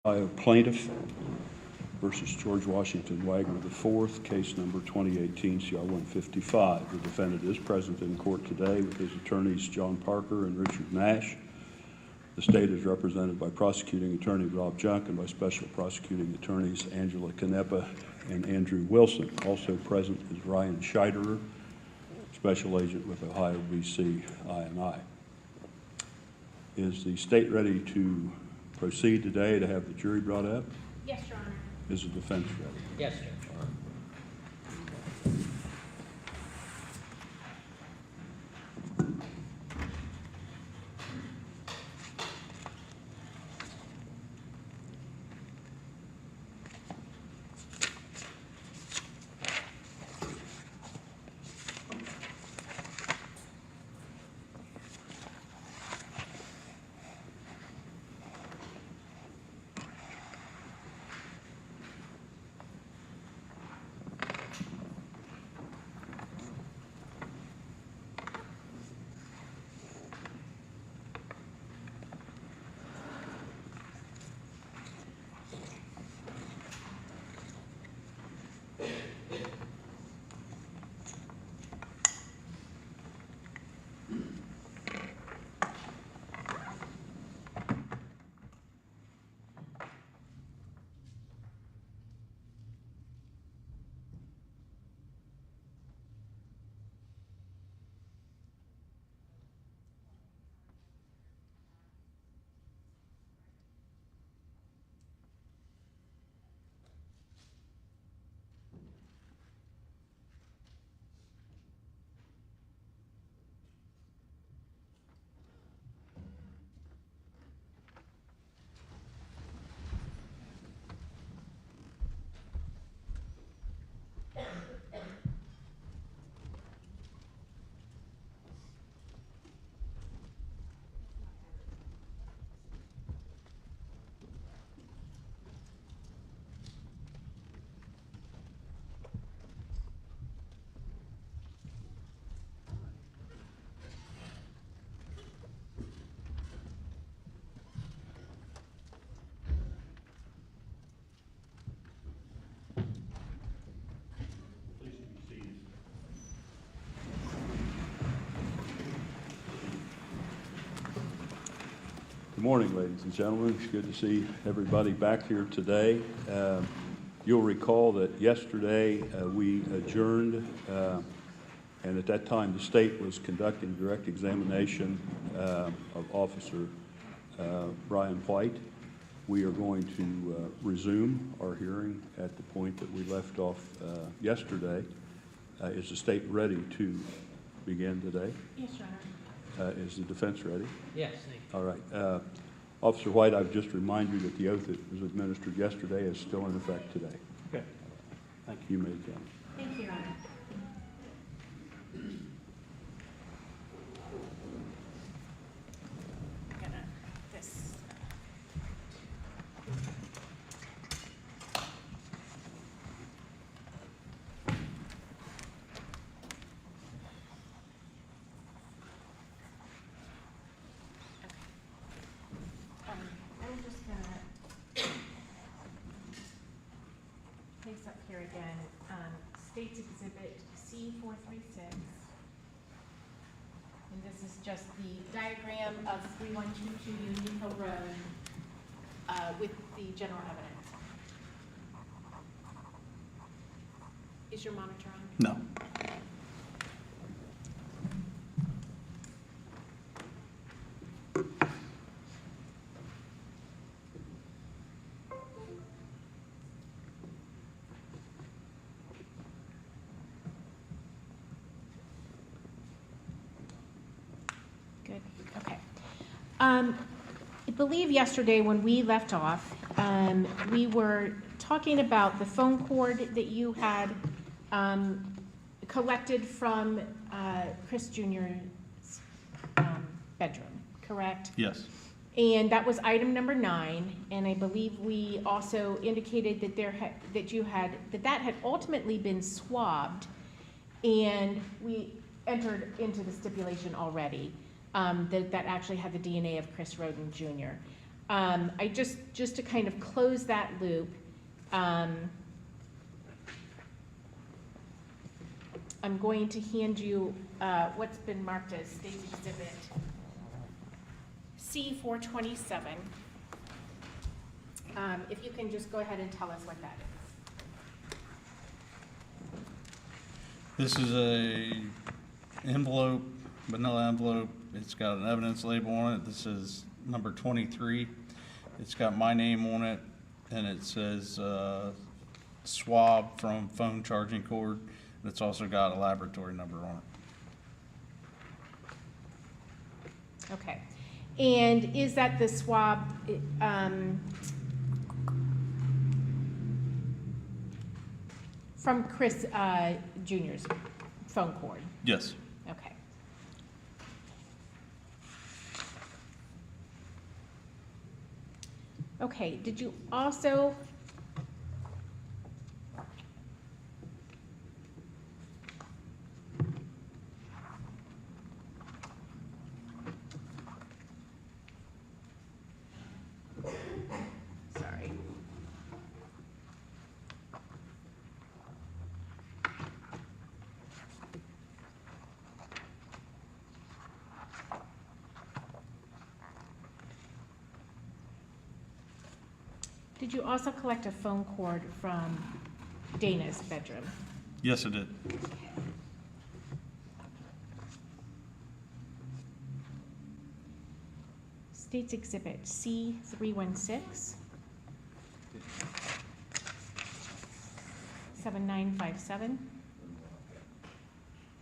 Ohio plaintiff versus George Washington Wagner IV, case number 2018 CR 155. The defendant is present in court today with his attorneys John Parker and Richard Nash. The state is represented by prosecuting attorney Rob Junk and by special prosecuting attorneys Angela Canepa and Andrew Wilson. Also present is Ryan Scheiderer, special agent with Ohio BC I&I. Is the state ready to proceed today to have the jury brought up? Yes, Your Honor. Is the defense ready? Yes, Judge. Good morning, ladies and gentlemen. It's good to see everybody back here today. You'll recall that yesterday we adjourned, and at that time the state was conducting direct examination of Officer Brian White. We are going to resume our hearing at the point that we left off yesterday. Is the state ready to begin today? Yes, Your Honor. Is the defense ready? Yes, thank you. All right. Officer White, I've just remind you that the oath that was administered yesterday is still in effect today. Okay. Thank You may begin. Thank you, Your Honor. I'm just gonna place up here again, State's Exhibit C436. And this is just the diagram of 3122 Union Hill Road with the general evidence. Is your monitor on? No. Good, okay. I believe yesterday when we left off, we were talking about the phone cord that you had collected from Chris Jr.'s bedroom, correct? Yes. And that was item number 9, and I believe we also indicated that that had ultimately been swabbed, and we entered into the stipulation already that actually had the DNA of Chris Rhoden Jr. Just to kind of close that loop, I'm going to hand you what's been marked as State Exhibit C-427. If you can just go ahead and tell us what that is. This is a envelope, vanilla envelope. It's got an evidence label on it. This is number 23. It's got my name on it, and it says Swab from phone charging cord. And it's also got a laboratory number on it. Okay. And is that the swab from Chris Jr.'s phone cord? Yes. Okay. Okay, did you also sorry. Did you also collect a phone cord from Dana's bedroom? Yes, it did. State's Exhibit C-316, 7957.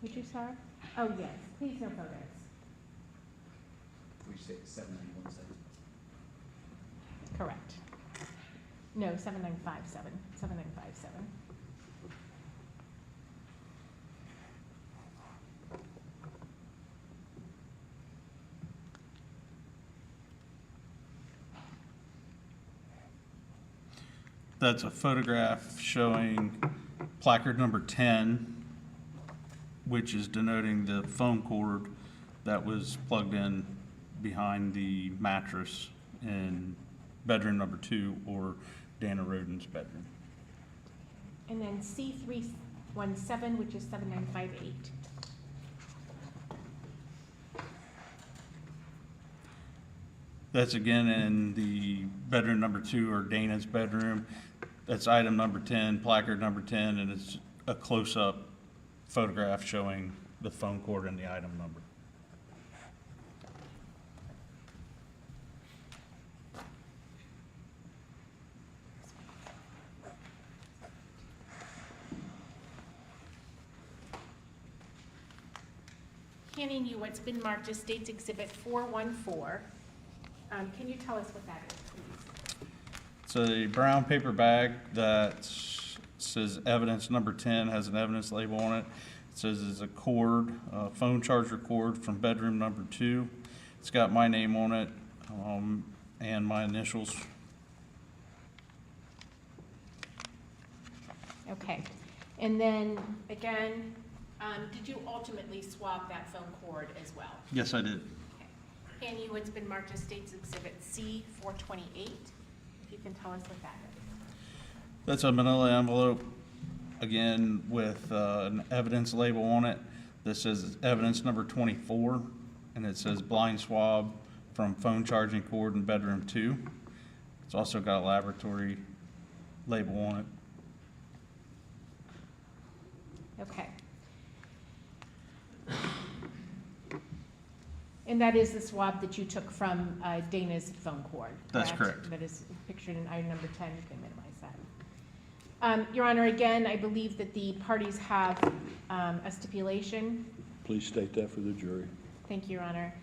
Would you, sir? Oh, yes, please, no photos. We say 7917. Correct. No, 7957, 7957. That's a photograph showing placard number 10, which is denoting the phone cord that was plugged in behind the mattress in bedroom number 2, or Dana Rhoden's bedroom. And then C-317, which is 7958. That's again in the bedroom number 2, or Dana's bedroom. That's item number 10, placard number 10, and it's a close-up photograph showing the phone cord and the item number. Handing you what's been marked as State's Exhibit 414. Can you tell us what that is, please? It's a brown paper bag that says evidence number 10, has an evidence label on it. It says it's a cord, a phone charger cord from bedroom number 2. It's got my name on it and my initials. Okay. And then, again, did you ultimately swab that phone cord as well? Yes, I did. Okay. And you, it's been marked as State's Exhibit C-428. If you can tell us what that is. That's a manila envelope, again, with an evidence label on it. This says evidence number 24, and it says blind swab from phone charging cord in bedroom 2. It's also got a laboratory label on it. Okay. And that is the swab that you took from Dana's phone cord, correct? That's correct. That is pictured in item number 10. You can minimize that. Your Honor, again, I believe that the parties have a stipulation. Please state that for the jury. Thank you, Your Honor.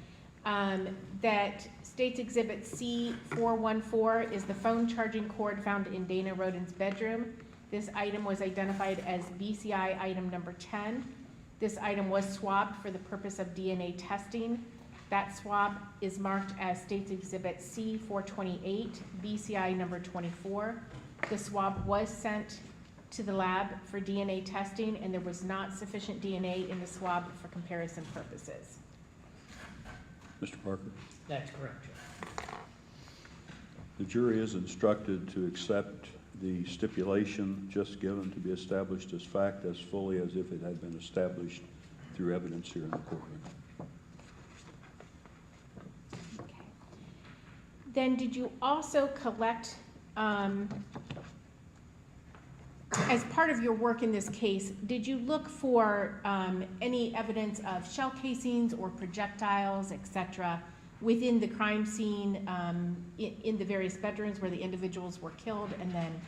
That State's Exhibit C-414 is the phone charging cord found in Dana Roden's bedroom. This item was identified as BCI item number 10. This item was swabbed for the purpose of DNA testing. That swab is marked as State's Exhibit C-428, BCI number 24. The swab was sent to the lab for DNA testing, and there was not sufficient DNA in the swab for comparison purposes. Mr. Parker? That's correct, The jury is instructed to accept the stipulation just given to be established as fact as fully as if it had been established through evidence here in the courtroom. Okay. Then did you also collect, as part of your work in this case, did you look for any evidence of shell casings or projectiles, et cetera, within the crime scene, in the various bedrooms where the individuals were killed, and then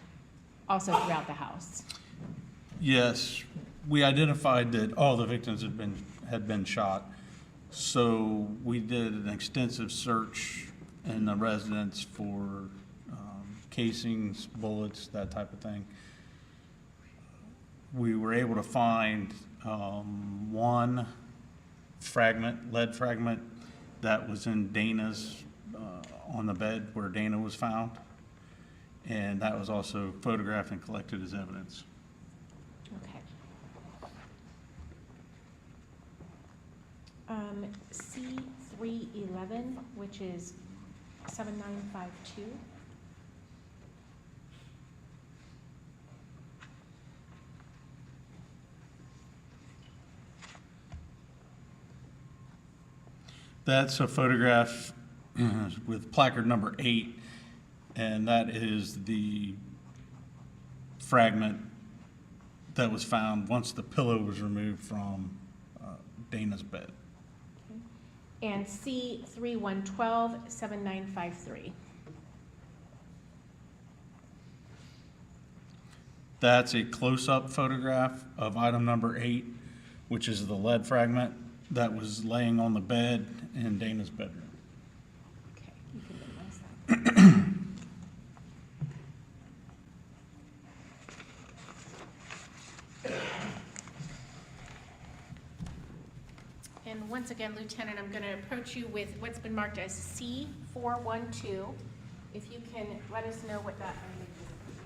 also throughout the house? Yes, we identified that all the victims had been shot. So we did an extensive search in the residence for casings, bullets, that type of thing. We were able to find one fragment, lead fragment, that was in Dana's, on the bed where Dana was found. And that was also photographed and collected as evidence. Okay. C311, which is 7952. That's a photograph with placard number 8, and that is the fragment that was found once the pillow was removed from Dana's bed. Okay. And C3112, 7953. That's a close-up photograph of item number 8, which is the lead fragment that was laying on the bed in Dana's bedroom. Okay, you can minimize that. And once again, Lieutenant, I'm going to approach you with what's been marked as C412. If you can let us know what that image is, please.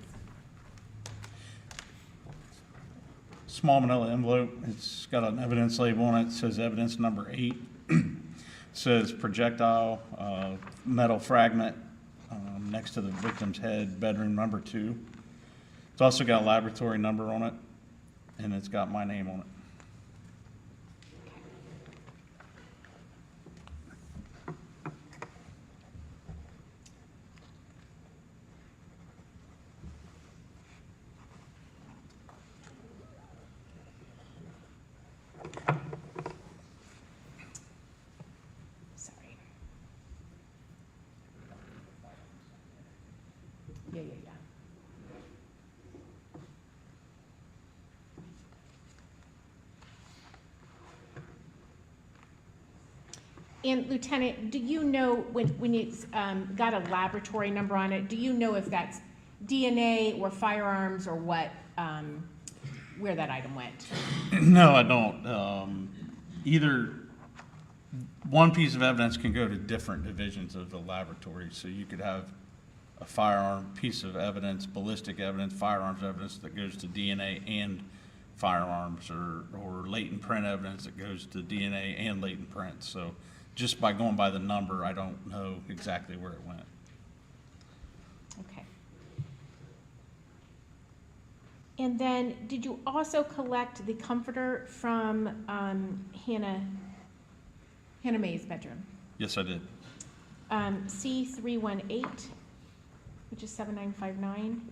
Small manila envelope. It's got an evidence label on it. It says evidence number 8. It says projectile, metal fragment next to the victim's head, bedroom number 2. It's also got a laboratory number on it, and it's got my name on it. And Lieutenant, do you know when it's got a laboratory number on it, do you know if that's DNA or firearms or what, where that item went? No, I don't. Either one piece of evidence can go to different divisions of the laboratory. So you could have a firearm piece of evidence, ballistic evidence, firearms evidence that goes to DNA and firearms, or latent print evidence that goes to DNA and latent print. So just by going by the number, I don't know exactly where it went. Okay. And then, did you also collect the comforter from Hannah May's bedroom? Yes, I did. C318, which is 7959.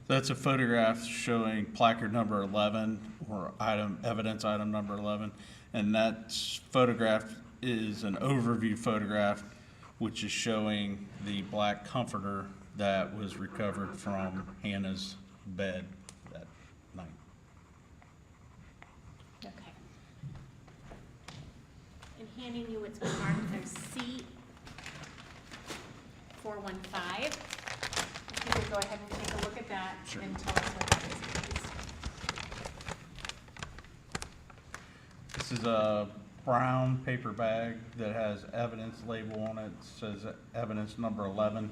That's a photograph showing placard number 11, or evidence item number 11. And that photograph is an overview photograph, which is showing the black comforter that was recovered from Hannah's bed that night. Okay. And handing you what's been marked as C415. If you could go ahead and take a look at that. Sure. And tell us what that is, please. This is a brown paper bag that has evidence label on it. It says evidence number 11.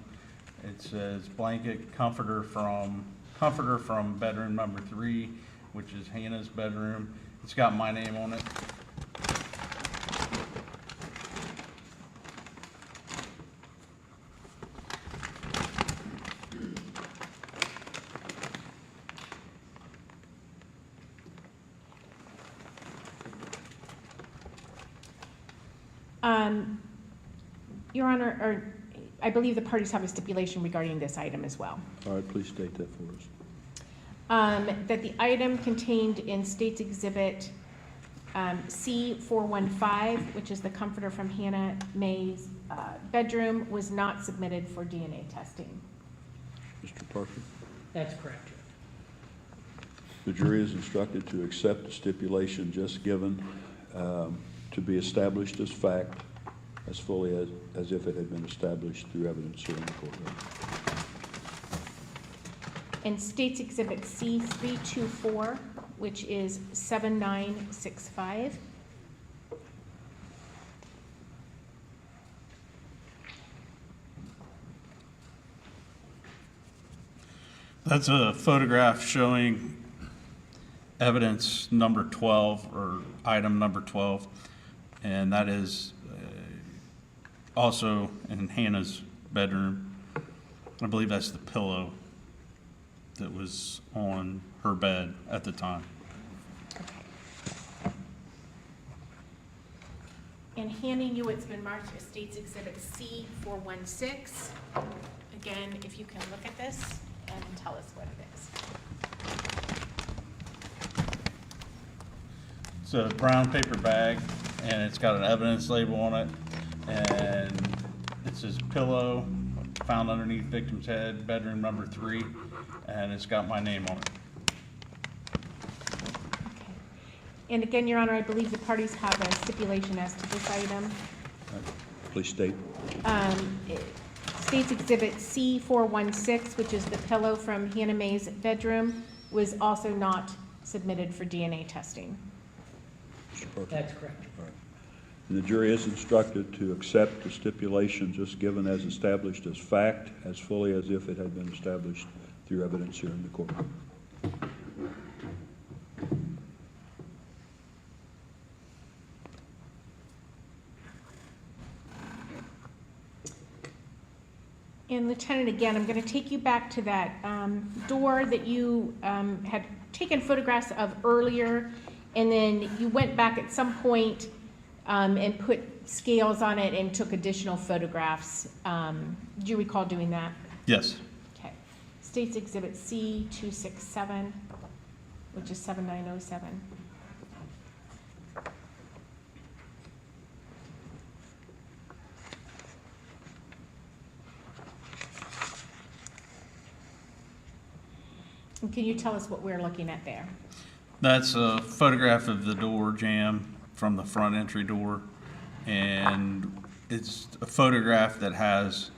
It says blanket comforter from bedroom number 3, which is Hannah's bedroom, It's got my name on it. Your Honor, or I believe the parties have a stipulation regarding this item as well. All right, please state that for us. That the item contained in State's Exhibit C415, which is the comforter from Hannah May's bedroom, was not submitted for DNA testing. Mr. Parker? That's correct, Judge. The jury is instructed to accept the stipulation just given to be established as fact as fully as if it had been established through evidence here in the courtroom. And State's Exhibit C324, which is 7965. That's a photograph showing evidence number 12, or item number 12, and that is also in Hannah's bedroom. I believe that's the pillow that was on her bed at the time. Okay. And handing you what's been marked as State's Exhibit C416. Again, if you can look at this and tell us what it is. It's a brown paper bag, and it's got an evidence label on it, and it says pillow found underneath victim's head, bedroom number 3, and it's got my name on it. Okay. And again, Your Honor, I believe the parties have a stipulation as to this item. Please state. State's Exhibit C416, which is the pillow from Hannah May's bedroom, was also not submitted for DNA testing. Mr. Parker? That's correct. All right. And the jury is instructed to accept the stipulation just given as established as fact, as fully as if it had been established through evidence here in the courtroom. And Lieutenant, again, I'm going to take you back to that door that you had taken photographs of earlier, and then you went back at some point and put scales on it and took additional photographs. Do you recall doing that? Yes. Okay. State's Exhibit C267, which is 7907. And can you tell us what we're looking at there? That's a photograph of the door jamb from the front entry door, and it's a photograph that has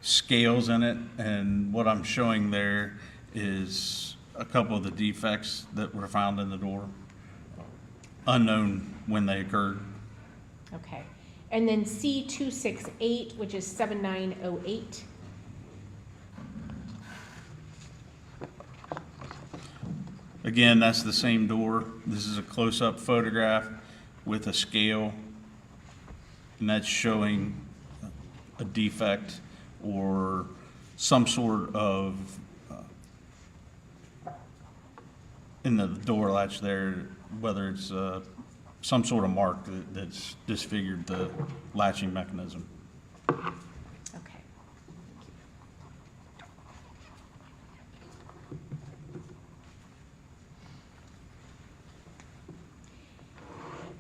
scales in it, and what I'm showing there is a couple of the defects that were found in the door, unknown when they occurred. Okay. And then C268, which is 7908. Again, that's the same door. This is a close-up photograph with a scale, and that's showing a defect or some sort of, in the door latch there, whether it's some sort of mark that's disfigured the latching mechanism. Okay.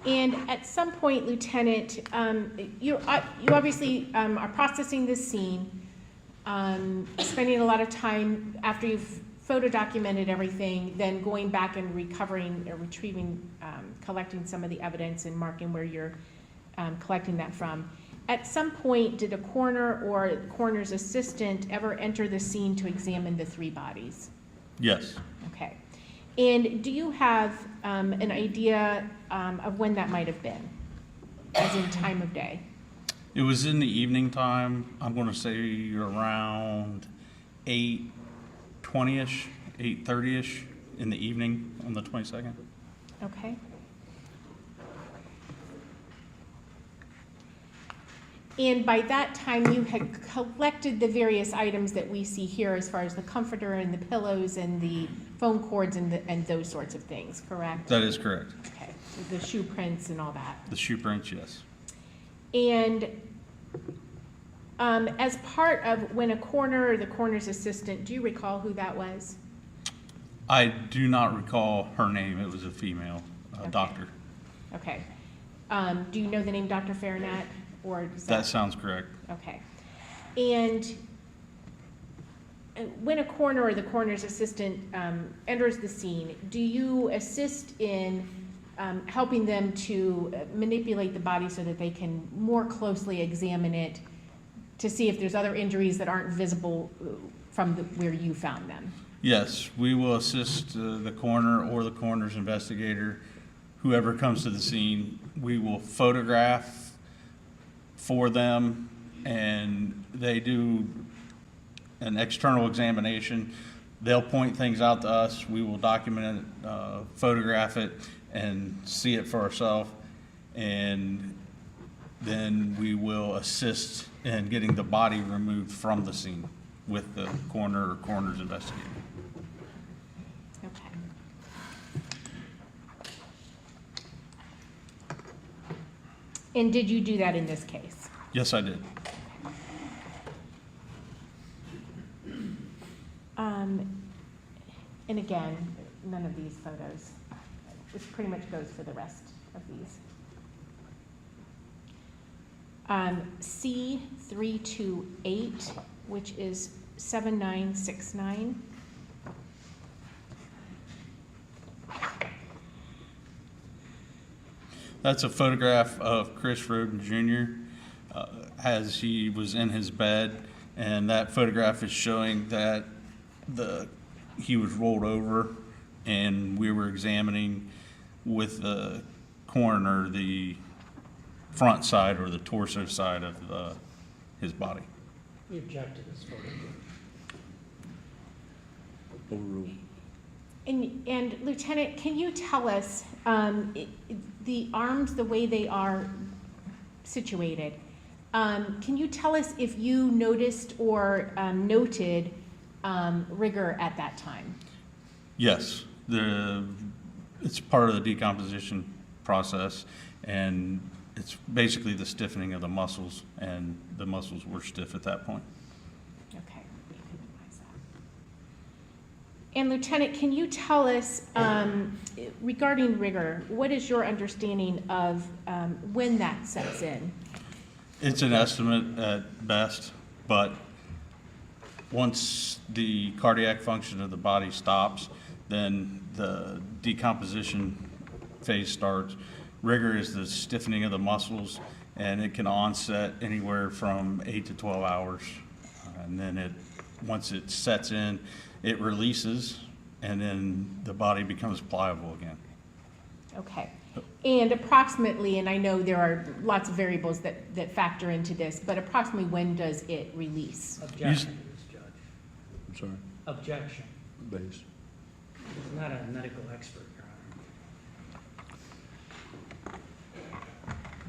And at some point, Lieutenant, you obviously are processing this scene, spending a lot of time after you've photo documented everything, then going back and recovering or retrieving, collecting some of the evidence and marking where you're collecting that from. At some point, did a coroner or the coroner's assistant ever enter the scene to examine the 3 bodies? Yes. Okay. And do you have an idea of when that might have been, as in time of day? It was in the evening time. I'm going to say around 8:20ish, 8:30ish in the evening on the 22nd. Okay. And by that time, you had collected the various items that we see here as far as the comforter and the pillows and the phone cords and those sorts of things, correct? That is correct. Okay, so the shoe prints and all that. The shoe prints, yes. And as part of when a coroner or the coroner's assistant, do you recall who that was? I do not recall her name. It was a female Okay. doctor. Okay. Do you know the name Dr. Fairnett, or does That sounds correct. Okay. And when a coroner or the coroner's assistant enters the scene, do you assist in helping them to manipulate the body so that they can more closely examine it to see if there's other injuries that aren't visible from where you found them? Yes, we will assist the coroner or the coroner's investigator, whoever comes to the scene. We will photograph for them, and they do an external examination. They'll point things out to us. We will document it, photograph it, and see it for ourselves. And then we will assist in getting the body removed from the scene with the coroner or coroner's investigator. Okay. And did you do that in this case? Yes, I did. And again, none of these photos. This pretty much goes for the rest of these. C328, which is 7969. That's a photograph of Chris Roden Jr. As he was in his bed, and that photograph is showing that he was rolled over, and we were examining with the coroner the front side or the torso side of his body. We object to this photograph. Overruled. And Lieutenant, can you tell us, the arms, the way they are situated, can you tell us if you noticed or noted rigor at that time? Yes, it's part of the decomposition process, and it's basically the stiffening of the muscles, and the muscles were stiff at that point. Okay. And Lieutenant, can you tell us, regarding rigor, what is your understanding of when that sets in? It's an estimate at best, but once the cardiac function of the body stops, then the decomposition phase starts. Rigor is the stiffening of the muscles, and it can onset anywhere from 8 to 12 hours. And then once it sets in, it releases, and then the body becomes pliable again. Okay. And approximately, and I know there are lots of variables that factor into this, but approximately when does it release? Objection to this, Judge. I'm sorry, Objection. base. He's not a medical expert, Your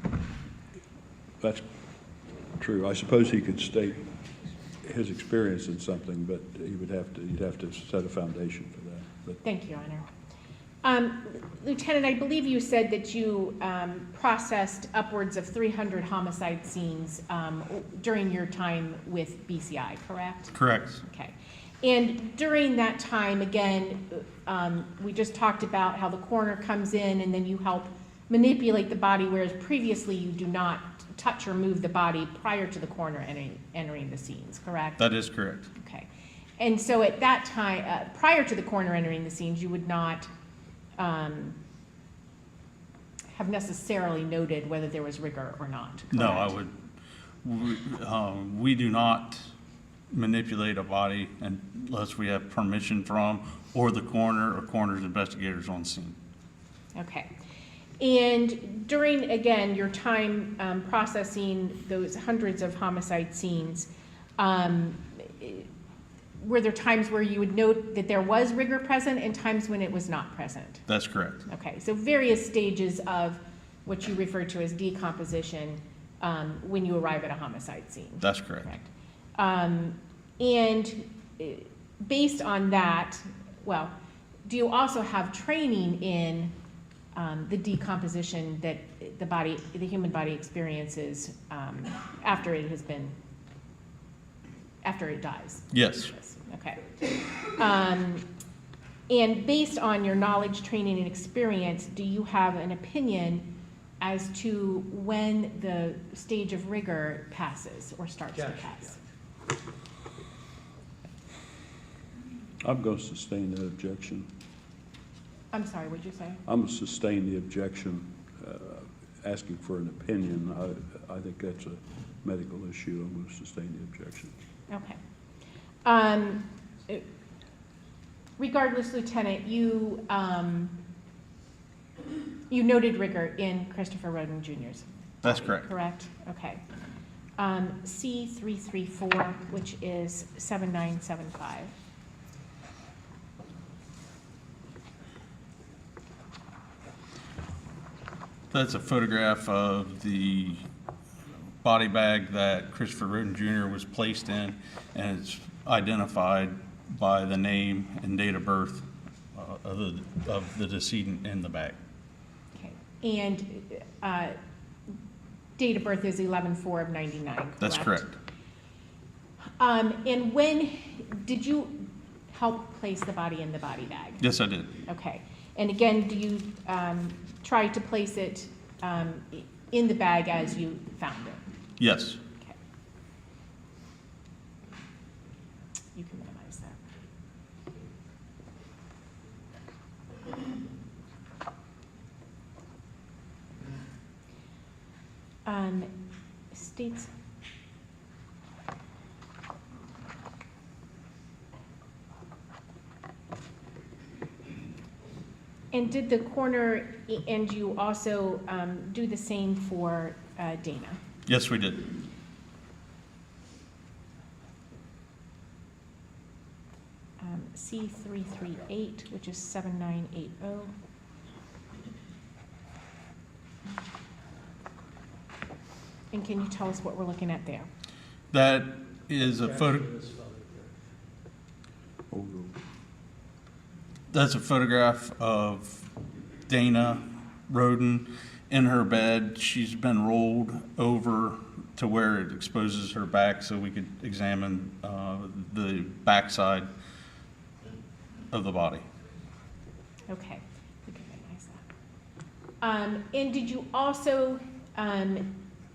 Honor. That's true. I suppose he could state his experience in something, but you'd have to set a foundation for that. But Thank you, Your Honor. Lieutenant, I believe you said that you processed upwards of 300 homicide scenes during your time with BCI, correct? Correct. Okay. And during that time, again, we just talked about how the coroner comes in and then you help manipulate the body, whereas previously you do not touch or move the body prior to the coroner entering the scenes, correct? That is correct. Okay. And so at that time, prior to the coroner entering the scenes, you would not have necessarily noted whether there was rigor or not, correct? No, I would. We do not manipulate a body unless we have permission from or the coroner or coroner's investigators on scene. Okay. And during, again, your time processing those hundreds of homicide scenes, were there times where you would note that there was rigor present and times when it was not present? That's correct. Okay, so various stages of what you refer to as decomposition when you arrive at a homicide scene. That's correct. And based on that, well, do you also have training in the decomposition that the human body experiences after it dies? Yes. Okay. And based on your knowledge, training, and experience, do you have an opinion as to when the stage of rigor passes or starts to pass? I'm going to sustain that objection. I'm sorry, what'd you say? I'm going to sustain the objection, asking for an opinion. I think that's a medical issue. I'm going to sustain the objection. Okay. Regardless, Lieutenant, you noted rigor in Christopher Rhoden Jr.'s. That's correct. Correct? Okay. C334, which is 7975. That's a photograph of the body bag that Christopher Rhoden Jr. was placed in, and it's identified by the name and date of birth of the decedent in the bag. Okay. And date of birth is 11/4 of 99, correct? That's correct. And when did you help place the body in the body bag? Yes, I did. Okay. And again, do you try to place it in the bag as you found it? Yes. Okay. You can minimize that. States. And did the coroner and you also do the same for Dana? Yes, we did. C338, which is 7980. And can you tell us what we're looking at there? That is a photo. Objection to this photo. That's a photograph of Dana Roden in her bed. She's been rolled over to where it exposes her back so we could examine the backside of the body. Okay, we can minimize that. And did you also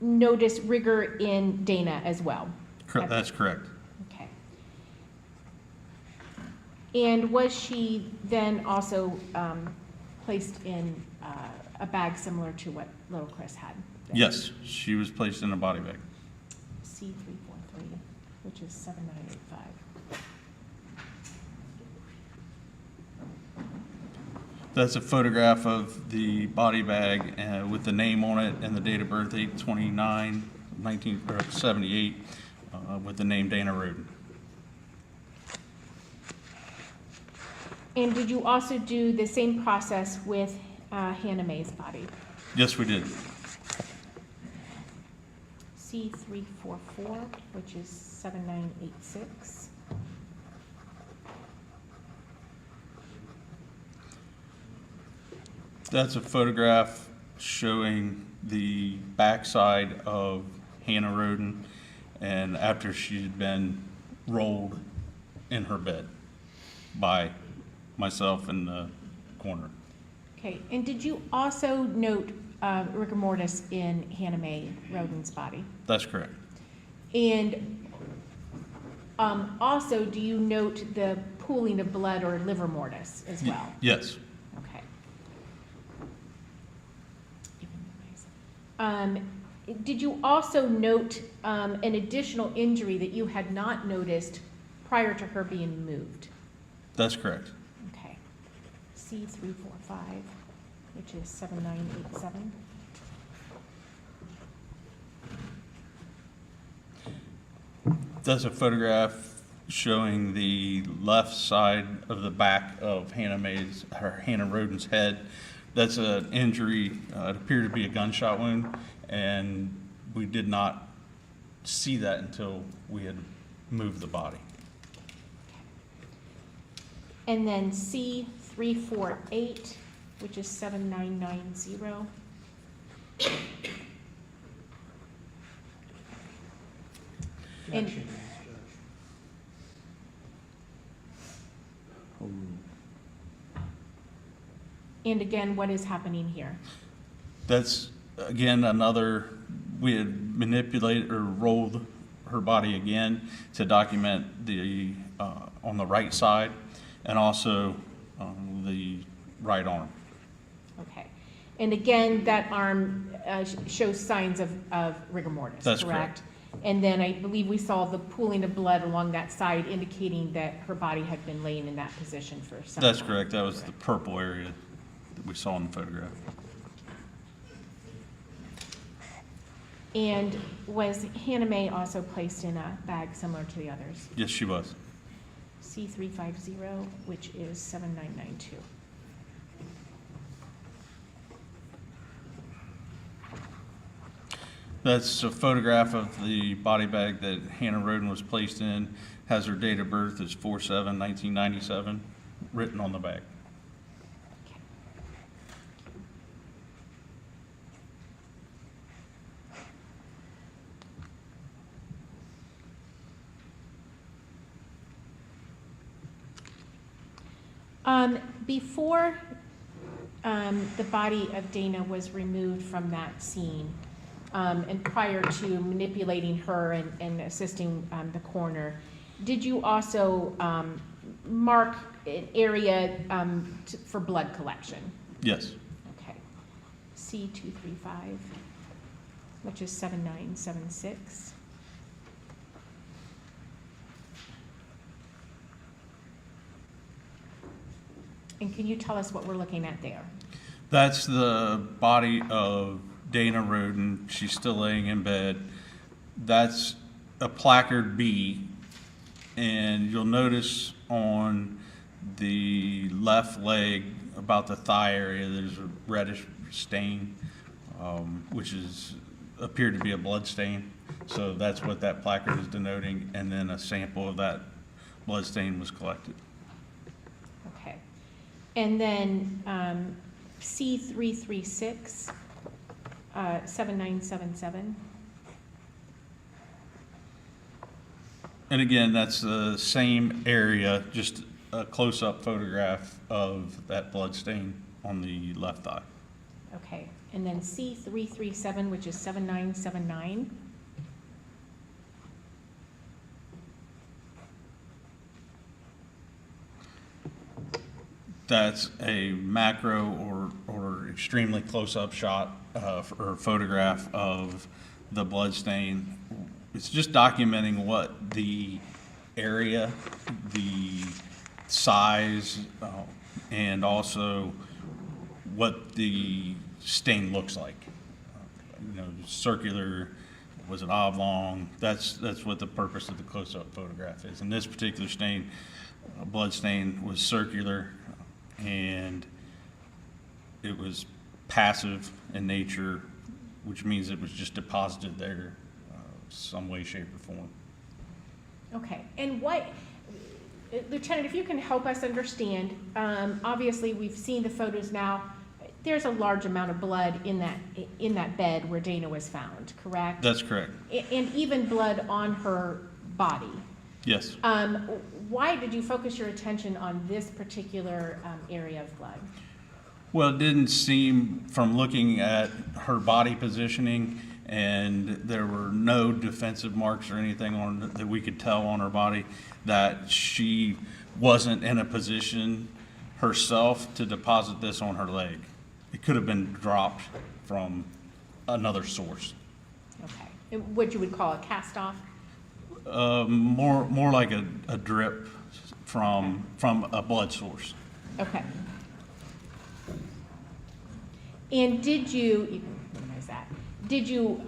notice rigor in Dana as well? That's correct. Okay. And was she then also placed in a bag similar to what little Chris had? Yes, she was placed in a body bag. C343, which is 7985. That's a photograph of the body bag with the name on it and the date of birth, 8/29/1978, with the name Dana Roden. And did you also do the same process with Hannah Mae's body? Yes, we did. C344, which is 7986. That's a photograph showing the backside of Hannah Roden, and after she'd been rolled in her bed by myself and the coroner. Okay, and did you also note rigor mortis in Hannah Mae Roden's body? That's correct. And also, do you note the pooling of blood or liver mortis as well? Yes. Okay. Did you also note an additional injury that you had not noticed prior to her being moved? That's correct. Okay. C345, which is 7987. That's a photograph showing the left side of the back of Hannah Roden's head. That's an injury, it appeared to be a gunshot wound, and we did not see that until we had moved the body. And then C348, which is 7990. And- Objection, Judge. And again, what is happening here? That's, again, another, we had manipulated or rolled her body again to document the, on the right side and also the right arm. Okay. And again, that arm shows signs of rigor mortis, correct? That's correct. And then I believe we saw the pooling of blood along that side indicating that her body had been laying in that position for some time. That's correct. That was the purple area that we saw in the photograph. And was Hannah Mae also placed in a bag similar to the others? Yes, she was. C350, which is 7992. That's a photograph of the body bag that Hannah Rhoden was placed in. Has her date of birth is 4/7/1997, written on the bag. Before the body of Dana was removed from that scene, and prior to manipulating her and assisting the coroner, did you also mark an area for blood collection? Yes. Okay. C235, which is 7976. And can you tell us what we're looking at there? That's the body of Dana Roden. She's still laying in bed. That's a placard B, and you'll notice on the left leg about the thigh area, there's a reddish stain, which is appeared to be a blood stain. So that's what that placard is denoting, and then a sample of that blood stain was collected. Okay. And then C336, 7977. And again, that's the same area, just a close-up photograph of that blood stain on the left thigh. Okay. And then C337, which is 7979. That's a macro or extremely close-up shot or photograph of the blood stain. It's just documenting what the area, the size, and also what the stain looks like. You know, circular, was it oblong? That's what the purpose of the close-up photograph is. And this particular stain, blood stain, was circular, and it was passive in nature, which means it was just deposited there some way, shape, or form. Okay. And what, Lieutenant, if you can help us understand, obviously we've seen the photos now. There's a large amount of blood in that bed where Dana was found, correct? That's correct. And even blood on her body. Yes. Why did you focus your attention on this particular area of blood? Well, it didn't seem, from looking at her body positioning, and there were no defensive marks or anything on that we could tell on her body, that she wasn't in a position herself to deposit this on her leg. It could have been dropped from another source. Okay. And what you would call a cast off? More like a drip from a blood source. Okay. And did you, minimize that, did you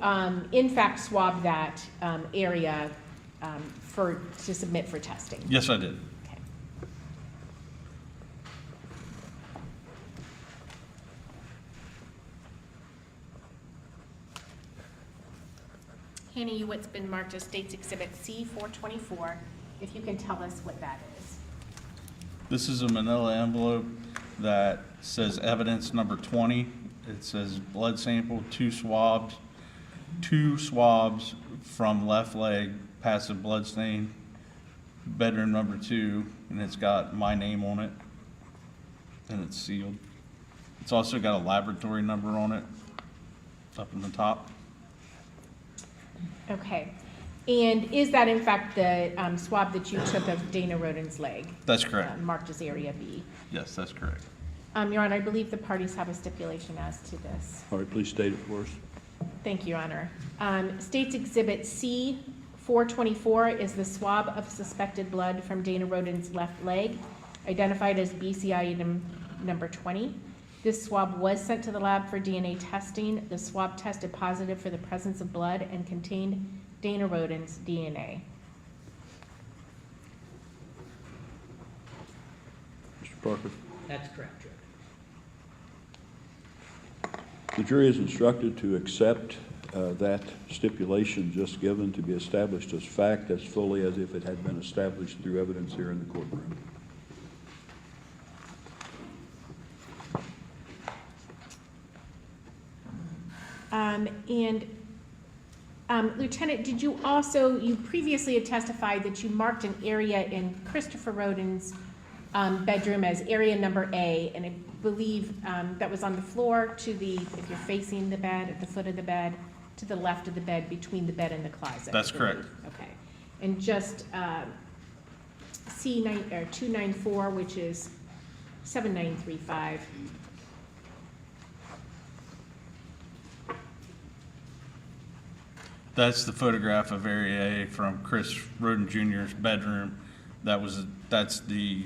in fact swab that area to submit for testing? Yes, I did. Okay. Hanny, what's been marked as State's Exhibit C-424, if you can tell us what that is. This is a manila envelope that says evidence number 20. It says blood sample, two swabs from left leg, passive blood stain, bedroom number 2, and it's got my name on it, and it's sealed. It's also got a laboratory number on it, up in the top. Okay. And is that in fact the swab that you took of Dana Roden's leg? That's correct. Marked as Area B. Yes, that's correct. Your Honor, I believe the parties have a stipulation as to this. All right, please state it for us. Thank you, Your Honor. State's Exhibit C-424 is the swab of suspected blood from Dana Roden's left leg, identified as BCI item number 20. This swab was sent to the lab for DNA testing. The swab tested positive for the presence of blood and contained Dana Roden's DNA. Mr. Parker? That's correct, Judge. The jury is instructed to accept that stipulation just given to be established as fact as fully as if it had been established through evidence here in the courtroom. Lieutenant, did you also, you previously had testified that you marked an area in Christopher Roden's bedroom as area number A, and I believe that was on the floor to the, if you're facing the bed, at the foot of the bed, to the left of the bed, between the bed and the closet. That's correct. Okay. And just C9 or 294, which is 7935. That's the photograph of Area A from Chris Roden Jr.'s bedroom. That's the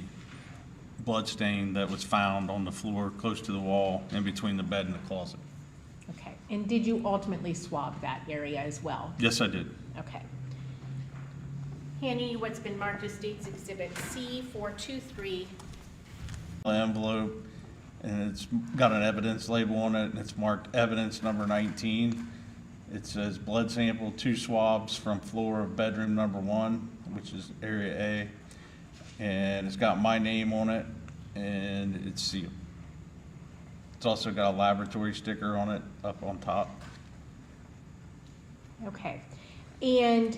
blood stain that was found on the floor close to the wall in between the bed and the closet. Okay. And did you ultimately swab that area as well? Yes, I did. Okay. Hanny, what's been marked as State's Exhibit C-423. Envelope, and it's got an evidence label on it, and it's marked evidence number 19. It says blood sample, 2 swabs from floor of bedroom number 1, which is Area A, and it's got my name on it, and it's sealed. It's also got a laboratory sticker on it up on top. Okay. And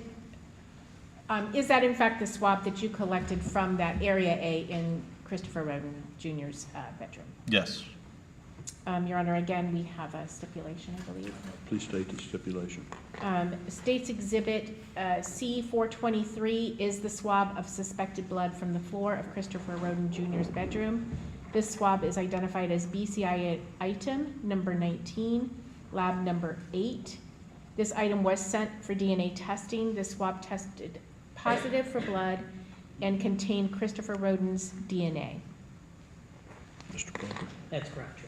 is that in fact the swab that you collected from that Area A in Christopher Roden Jr.'s bedroom? Yes. Your Honor, again, we have a stipulation, I believe. Please state the stipulation. State's Exhibit C-423 is the swab of suspected blood from the floor of Christopher Roden Jr.'s bedroom. This swab is identified as BCI item number 19, lab number 8. This item was sent for DNA testing. The swab tested positive for blood and contained Christopher Roden's DNA. Mr. Parker? That's correct, Judge.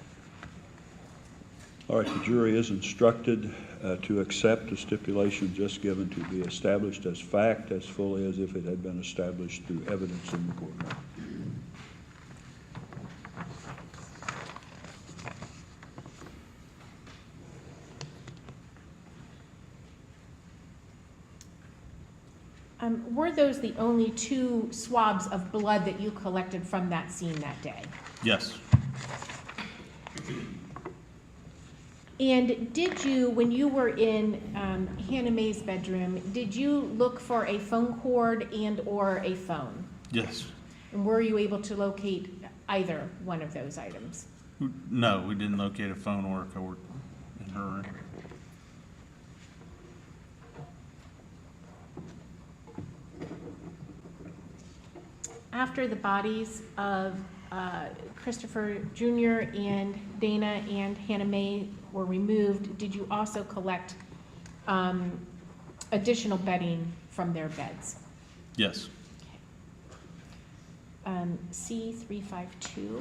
All right, the jury is instructed to accept the stipulation just given to be established as fact as fully as if it had been established through evidence in the courtroom. Were those the only 2 swabs of blood that you collected from that scene that day? Yes. And did you, when you were in Hannah Mae's bedroom, did you look for a phone cord and or a phone? Yes. And were you able to locate either one of those items? No, we didn't locate a phone or a cord in her room. After the bodies of Christopher Jr. and Dana and Hannah Mae were removed, did you also collect additional bedding from their beds? Yes. C-352,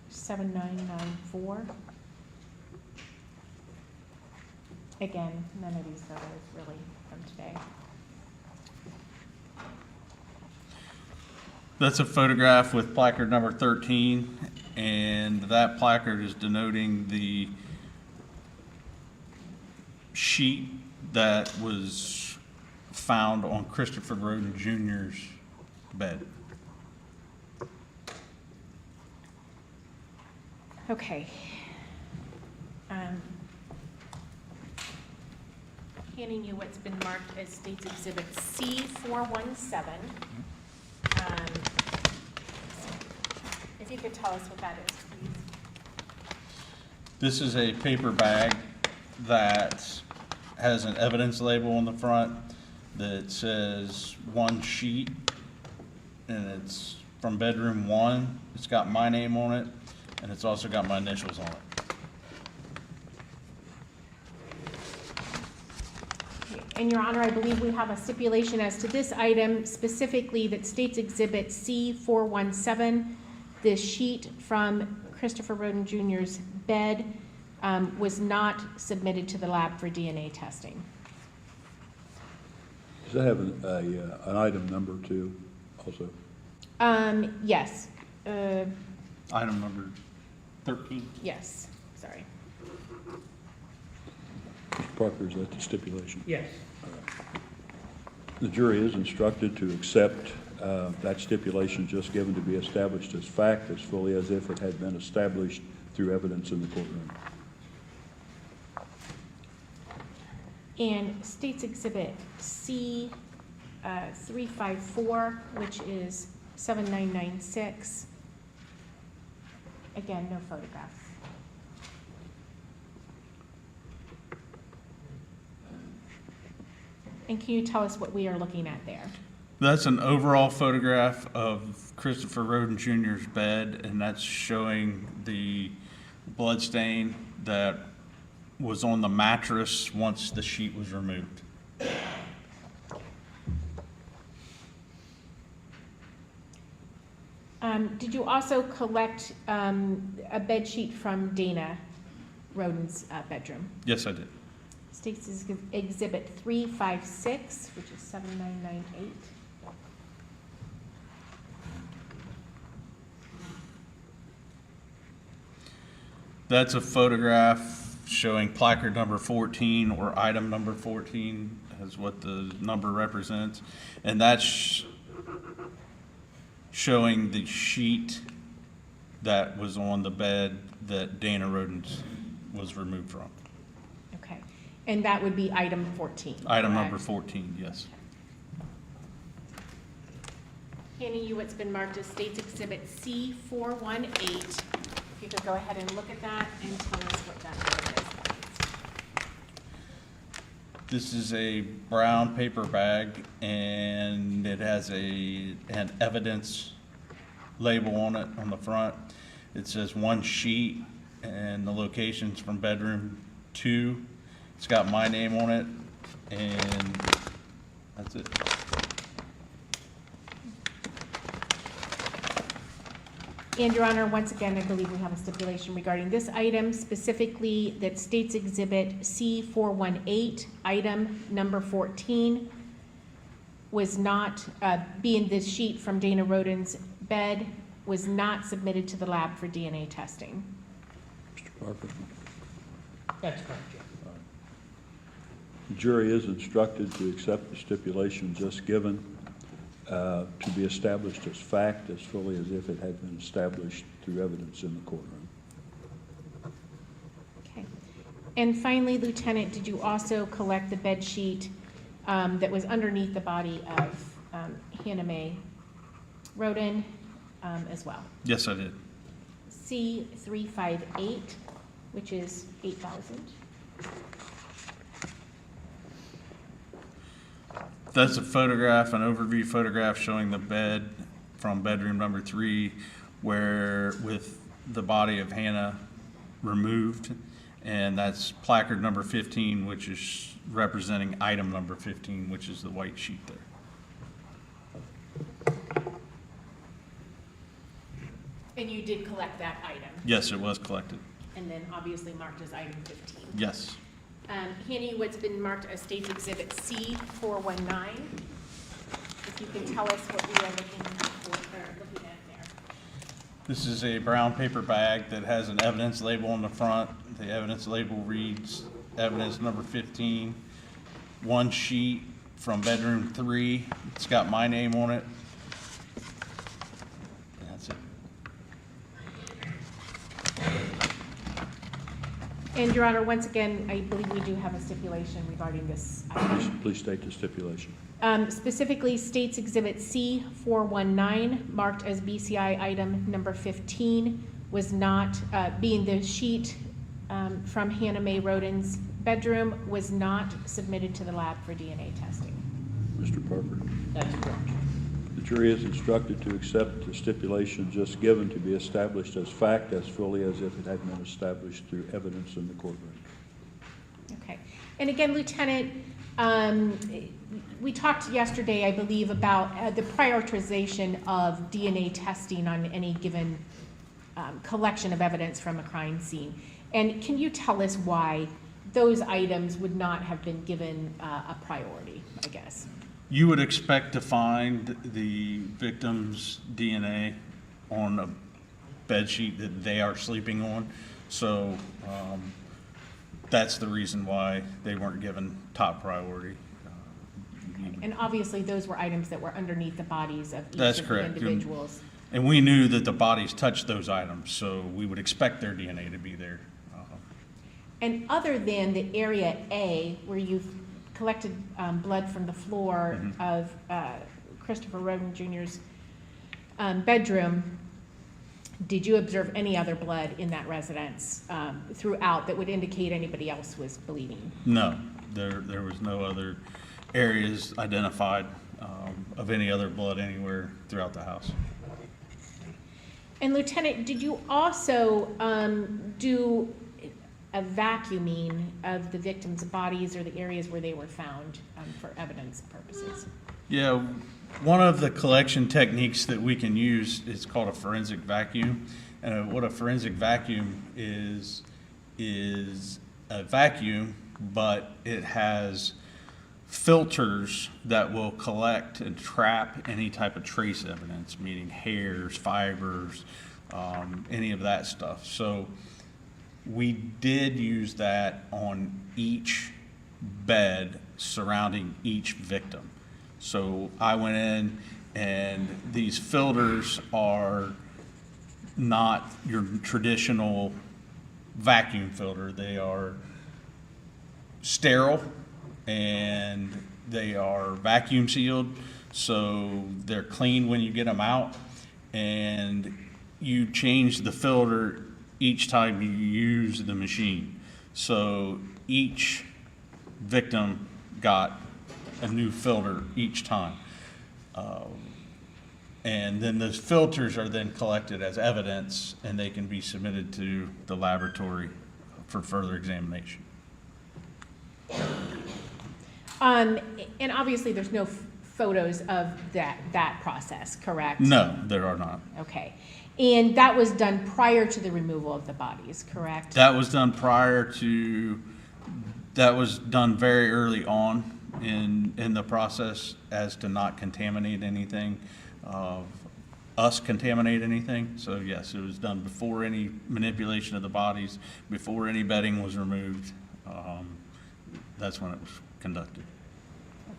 7994. Again, none of these photos really from today. That's a photograph with placard number 13, and that placard is denoting the sheet that was found on Christopher Roden Jr.'s bed. Okay. Handing you what's been marked as State's Exhibit C417. If you could tell us what that is, please. This is a paper bag that has an evidence label on the front that says one sheet, and it's from bedroom 1. It's got my name on it, and it's also got my initials on it. And Your Honor, I believe we have a stipulation as to this item, specifically that State's Exhibit C417, this sheet from Christopher Roden Jr.'s bed, was not submitted to the lab for DNA testing. Does that have an item number too, also? Yes, Item number 13. yes, sorry. Mr. Parker, is that the stipulation? Yes. The jury is instructed to accept that stipulation just given to be established as fact as fully as if it had been established through evidence in the courtroom. And State's Exhibit C 354, which is 7996. Again, no photographs. And can you tell us what we are looking at there? That's an overall photograph of Christopher Roden Jr.'s bed, and that's showing the blood stain that was on the mattress once the sheet was removed. Did you also collect a bed sheet from Dana Roden's bedroom? Yes, I did. State's Exhibit 356, which is 7998. That's a photograph showing placard number 14 or item number 14 is what the number represents. And that's showing the sheet that was on the bed that Dana Roden's was removed from. Okay. And that would be item 14. Item correct? number 14, yes. Handing you what's been marked as State's Exhibit C418. If you could go ahead and look at that and tell us what that number is, please. This is a brown paper bag, and it has an evidence label on it on the front. It says one sheet, and the location's from bedroom 2. It's got my name on it, and that's it. And Your Honor, once again, I believe we have a stipulation regarding this item, specifically that State's Exhibit C418, item number 14, was not, being this sheet from Dana Roden's bed, was not submitted to the lab for DNA testing. Mr. Parker? That's correct, Judge. The jury is instructed to accept the stipulation just given to be established as fact as fully as if it had been established through evidence in the courtroom. Okay. And finally, Lieutenant, did you also collect the bed sheet that was underneath the body of Hannah Mae Roden as well? Yes, I did. C358, which is 8,000. That's a photograph, an overview photograph showing the bed from bedroom number 3, where with the body of Hannah removed, and that's placard number 15, which is representing item number 15, which is the white sheet there. And you did collect that item, Yes, it was collected. and then obviously marked as item 15. Yes. Handing you what's been marked as State's Exhibit C419. If you can tell us what we are looking at there. This is a brown paper bag that has an evidence label on the front. The evidence label reads evidence number 15, one sheet from bedroom 3. It's got my name on it. That's it. And Your Honor, once again, I believe we do have a stipulation regarding this item. Please state the stipulation. Specifically, States Exhibit C419, marked as BCI item number 15, was not, being the sheet from Hannah Mae Rhoden's bedroom, was not submitted to the lab for DNA testing. Mr. Parker? That's correct. The jury is instructed to accept the stipulation just given to be established as fact as fully as if it had been established through evidence in the courtroom. Okay. And again, Lieutenant, we talked yesterday, I believe, about the prioritization of DNA testing on any given collection of evidence from a crime scene. And can you tell us why those items would not have been given a priority, I guess? You would expect to find the victim's DNA on a bed sheet that they are sleeping on. So that's the reason why they weren't given top priority. And obviously, those were items that were underneath the bodies of each That's of correct. the individuals. And we knew that the bodies touched those items, so we would expect their DNA to be there. And other than the area A, where you've collected blood from the floor of Christopher Roden Jr.'s bedroom, did you observe any other blood in that residence throughout that would indicate anybody else was bleeding? No, there was no other areas identified of any other blood anywhere throughout the house. And Lieutenant, did you also do a vacuuming of the victims' bodies or the areas where they were found for evidence purposes? Yeah, one of the collection techniques that we can use is called a forensic vacuum. And what a forensic vacuum is a vacuum, but it has filters that will collect and trap any type of trace evidence, meaning hairs, fibers, any of that stuff. So we did use that on each bed surrounding each victim. So I went in, and these filters are not your traditional vacuum filter. They are sterile, and they are vacuum sealed, so they're clean when you get them out, and you change the filter each time you use the machine. So each victim got a new filter each time. And then those filters are then collected as evidence, and they can be submitted to the laboratory for further examination. And obviously, there's no photos of that process, correct? No, there are not. Okay. And that was done prior to the removal of the bodies, correct? That was done that was done very early on in the process as to not contaminate anything, contaminate anything. So yes, it was done before any manipulation of the bodies, before any bedding was removed. That's when it was conducted.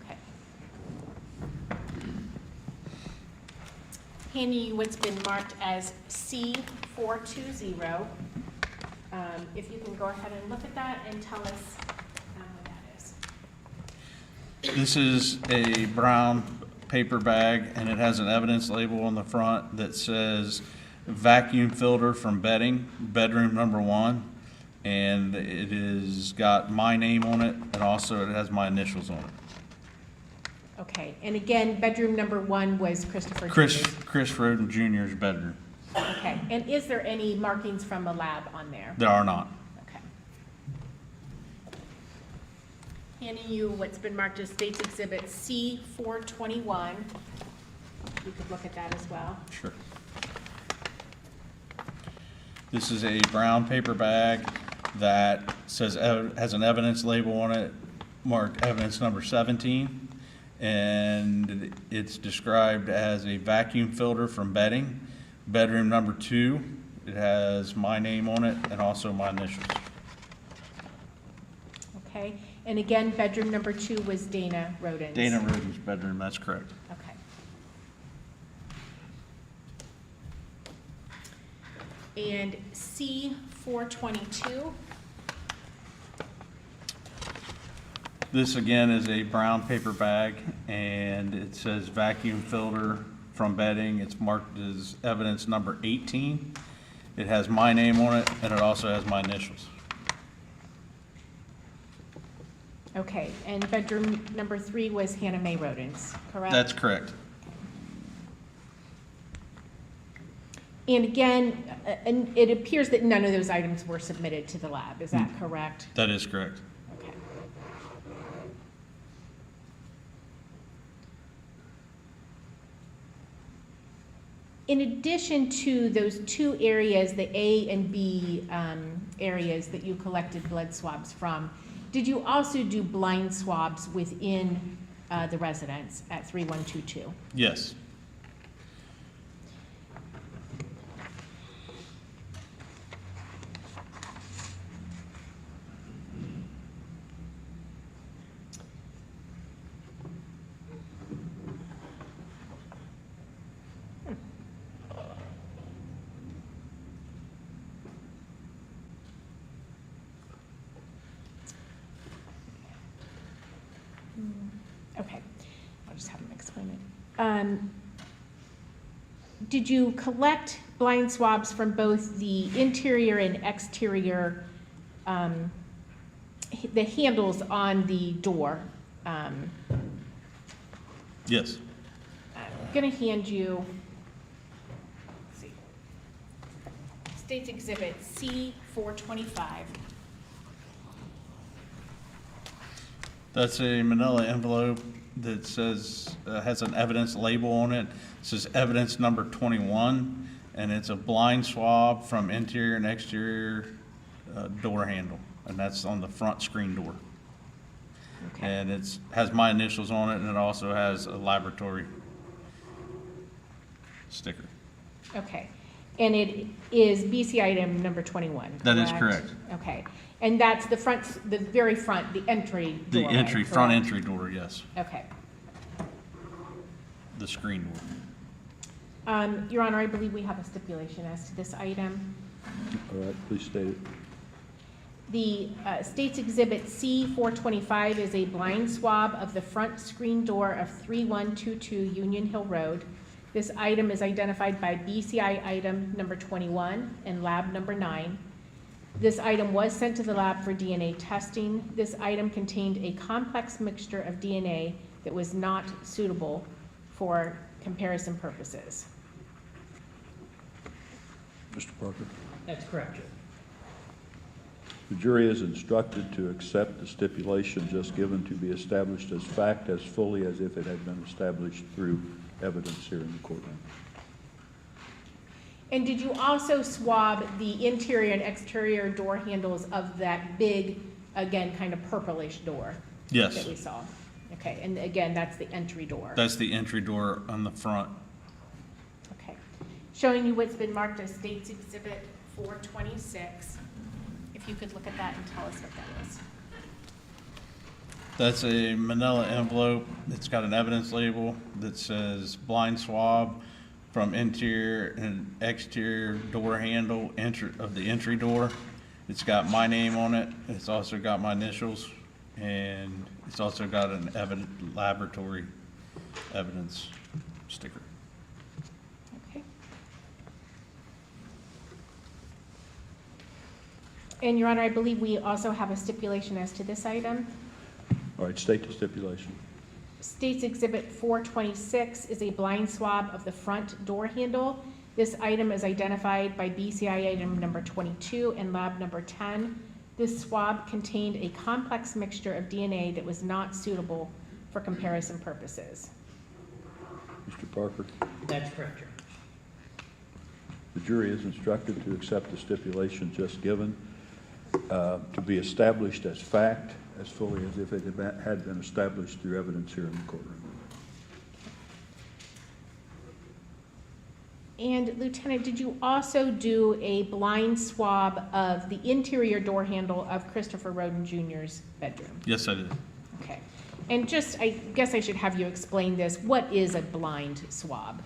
Okay. Handing you what's been marked as C420. If you can go ahead and look at that and tell us what that is. This is a brown paper bag, and it has an evidence label on the front that says vacuum filter from bedding, bedroom number 1. And it is got my name on it, and also it has my initials on it. Okay, and again, bedroom number 1 was Christopher Chris Jr.'s. Roden Jr.'s bedroom. Okay, and is there any markings from a lab on there? There are not. Okay. Handing you what's been marked as State's Exhibit C421. You could look at that as well. Sure. This is a brown paper bag that says, has an evidence label on it, marked evidence number 17. And it's described as a vacuum filter from bedding, bedroom number 2. It has my name on it and also my initials. And again, bedroom number 2 was Dana Rhoden's. Dana Roden's bedroom, that's correct. Okay. And C422, This again is a brown paper bag, and it says vacuum filter from bedding. It's marked as evidence number 18. It has my name on it, and it also has my initials. okay, and bedroom number 3 was Hannah Mae Rhoden's, correct? That's correct. And again, and it appears that none of those items were submitted to the lab, is that correct? That is correct. Okay. In addition to those 2 areas, the A and B areas that you collected blood swabs from, did you also do blind swabs within the residence at 3122? Yes. Okay, I'll just have them explain it. Did you collect blind swabs from both the interior and exterior, the handles on the door? Yes. I'm gonna hand you, let's see, State's Exhibit C425. That's a manila envelope that says, has an evidence label on it. It says evidence number 21, and it's a blind swab from interior and exterior door handle, and that's on the front screen door. Okay. And it's, has my initials on it, and it also has a laboratory sticker. Okay, and it is BC item number 21, correct? That is correct. Okay, and that's the front, the very front, the entry The doorway, entry, front correct? entry door, yes, Okay. the screen door. Your Honor, I believe we have a stipulation as to this item. All right, please state it. The State's Exhibit C425 is a blind swab of the front screen door of 3122 Union Hill Road. This item is identified by BCI item number 21 and lab number 9. This item was sent to the lab for DNA testing. This item contained a complex mixture of DNA that was not suitable for comparison purposes. Mr. Parker? That's correct, Judge. The jury is instructed to accept the stipulation just given to be established as fact as fully as if it had been established through evidence here in the courtroom. And did you also swab the interior and exterior door handles of that big, again, kind of purplish door Yes, that we saw? Okay, and again, that's the entry door. that's the entry door on the front. Okay. Showing you what's been marked as State's Exhibit 426. If you could look at that and tell us what that is. That's a manila envelope. It's got an evidence label that says blind swab from interior and exterior door handle of the entry door. It's got my name on it. It's also got my initials, and it's also got an laboratory evidence sticker. Okay. And Your Honor, I believe we also have a stipulation as to this item. All right, state the stipulation. State's Exhibit 426 is a blind swab of the front door handle. This item is identified by BCI item number 22 and lab number 10. This swab contained a complex mixture of DNA that was not suitable for comparison purposes. Mr. Parker? That's correct, Judge. The jury is instructed to accept the stipulation just given to be established as fact as fully as if it had been established through evidence here in the courtroom. And Lieutenant, did you also do a blind swab of the interior door handle of Christopher Roden Jr.'s bedroom? Yes, I did. Okay. And just, I guess I should have you explain this. What is a blind swab?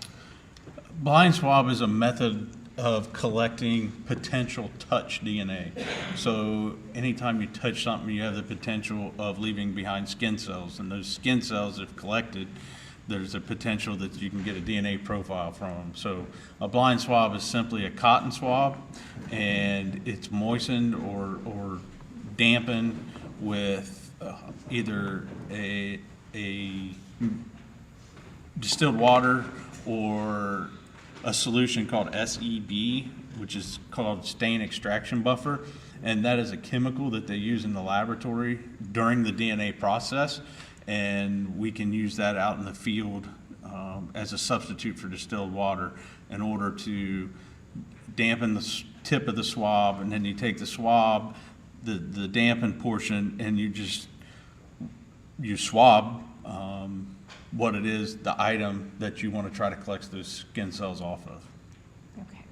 Blind swab is a method of collecting potential touch DNA. So anytime you touch something, you have the potential of leaving behind skin cells. And those skin cells, if collected, there's a potential that you can get a DNA profile from them. So a blind swab is simply a cotton swab, and it's moistened or dampened with either a distilled water or a solution called SEB, which is called stain extraction buffer, and that is a chemical that they use in the laboratory during the DNA process, and we can use that out in the field as a substitute for distilled water in order to dampen the tip of the swab, and then you take the swab, the dampened portion, and you swab what it is, the item that you want to try to collect those skin cells off of. Okay.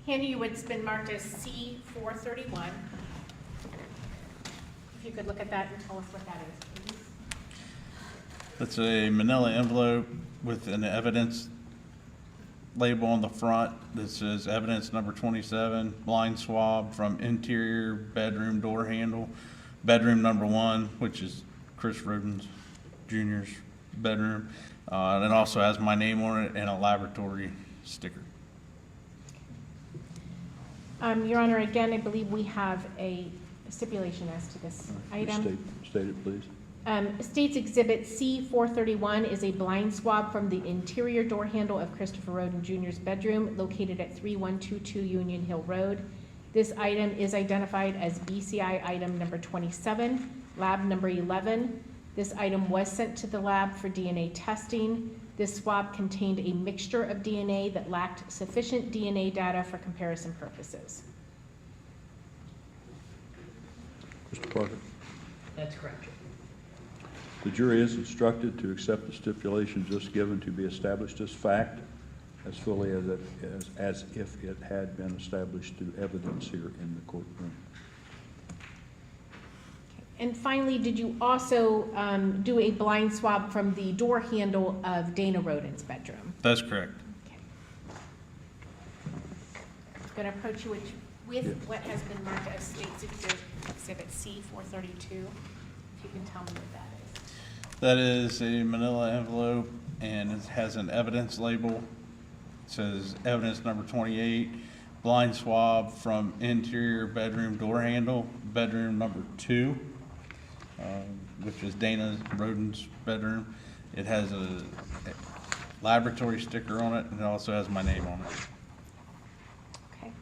Handing you what's been marked as C431. If you could look at that and tell us what that is, please. That's a manila envelope with an evidence label on the front that says evidence number 27, blind swab from interior bedroom door handle, bedroom number 1, which is Chris Roden Jr.'s bedroom. And it also has my name on it and a laboratory sticker. Your Honor, again, I believe we have a stipulation as to this item. State it, please. State's Exhibit C431 is a blind swab from the interior door handle of Christopher Roden Jr.'s bedroom located at 3122 Union Hill Road. This item is identified as BCI item number 27, lab number 11. This item was sent to the lab for DNA testing. This swab contained a mixture of DNA that lacked sufficient DNA data for comparison purposes. Mr. Parker? That's correct, Your The jury is instructed to accept the stipulation just given to be established as fact, as fully as if it had been established through evidence here in the courtroom. And finally, did you also do a blind swab from the door handle of Dana Roden's bedroom? That's correct. Okay. I'm going to approach you with what has been marked as State's Exhibit C432. If you can tell me what that is. That is a manila envelope, and it has an evidence label. It says evidence number 28, blind swab from interior bedroom door handle, bedroom number 2, which is Dana Roden's bedroom. It has a laboratory sticker on it, and it also has my name on it. Okay.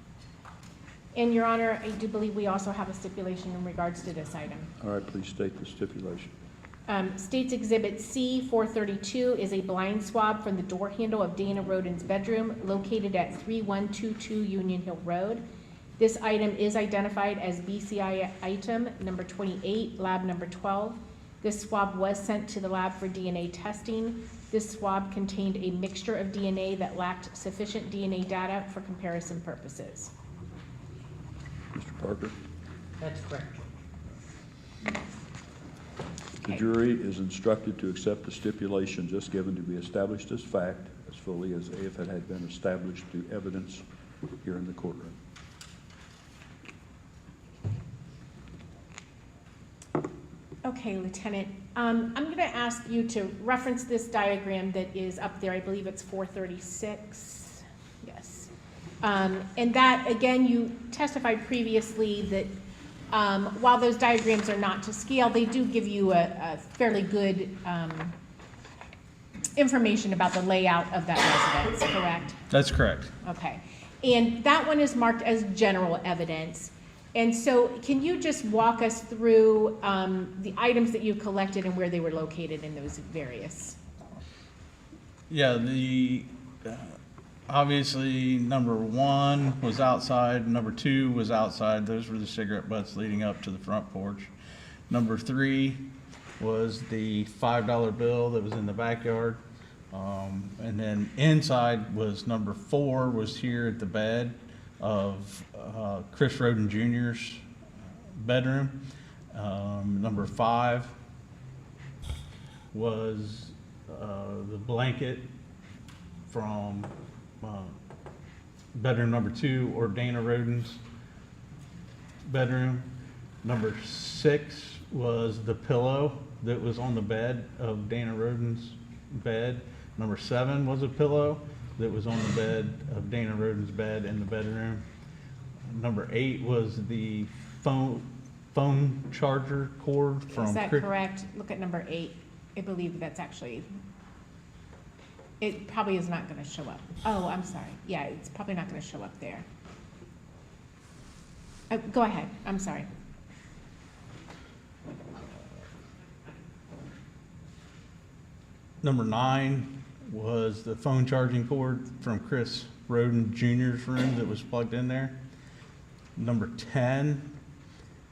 And Your Honor, I do believe we also have a stipulation in regards to this item. All right, please state the stipulation. State's Exhibit C432 is a blind swab from the door handle of Dana Roden's bedroom located at 3122 Union Hill Road. This item is identified as BCI item number 28, lab number 12. This swab was sent to the lab for DNA testing. This swab contained a mixture of DNA that lacked sufficient DNA data for comparison purposes. Mr. Parker? That's correct. The jury is instructed to accept the stipulation just given to be established as fact, as fully as if it had been established through evidence here in the courtroom. Okay, Lieutenant. I'm going to ask you to reference this diagram that is up there. I believe it's 436. Yes. And that, again, you testified previously that while those diagrams are not to scale, they do give you a fairly good information about the layout of that residence, correct? That's correct. Okay. And that one is marked as general evidence. And so can you just walk us through the items that you collected and where they were located in those various? Yeah, obviously number 1 was outside, number 2 was outside. Those were the cigarette butts leading up to the front porch. Number 3 was the $5 bill that was in the backyard. And then inside was number 4 was here at the bed of Chris Rhoden Jr.'s bedroom. Number 5 was the blanket from bedroom number 2, or Dana Rhoden's bedroom. Number 6 was the pillow that was on the bed of Dana Rhoden's bed. Number 7 was a pillow that was on the bed of Dana Rhoden's bed in the bedroom. Number 8 was the phone charger cord from. Is that correct? Look at number 8. I believe that's actually, it probably is not going to show up. Oh, I'm sorry. Yeah, it's probably not going to show up there. Go ahead. I'm sorry. Number 9 was the phone charging cord from Chris Rhoden Jr.'s room that was plugged in there. Number 10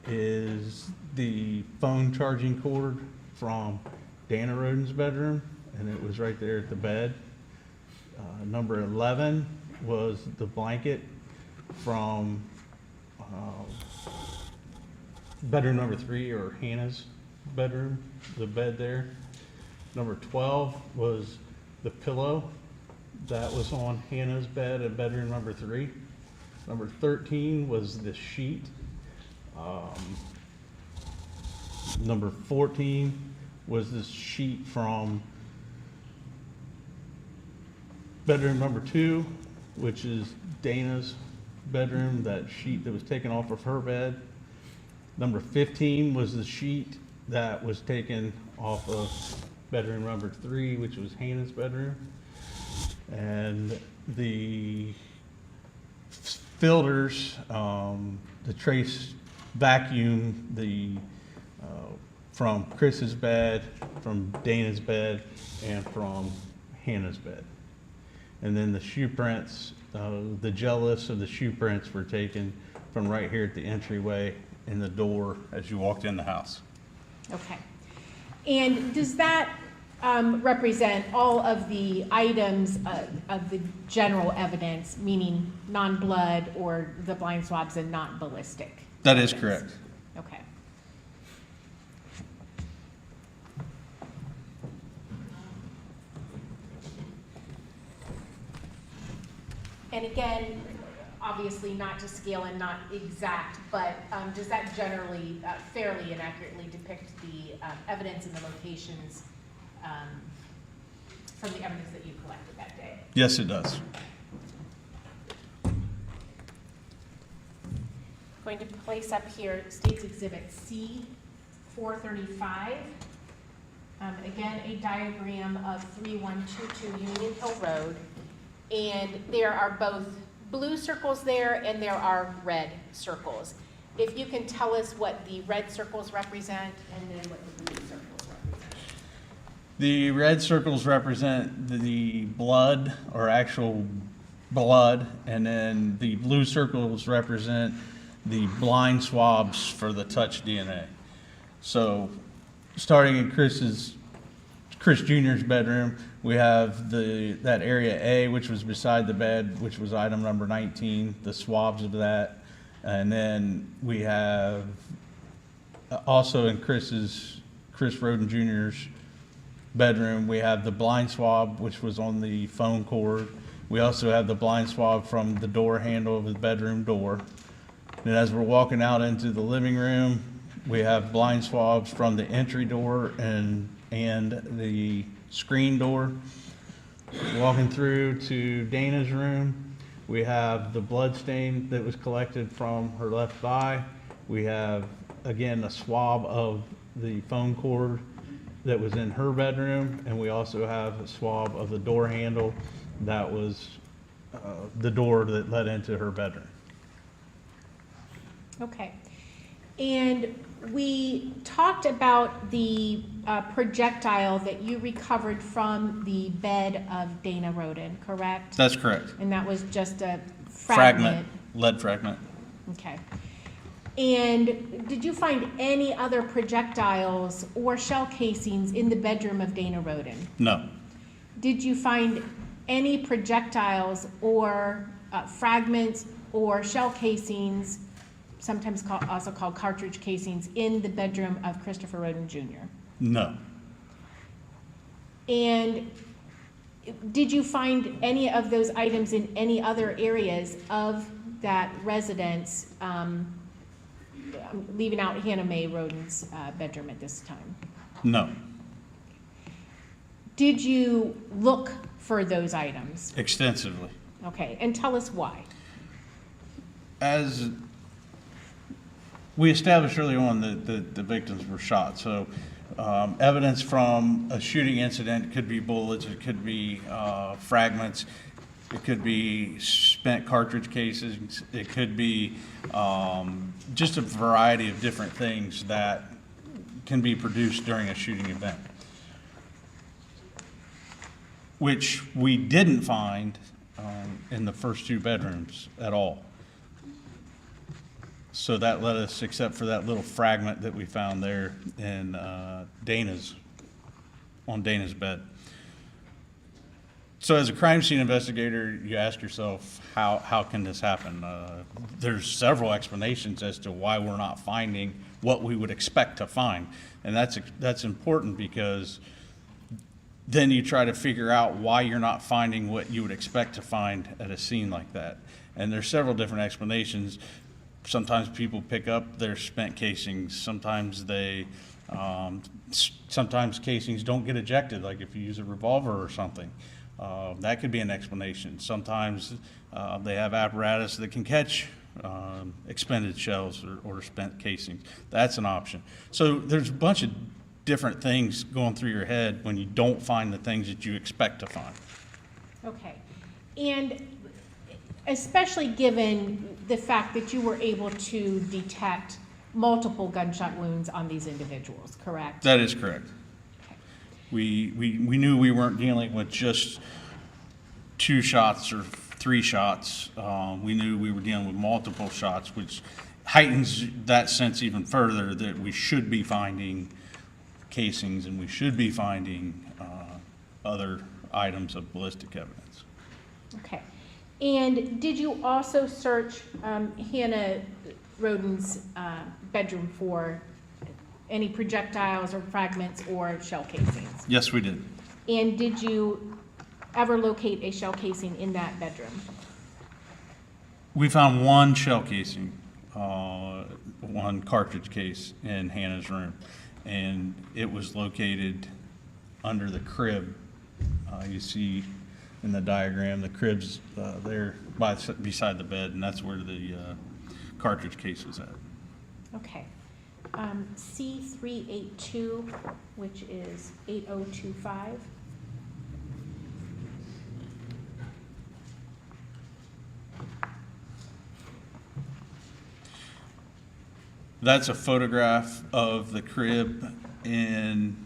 is the phone charging cord from Dana Rhoden's bedroom, and it was right there at the bed. Number 11 was the blanket from bedroom number 3, or Hannah's bedroom, the bed there. Number 12 was the pillow that was on Hannah's bed at bedroom number 3. Number 13 was the sheet. Number 14 was this sheet from bedroom number 2, which is Dana's bedroom, that sheet that was taken off of her bed. Number 15 was the sheet that was taken off of bedroom number 3, which was Hannah's bedroom. And the filters, the trace vacuum, from Chris's bed, from Dana's bed, and from Hannah's bed. And then the shoe prints, the gel lifts of the shoe prints were taken from right here at the entryway in the door as you walked in the house. Okay. And does that represent all of the items of the general evidence, meaning non-blood or the blind swabs and not ballistic? That is correct. Okay. And again, obviously not to scale and not exact, but does that generally fairly and accurately depict the evidence and the locations from the evidence that you collected that day? Yes, it does. Going to place up here State's Exhibit C 435. Again, a diagram of 3122 Union Hill Road. And there are both blue circles there and there are red circles. If you can tell us what the red circles represent and then what the blue circles represent. The red circles represent the blood, or actual blood, and then the blue circles represent the blind swabs for the touch DNA. So starting in Chris Jr.'s bedroom, we have that area A, which was beside the bed, which was item number 19, the swabs of that. And then we have also in Chris Rhoden Jr.'s bedroom, we have the blind swab, which was on the phone cord. We also have the blind swab from the door handle of the bedroom door. And as we're walking out into the living room, we have blind swabs from the entry door and the screen door. Walking through to Dana's room, we have the blood stain that was collected from her left thigh. We have, again, a swab of the phone cord that was in her bedroom, and we also have a swab of the door handle that was the door that led into her bedroom. Okay. And we talked about the projectile that you recovered from the bed of Dana Roden, correct? That's correct. And that was just a fragment? Lead fragment. Okay. And did you find any other projectiles or shell casings in the bedroom of Dana Roden? No. did you find any projectiles or fragments or shell casings, sometimes also called cartridge casings, in the bedroom of Christopher Roden Jr.? No. And did you find any of those items in any other areas of that residence, leaving out Hannah Mae Roden's bedroom at this time? No. Did you look for those items? Extensively. Okay, and tell us why. As we established early on, the victims were shot, so evidence from a shooting incident could be bullets, it could be fragments, it could be spent cartridge cases, it could be just a variety of different things that can be produced during a shooting event, which we didn't find in the first two bedrooms at all. So that led us, except for that little fragment that we found there in Dana's bed. So as a crime scene investigator, you ask yourself, how can this happen? There's several explanations as to why we're not finding what we would expect to find. And that's important, because then you try to figure out why you're not finding what you would expect to find at a scene like that. And there's several different explanations. Sometimes people pick up their spent casings. Sometimes sometimes casings don't get ejected, like if you use a revolver or something. That could be an explanation. Sometimes they have apparatus that can catch expended shells or spent casings. That's an option. So there's a bunch of different things going through your head when you don't find the things that you expect to find. Okay, and especially given the fact that you were able to detect multiple gunshot wounds on these individuals, correct? That is correct. Okay. We knew we weren't dealing with just 2 shots or 3 shots. We knew we were dealing with multiple shots, which heightens that sense even further, that we should be finding casings and we should be finding other items of ballistic evidence. Okay. And did you also search Hannah Roden's bedroom for any projectiles or fragments or shell casings? Yes, we did. And did you ever locate a shell casing in that bedroom? We found 1 shell casing, 1 cartridge case in Hannah's room, and it was located under the crib. You see in the diagram, the crib's there beside the bed, and that's where the cartridge case was at. Okay. C382, which is 8025. That's a photograph of the crib in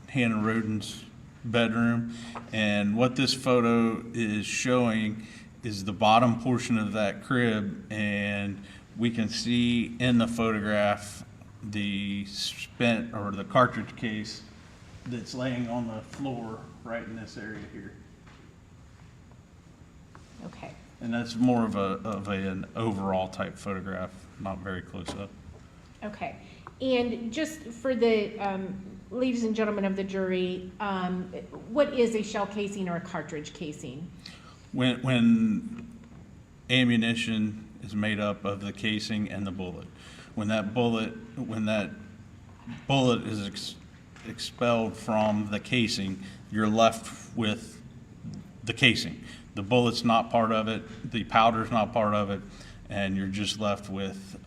Hannah Roden's bedroom, and what this photo is showing is the bottom portion of that crib, and we can see in the photograph the spent or the cartridge case that's laying on the floor right in this area here. Okay. And that's more of an overall type photograph, not very close up. Okay. And just for the ladies and gentlemen of the jury, what is a shell casing or a cartridge casing? When ammunition is made up of the casing and the bullet, when that bullet is expelled from the casing, you're left with the casing. The bullet's not part of it, the powder's not part of it, and you're just left with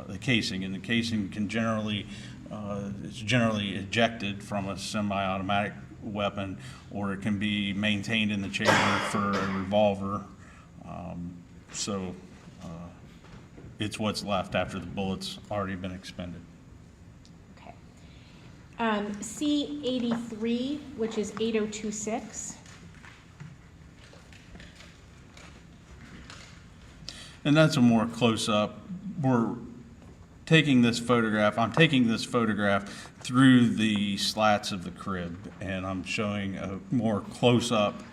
the casing. And the casing can generally, it's generally ejected from a semi-automatic weapon, or it can be maintained in the chamber for a revolver. It's what's left after the bullet's already been expended. Okay. C83, which is 8026. And that's a more close-up. We're taking this photograph through the slats of the crib, and I'm showing a more close-up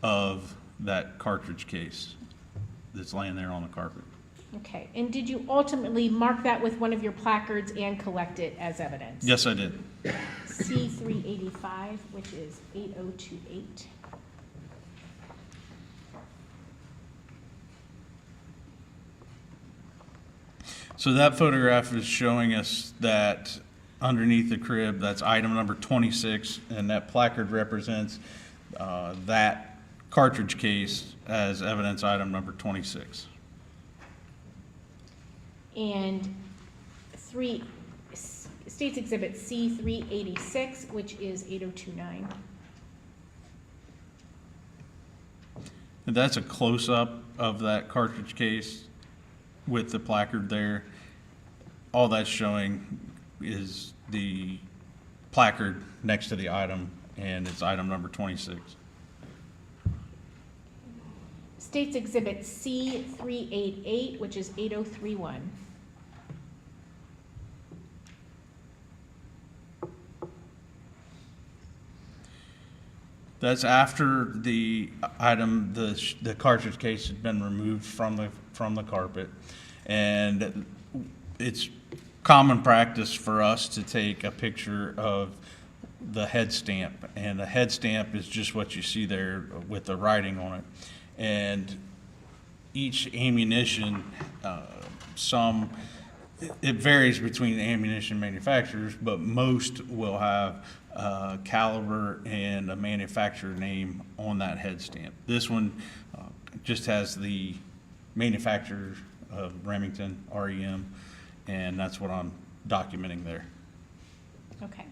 of that cartridge case that's laying there on the carpet. Okay, and did you ultimately mark that with one of your placards and collect it as evidence? Yes, I did. C385, which is 8028. So that photograph is showing us that underneath the crib, that's item number 26, and that placard represents that cartridge case as evidence item number 26. And State's Exhibit C386, which is 8029. And that's a close-up of that cartridge case with the placard there. All that's showing is the placard next to the item, and it's item number 26. State's Exhibit C388, which is 8031. That's after the item, the cartridge case had been removed from the carpet, and it's common practice for us to take a picture of the head stamp, and the head stamp is just what you see there with the writing on it. And each ammunition, it varies between ammunition manufacturers, but most will have caliber and a manufacturer name on that head stamp. This one just has the manufacturer of Remington, REM, and that's what I'm documenting there. Okay.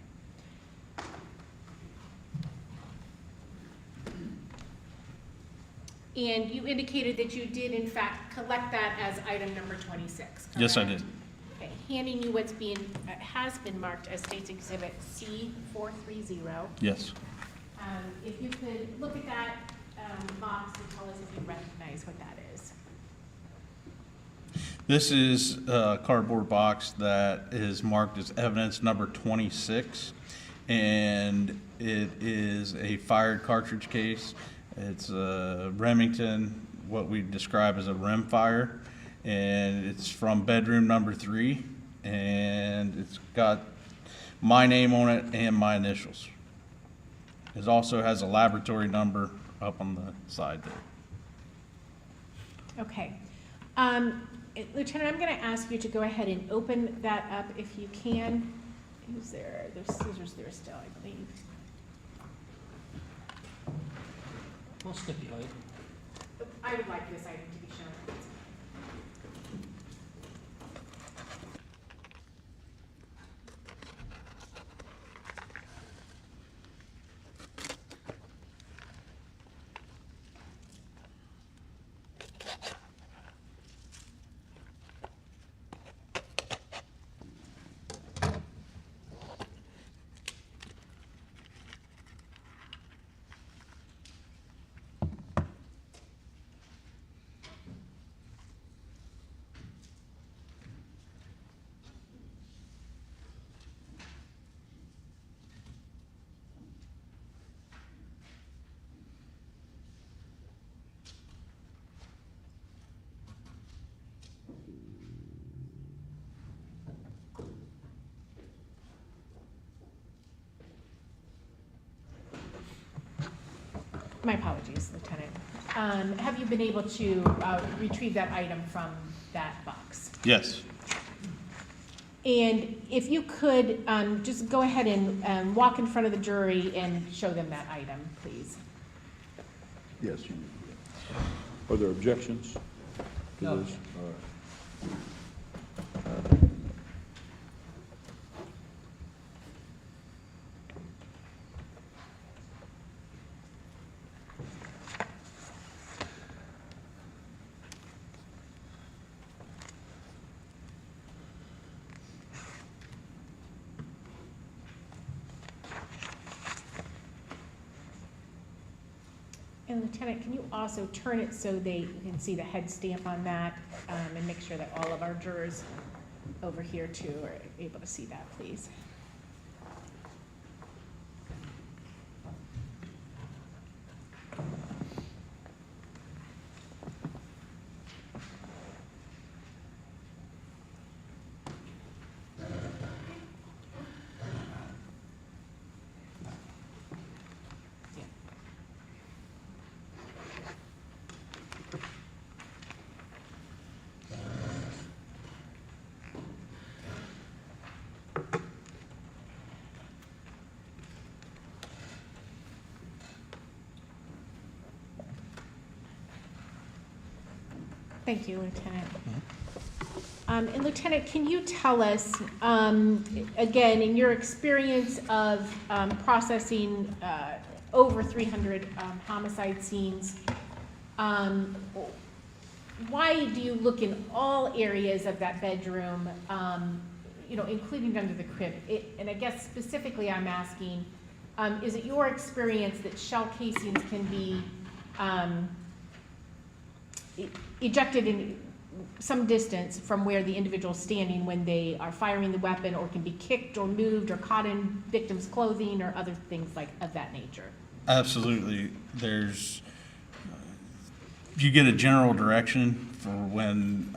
And you indicated that you did in fact collect that as item number 26, correct? Yes, I did. Okay, handing you what's has been marked as State's Exhibit C430. Yes. If you could look at that box and tell us if you recognize what that is. This is a cardboard box that is marked as evidence number 26, and it is a fired cartridge case. It's a Remington, what we describe as a rim fire, and it's from bedroom number 3, and it's got my name on it and my initials. It also has a laboratory number up on the side there. Okay. Lieutenant, I'm going to ask you to go ahead and open that up if you can. Who's there? There's scissors there still, I believe. We'll stipulate. I would like this item to be shown. My apologies, Lieutenant. Have you been able to retrieve that item from that box? Yes. And if you could just go ahead and walk in front of the jury and show them that item, please. Yes. You may. Are there objections to No. this? All right. And Lieutenant, can you also turn it so they can see the head stamp on that and make sure that all of our jurors over here too are able to see that, please. Thank you, Lieutenant. And Lieutenant, can you tell us, again, in your experience of processing over 300 homicide scenes, why do you look in all areas of that bedroom, including under the crib? And I guess specifically I'm asking, is it your experience that shell casings can be ejected in some distance from where the individual's standing when they are firing the weapon, or can be kicked or moved or caught in victim's clothing or other things like of that nature? Absolutely. You get a general direction for when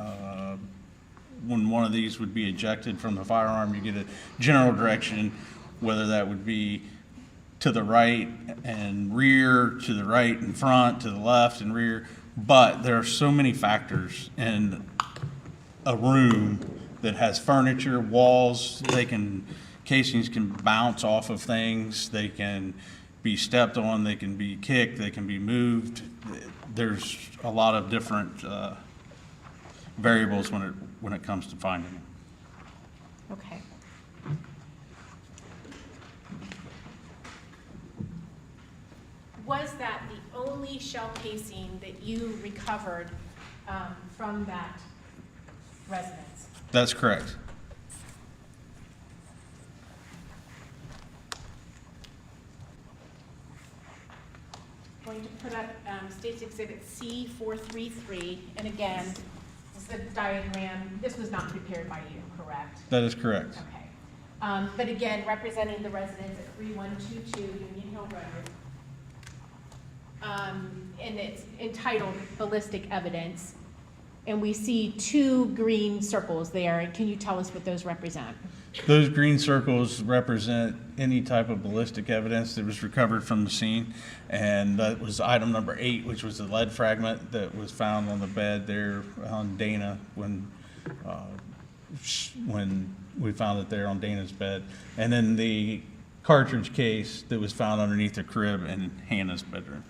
one of these would be ejected from the firearm. You get a general direction, whether that would be to the right and rear, to the right and front, to the left and rear. But there are so many factors in a room that has furniture, walls. Casings can bounce off of things. They can be stepped on. They can be kicked. They can be moved. There's a lot of different variables when it comes to finding them. Okay. Was that the only shell casing that you recovered from that residence? That's correct. Going to put up State's Exhibit C433, and again, this is the diagram. This was not prepared by you, correct? That is correct. Okay. But again, representing the residence at 3122 Union Hill Road. And it's entitled Ballistic Evidence. And we see two green circles there. Can you tell us what those represent? Those green circles represent any type of ballistic evidence that was recovered from the scene. And that was item number 8, which was the lead fragment that was found on the bed there on Dana when we found it there on Dana's bed. And then the cartridge case that was found underneath the crib in Hannah's bedroom.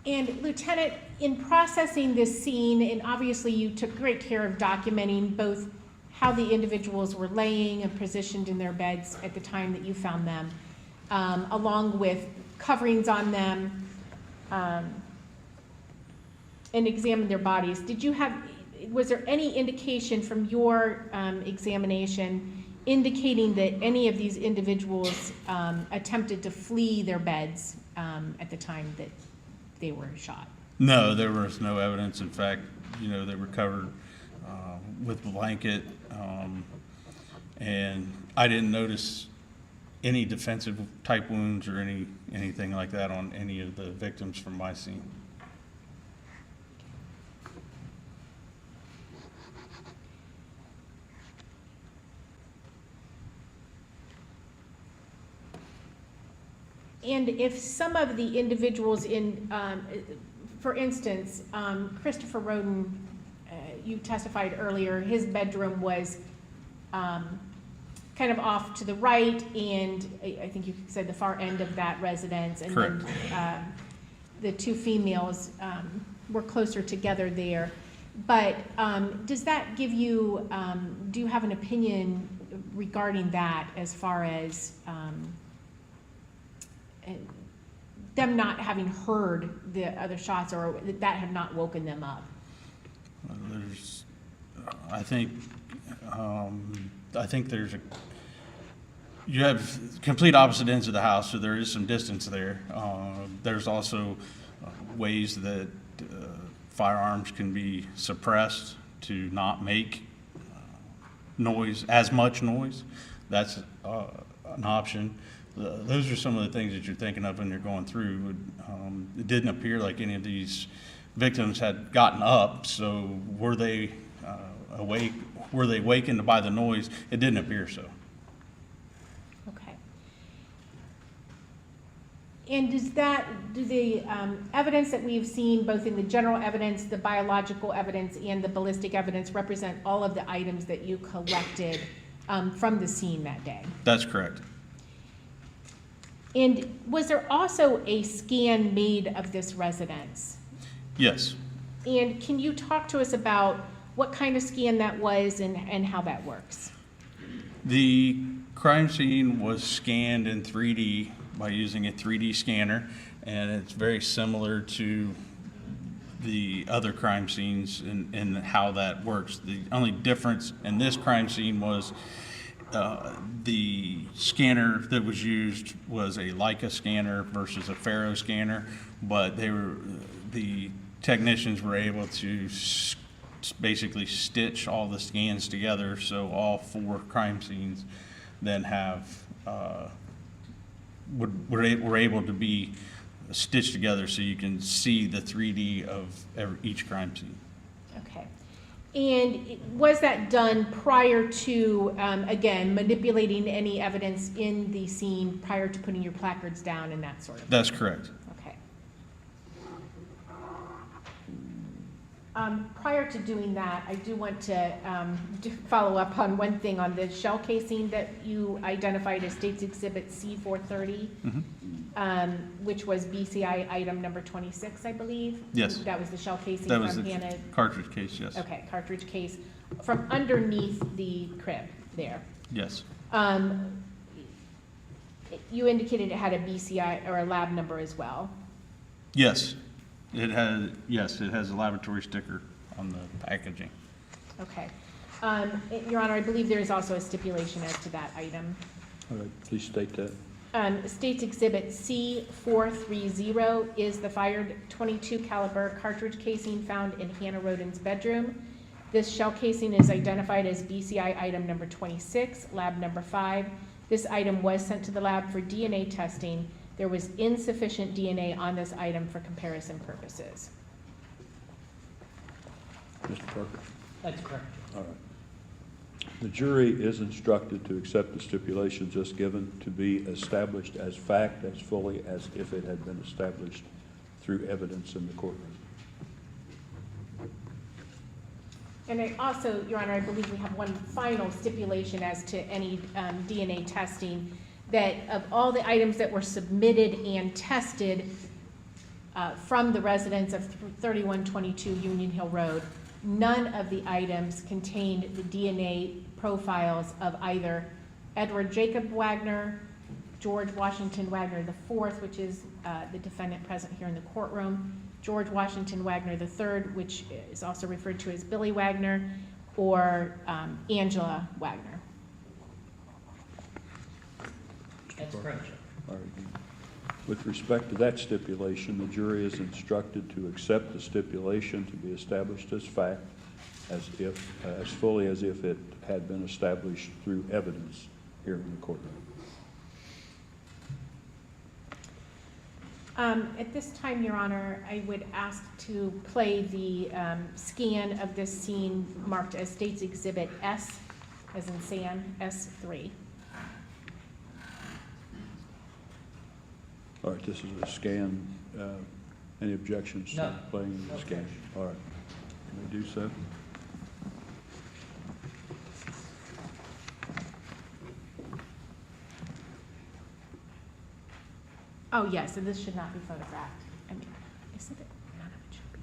And Lieutenant, in processing this scene, and obviously you took great care of documenting both how the individuals were laying and positioned in their beds at the time that you found them, along with coverings on them, and examined their bodies. Was there any indication from your examination indicating that any of these individuals attempted to flee their beds at the time that they were shot? No, there was no evidence. In fact, they were covered with a blanket, and I didn't notice any defensive type wounds or anything like that on any of the victims from my scene. And if some of the individuals for instance, Christopher Rhoden, you testified earlier, his bedroom was kind of off to the right, and I think you said the far end of that residence. And correct. Then the two females were closer together there. But does that give you, do you have an opinion regarding that as far as them not having heard the other shots, or that have not woken them up? I think you have complete opposite ends of the house, so there is some distance there. There's also ways that firearms can be suppressed to not make noise, as much noise. That's an option. Those are some of the things that you're thinking of when you're going through. It didn't appear like any of these victims had gotten up, so were they awake? Were they awakened by the noise? It didn't appear so. Okay. And do the evidence that we've seen, both in the general evidence, the biological evidence, and the ballistic evidence, represent all of the items that you collected from the scene that day? That's correct. And was there also a scan made of this residence? Yes. And can you talk to us about what kind of scan that was and how that works? The crime scene was scanned in 3D by using a 3D scanner, and it's very similar to the other crime scenes in how that works. The only difference in this crime scene was the scanner that was used was a Leica scanner versus a Faro scanner, but the technicians were able to basically stitch all the scans together, so all 4 crime scenes then have were able to be stitched together, so you can see the 3D of each crime scene. Okay. And was that done prior to, again, manipulating any evidence in the scene prior to putting your placards down and that sort of thing? That's correct. Okay. Prior to doing that, I do want to follow up on one thing on the shell casing that you identified as State's Exhibit C430, which was BCI item number 26, I believe? Yes. That was the shell casing That from was the Hannah? cartridge case, yes. Okay, cartridge case from underneath the crib there. Yes. You indicated it had a BCI or a lab number as well. Yes. It has a laboratory sticker on the packaging. Okay. Your Honor, I believe there is also a stipulation as to that item. All right, please state that. State's Exhibit C430 is the fired .22 caliber cartridge casing found in Hannah Rhoden's bedroom. This shell casing is identified as BCI item number 26, lab number 5. This item was sent to the lab for DNA testing. There was insufficient DNA on this item for comparison purposes. Mr. Parker? That's correct. All right. The jury is instructed to accept the stipulation just given to be established as fact as fully as if it had been established through evidence in the courtroom. And I also, Your Honor, I believe we have one final stipulation as to any DNA testing, that of all the items that were submitted and tested from the residents of 3122 Union Hill Road, none of the items contained the DNA profiles of either Edward Jacob Wagner, George Washington Wagner IV, which is the defendant present here in the courtroom, George Washington Wagner III, which is also referred to as Billy Wagner, or Angela Wagner. That's correct, sir. All right. With respect to that stipulation, the jury is instructed to accept the stipulation to be established as fact as fully as if it had been established through evidence here in the courtroom. At this time, Your Honor, I would ask to play the scan of this scene marked as State's Exhibit S, as in Sam, S3. All right, this is a scan. Any objections to No. playing the scan? All right, may do so. Oh, yes, and this should not be photographed. I mean, I said that none of it should be.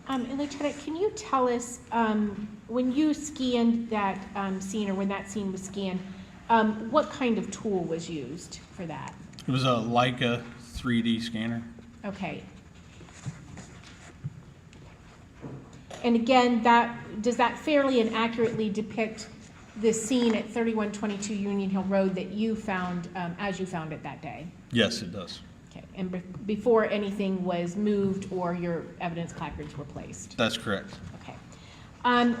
And Lieutenant, can you tell us, when you scanned that scene, or when that scene was scanned, what kind of tool was used for that? It was a Leica 3D scanner. Okay. And again, does that fairly and accurately depict the scene at 3122 Union Hill Road that you found, as you found it that day? Yes, it does. Okay, and before anything was moved or your evidence placards were placed? That's correct. Okay.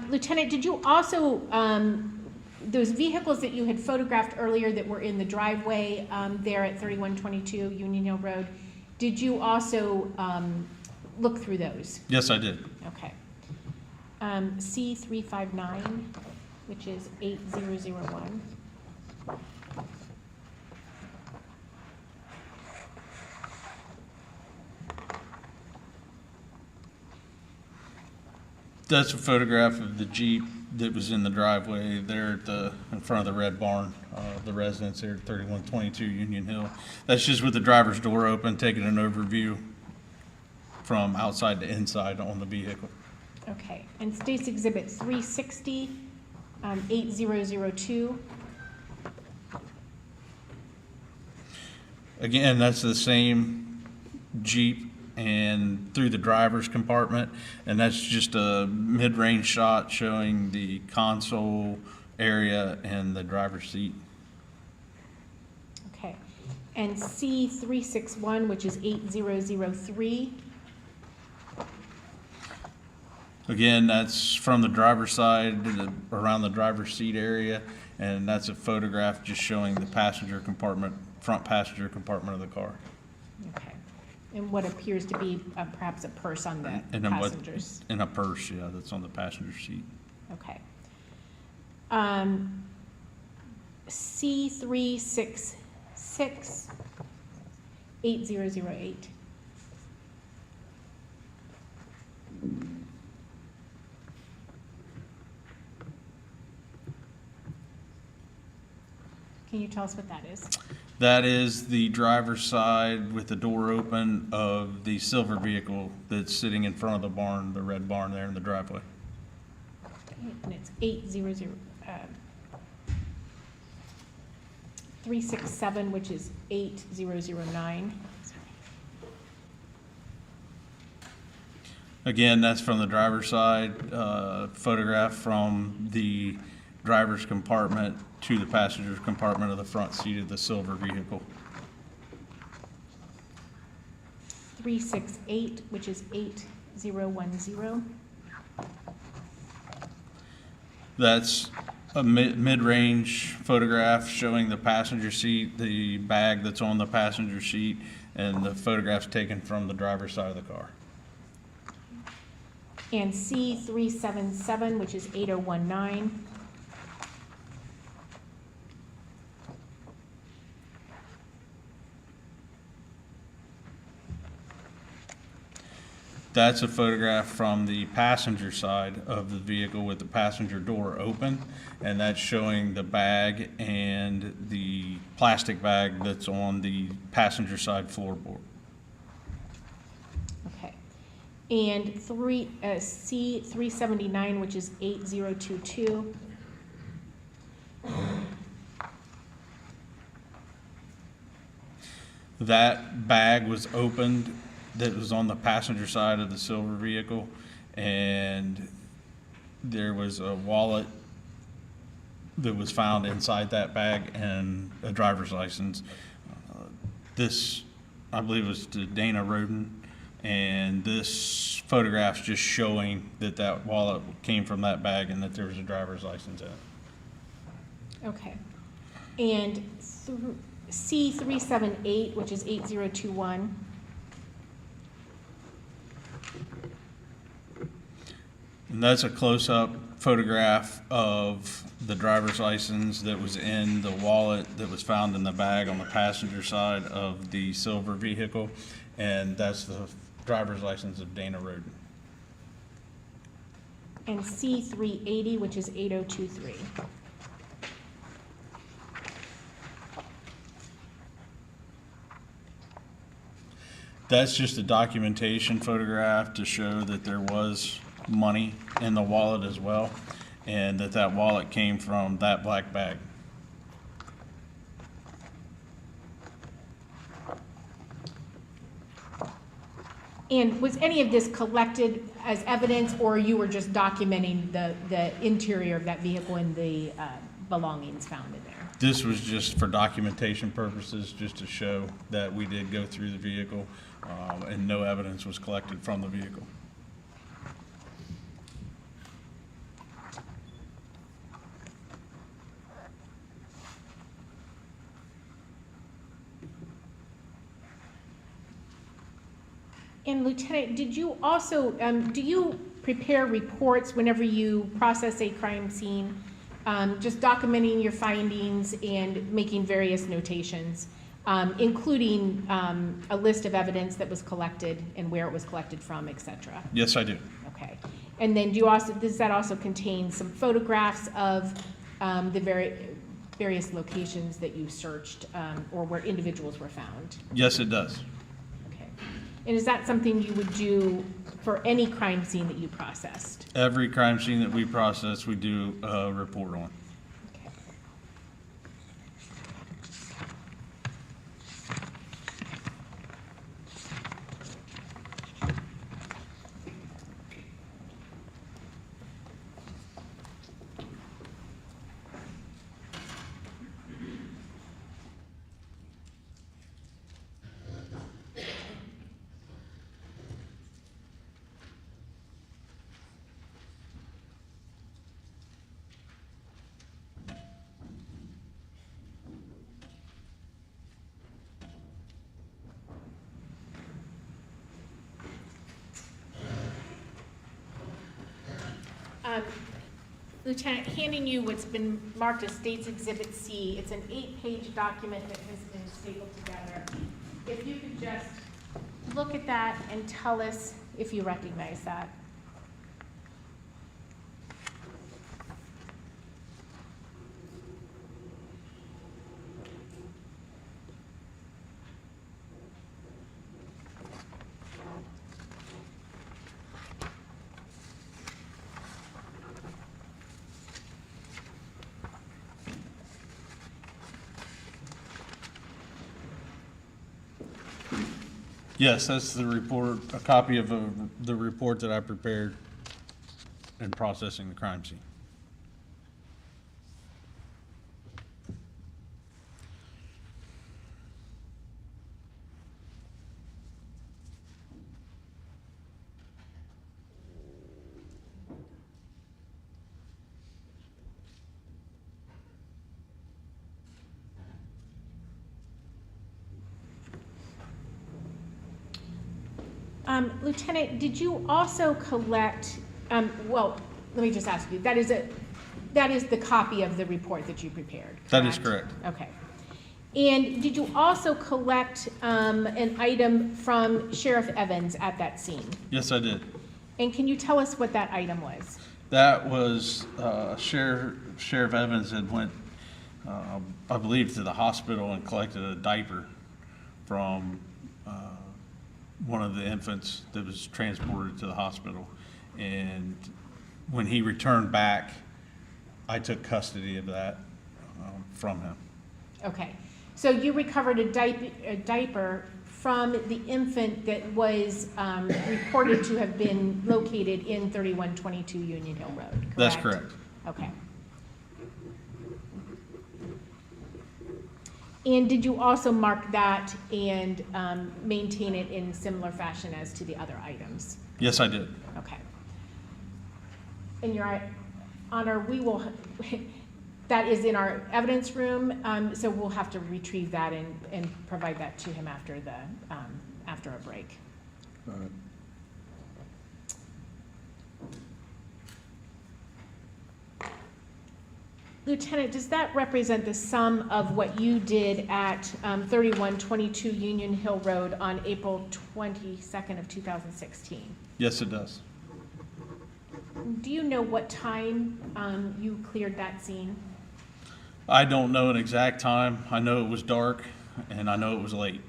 Lieutenant, did you also, those vehicles that you had photographed earlier that were in the driveway there at 3122 Union Hill Road, did you also look through those? Yes, I did. Okay. C359, which is 8001. That's a photograph of the Jeep that was in the driveway there in front of the red barn, the residence there at 3122 Union Hill. That's just with the driver's door open, taking an overview from outside to inside on the vehicle. Okay, and State's Exhibit 360, 8002. Again, that's the same Jeep and through the driver's compartment, and that's just a mid-range shot showing the console area and the driver's seat. Okay, and C361, which is 8003. Again, that's from the driver's side around the driver's seat area, and that's a photograph just showing the passenger compartment, front passenger compartment of the car. Okay, and what appears to be perhaps a purse on the And then passengers. in a purse, yeah, that's on the passenger seat. Okay. C366, 8008. Can you tell us what that is? That is the driver's side with the door open of the silver vehicle that's sitting in front of the barn, the red barn there in the driveway. And it's 800, 367, which is 8009. Again, that's from the driver's side, photograph from the driver's compartment to the passenger compartment of the front seat of the silver vehicle. 368, which is 8010. That's a mid-range photograph showing the passenger seat, the bag that's on the passenger seat, and the photograph's taken from the driver's side of the car. And C377, which is 8019. That's a photograph from the passenger side of the vehicle with the passenger door open, and that's showing the bag and the plastic bag that's on the passenger side floorboard. Okay. And C379, which is 8022. That bag was opened that was on the passenger side of the silver vehicle, and there was a wallet that was found inside that bag and a driver's license. This, I believe, was to Dana Roden, and this photograph's just showing that that wallet came from that bag and that there was a driver's license in it. Okay. And C378, which is 8021. And that's a close-up photograph of the driver's license that was in the wallet that was found in the bag on the passenger side of the silver vehicle, and that's the driver's license of Dana Roden. And C380, which is 8023. That's just a documentation photograph to show that there was money in the wallet as well, and that wallet came from that black bag. And was any of this collected as evidence, or you were just documenting the interior of that vehicle and the belongings found in there? This was just for documentation purposes, just to show that we did go through the vehicle, and no evidence was collected from the vehicle. And Lieutenant, did you also, do you prepare reports whenever you process a crime scene, just documenting your findings and making various notations, including a list of evidence that was collected and where it was collected from, et cetera? Yes, I do. Okay. And then does that also contain some photographs of the various locations that you searched, or where individuals were found? Yes, it does. Okay. And is that something you would do for any crime scene that you processed? Every crime scene that we process, we do a report on. Okay. Lieutenant, handing you what's been marked as State's Exhibit C. It's an 8-page document that has been stapled together. If you could just look at that and tell us if you recognize that. Yes, that's the report, a copy of the report that I prepared in processing the crime scene. Lieutenant, did you also collect, well, let me just ask you, that is the copy of the report that you prepared, That is correct? correct. Okay. And did you also collect an item from Sheriff Evans at that scene? Yes, I did. And can you tell us what that item was? That was Sheriff Evans had went, I believe, to the hospital and collected a diaper from one of the infants that was transported to the hospital. And when he returned back, I took custody of that from him. Okay. So you recovered a diaper from the infant that was reported to have been located in 3122 Union Hill Road, correct? That's correct. Okay. And did you also mark that and maintain it in similar fashion as to the other items? Yes, I did. Okay. In Your Honor, we will, that is in our evidence room, so we'll have to retrieve that and provide that to him after after a break. All right. Lieutenant, does that represent the sum of what you did at 3122 Union Hill Road on April 22nd of 2016? Yes, it does. Do you know what time you cleared that scene? I don't know an exact time. I know it was dark, and I know it was late.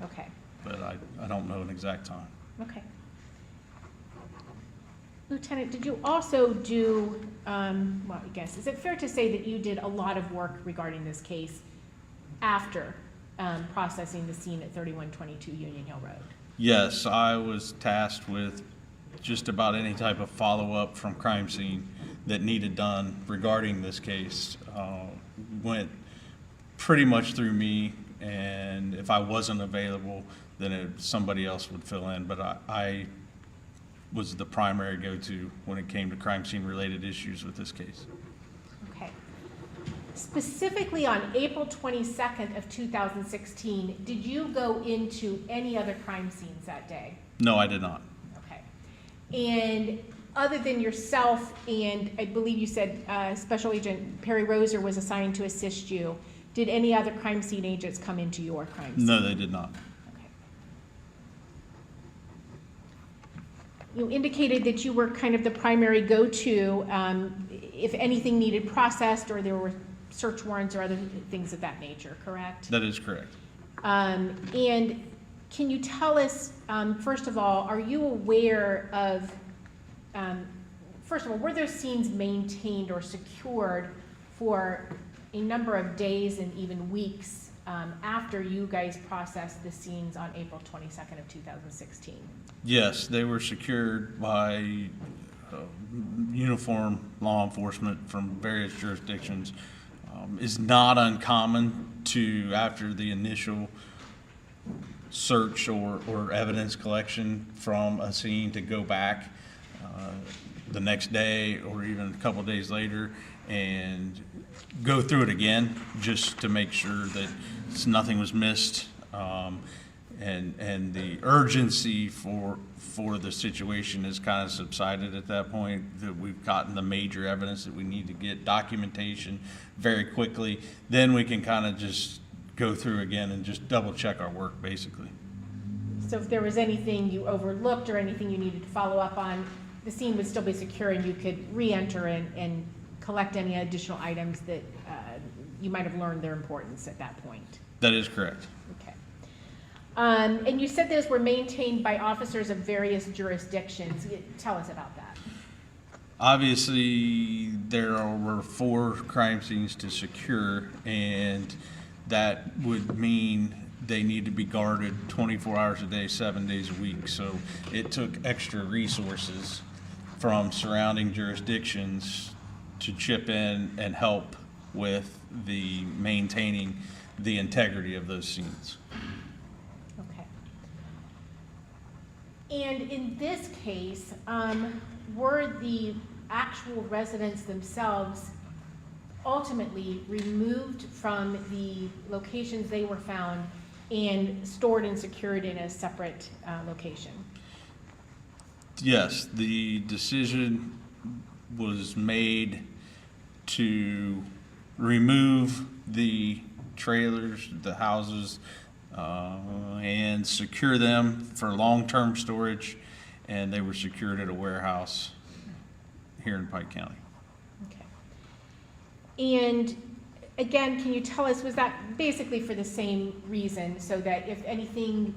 Okay. but I don't know an exact time. Okay. Lieutenant, did you also do, well, I guess, is it fair to say that you did a lot of work regarding this case after processing the scene at 3122 Union Hill Road? Yes, I was tasked with just about any type of follow-up from crime scene that needed done regarding this case. Went pretty much through me, and if I wasn't available, then somebody else would fill in, but I was the primary go-to when it came to crime scene related issues with this case. Okay. Specifically on April 22nd of 2016, did you go into any other crime scenes that day? No, I did not. Okay. And other than yourself, and I believe you said Special Agent Perry Roser was assigned to assist you, did any other crime scene agents come into your crime scene? No, they did not. Okay. You indicated that you were kind of the primary go-to if anything needed processed or there were search warrants or other things of that nature, correct? That is correct. And can you tell us, first of all, are you aware of, first of all, were those scenes maintained or secured for a number of days and even weeks after you guys processed the scenes on April 22nd of 2016? Yes, they were secured by uniformed law enforcement from various jurisdictions. Is not uncommon to, after the initial search or evidence collection from a scene, to go back the next day or even a couple of days later and go through it again just to make sure that nothing was missed. And the urgency for the situation has kind of subsided at that point, that we've gotten the major evidence that we need to get documentation very quickly. Then we can kind of just go through again and just double check our work, basically. So if there was anything you overlooked or anything you needed to follow up on, the scene would still be secure and you could re-enter and collect any additional items that you might have learned their importance at that point. That is correct. Okay. And you said those were maintained by officers of various jurisdictions. Tell us about that. Obviously, there were 4 crime scenes to secure, and that would mean they need to be guarded 24 hours a day, 7 days a week. So it took extra resources from surrounding jurisdictions to chip in and help with the maintaining the integrity of those scenes. Okay. And in this case, were the actual residents themselves ultimately removed from the locations they were found and stored and secured in a separate location? Yes, the decision was made to remove the trailers, the houses, and secure them for long-term storage, and they were secured at a warehouse here in Pike County. Okay. And again, can you tell us, was that basically for the same reason, so that if anything,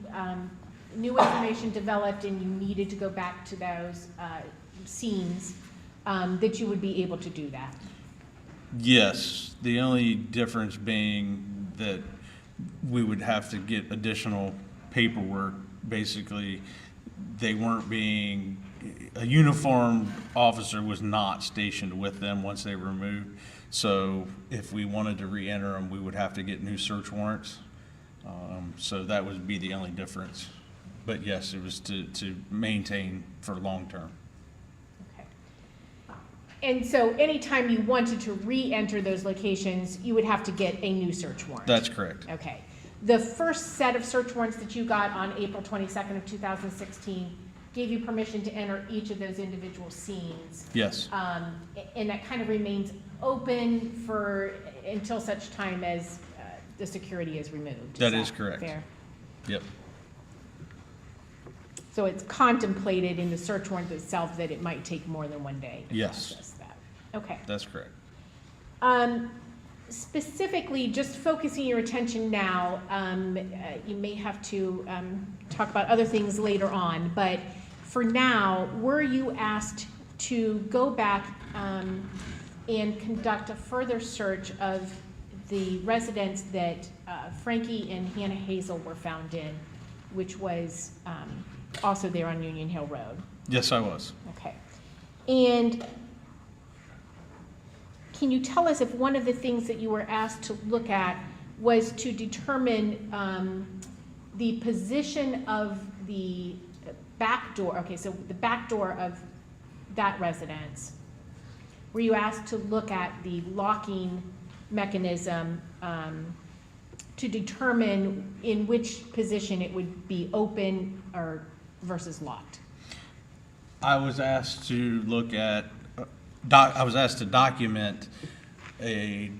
new information developed and you needed to go back to those scenes, that you would be able to do that? Yes, the only difference being that we would have to get additional paperwork. Basically, they weren't being, a uniformed officer was not stationed with them once they were removed. So if we wanted to re-enter them, we would have to get new search warrants. So that would be the only difference. But yes, it was to maintain for long term. Okay. And so anytime you wanted to re-enter those locations, you would have to get a new search warrant? That's correct. Okay. The first set of search warrants that you got on April 22nd of 2016 gave you permission to enter each of those individual scenes. Yes. And that kind of remains open for, until such time as the security is removed. That is correct. Fair? Yep. So it's contemplated in the search warrant itself that it might take more than one day to Yes. process that. Okay. That's correct. specifically, just focusing your attention now, you may have to talk about other things later on, but for now, were you asked to go back and conduct a further search of the residence that Frankie and Hannah Hazel were found in, which was also there on Union Hill Road? Yes, I was. Okay. And can you tell us if one of the things that you were asked to look at was to determine the position of the back door? Okay, so the back door of that residence. Were you asked to look at the locking mechanism to determine in which position it would be open or versus locked? I was asked to look at, I was asked to document a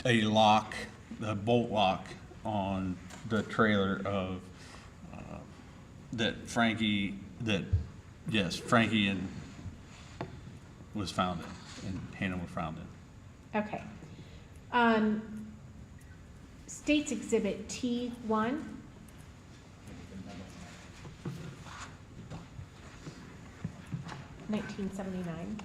lock, a bolt lock on the trailer of, Frankie and was found in, and Hannah were found in. Okay. State's Exhibit T1. 1979.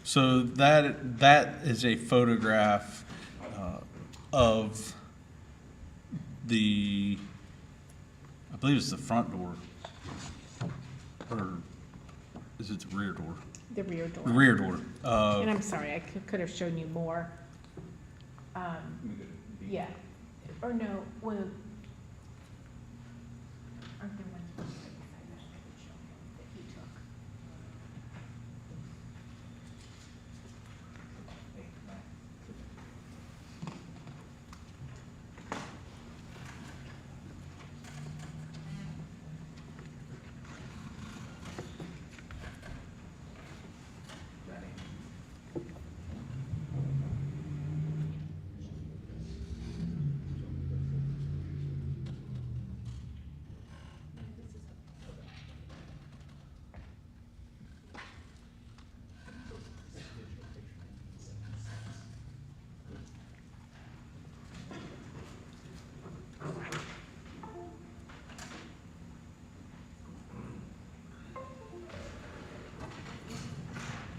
So that is a photograph of the, I believe it's the front door, or is it the rear door? The rear door. The rear door. And I'm sorry, I could have shown you more. Yeah. Or no, well, aren't there ones right beside that I could show you that he took?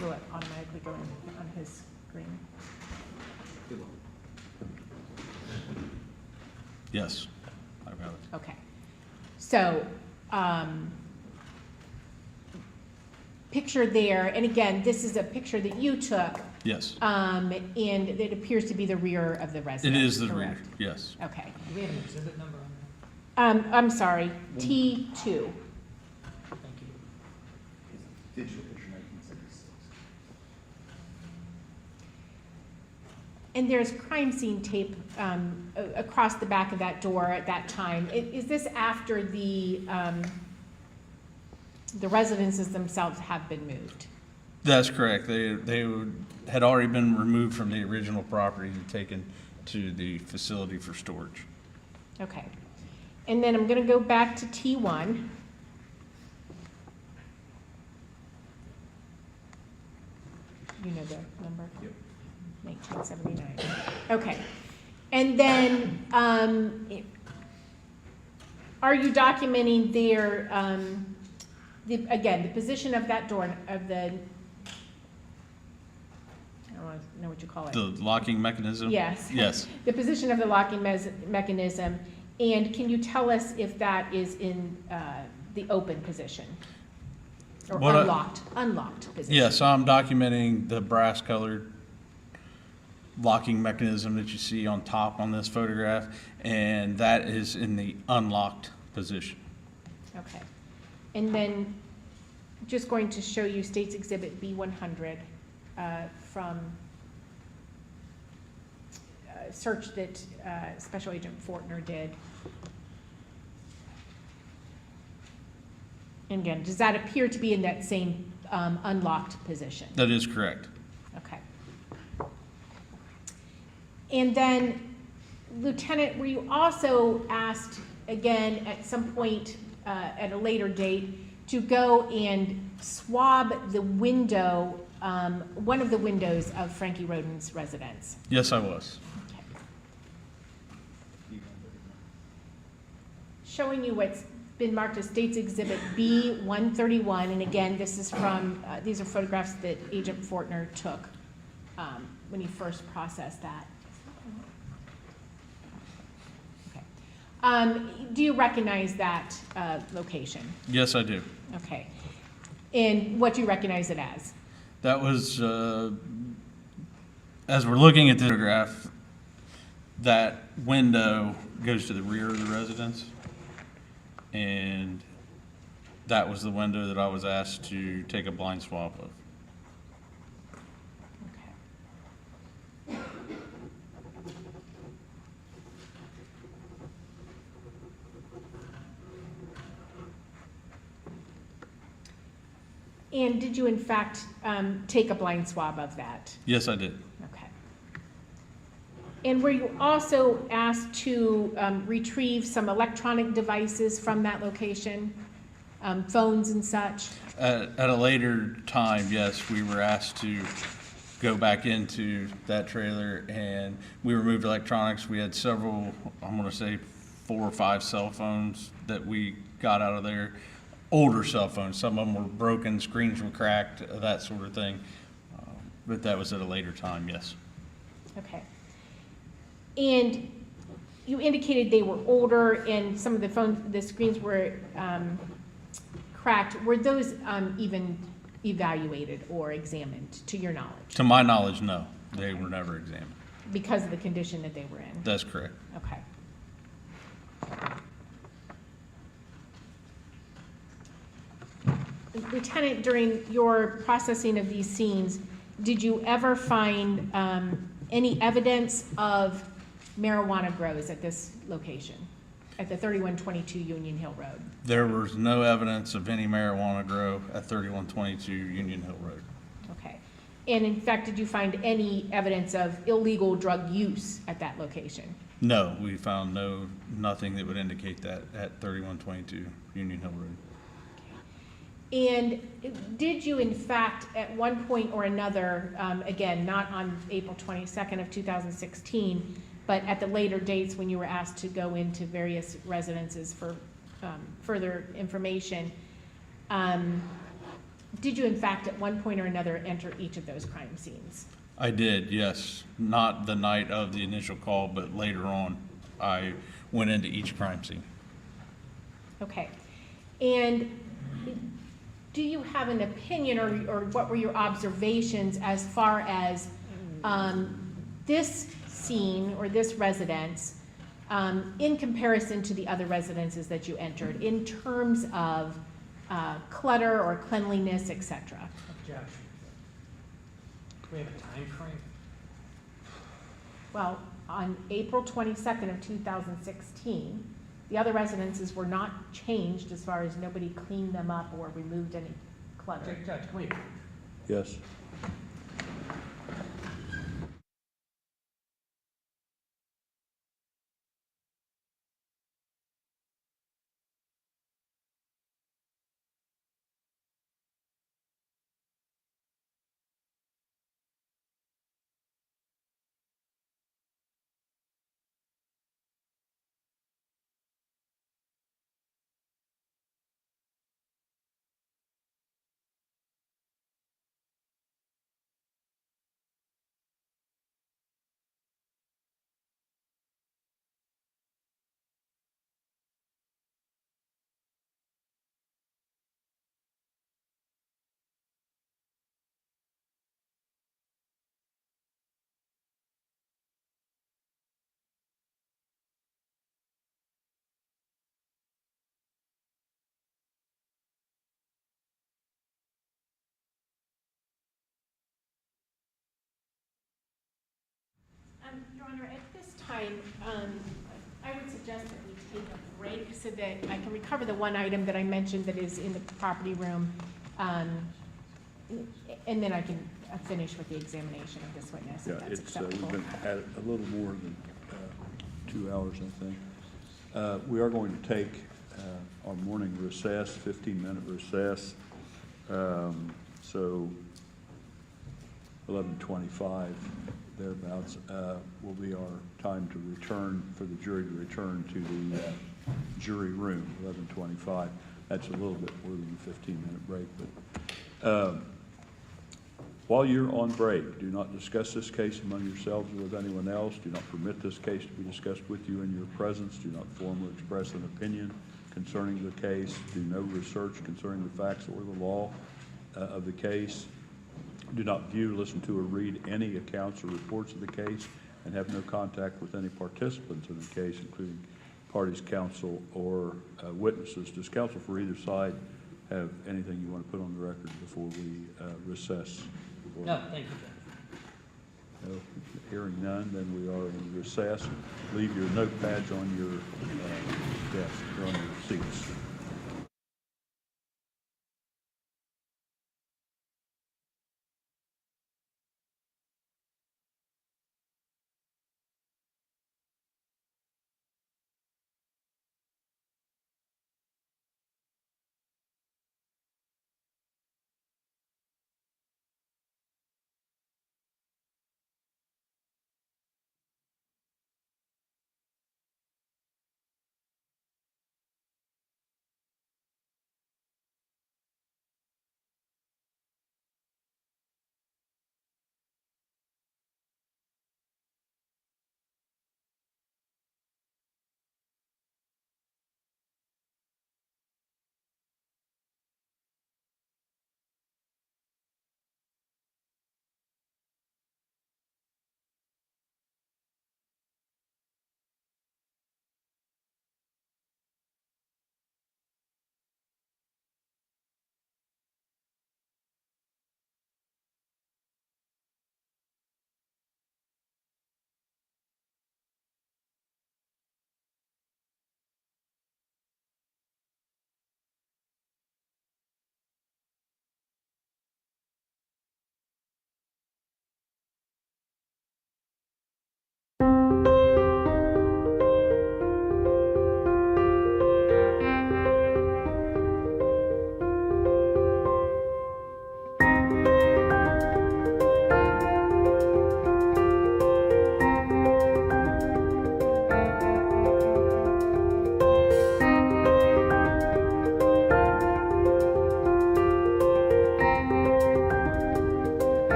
Will it automatically go on his screen? Yes, I've got it. Okay. So, picture there, and again, this is a picture that you took, Yes, and it appears to be the rear of the it residence. is the rear, correct? yes. Okay. Do we have an exhibit number on that? I'm sorry, T2. Thank you. Digital picture 1976. And there's crime scene tape across the back of that door at that time. Is this after the residences themselves have been moved? That's correct. They had already been removed from the original property and taken to the facility for storage. Okay. And then I'm going to go back to T1. You know the number? Yep. 1979. Okay. And then, are you documenting their, again, the position of that door, of the, I don't know what you call it. The locking mechanism? Yes. Yes. The position of the locking mechanism, and can you tell us if that is in the open position? Or What unlocked position? Yes, I'm documenting the brass colored locking mechanism that you see on top on this photograph, and that is in the unlocked position. Okay. And then, just going to show you State's Exhibit B100 from search that Special Agent Fortner did. And again, does that appear to be in that same unlocked position? That is correct. Okay. And then, Lieutenant, were you also asked, again, at some point at a later date, to go and swab the window, one of the windows of Frankie Rhoden's residence. Yes, I was. Showing you what's been marked as State's Exhibit B-131, and again, this is from, these are photographs that Agent Fortner took when he first processed that. Okay. Do you recognize that location? Yes, I do. Okay. And what do you recognize it as? That was, as we're looking at the photograph, that window goes to the rear of the residence. And that was the window that I was asked to take a blind swab of. Okay. And did you in fact take a blind swab of that? Yes, I did. Okay. And were you also asked to retrieve some electronic devices from that location, phones and such? At a later time, yes, we were asked to go back into that trailer and we removed electronics. We had several, I'm going to say 4 or 5 cell phones that we got out of there. Older cell phones, some of them were broken, screens were cracked, that sort of thing. But that was at a later time, yes. Okay. And you indicated they were older and some of the phones, the screens were cracked. Were those even evaluated or examined, to your knowledge? To my knowledge, no. They were never examined. Because of the condition that they were in? That's correct. Okay. Lieutenant, during your processing of these scenes, did you ever find any evidence of marijuana grows at this location, at the 3122 Union Hill Road? There was no evidence of any marijuana grow at 3122 Union Hill Road. Okay. And in fact, did you find any evidence of illegal drug use at that location? No, we found nothing that would indicate that at 3122 Union Hill Road. And did you in fact, at one point or another, again, not on April 22nd of 2016, but at the later dates when you were asked to go into various residences for further information, did you in fact at one point or another enter each of those crime scenes? I did, yes. Not the night of the initial call, but later on, I went into each crime scene. Okay. And do you have an opinion or what were your observations as far as this scene or this residence in comparison to the other residences that you entered in terms of clutter or cleanliness, etc.? Objection. Do we have a time frame? Well, on April 22nd of 2016, the other residences were not changed as far as nobody cleaned them up or removed any clutter. Judge, come here. Yes. Your Honor, at this time, I would suggest that we take a break so that I can recover the one item that I mentioned that is in the property room, and then I can finish with the examination of this witness, Yeah, if that's it's, acceptable. we've been at it a little more than 2 hours, I think. We are going to take our morning recess, 15-minute recess. So 11:25 thereabouts will be our time to return, for the jury to return to the jury room, 11:25. That's a little bit more than a 15-minute break, but while you're on break, do not discuss this case among yourselves or with anyone else. Do not permit this case to be discussed with you in your presence. Do not form or express an opinion concerning the case. Do no research concerning the facts or the law of the case. Do not view, listen to, or read any accounts or reports of the case, and have no contact with any participants in the case, including parties, counsel, or witnesses. Does counsel for either side have anything you want to put on the record before we recess? No, thank you, Judge. No, hearing none, then we are in recess. Leave your notepads on your desk, or on your seats.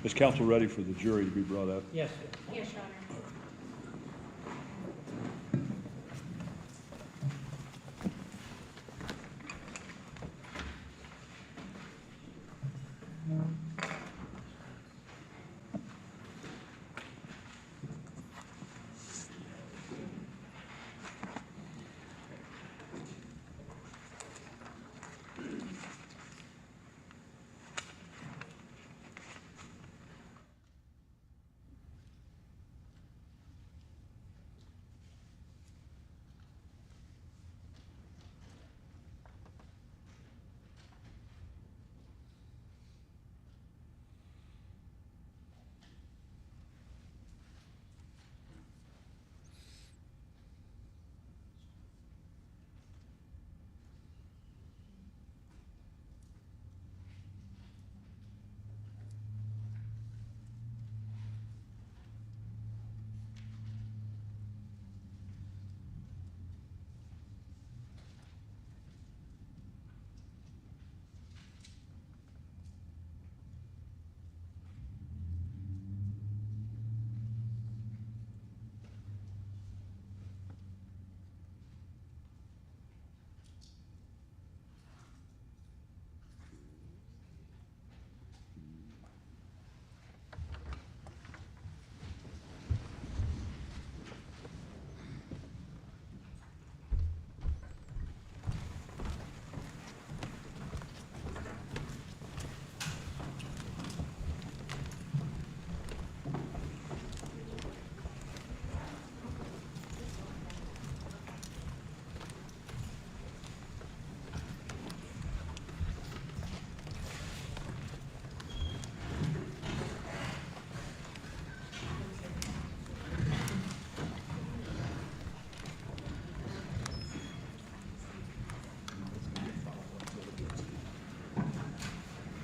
Is council ready for the jury to be brought up? Yes. Yes, Your Honor.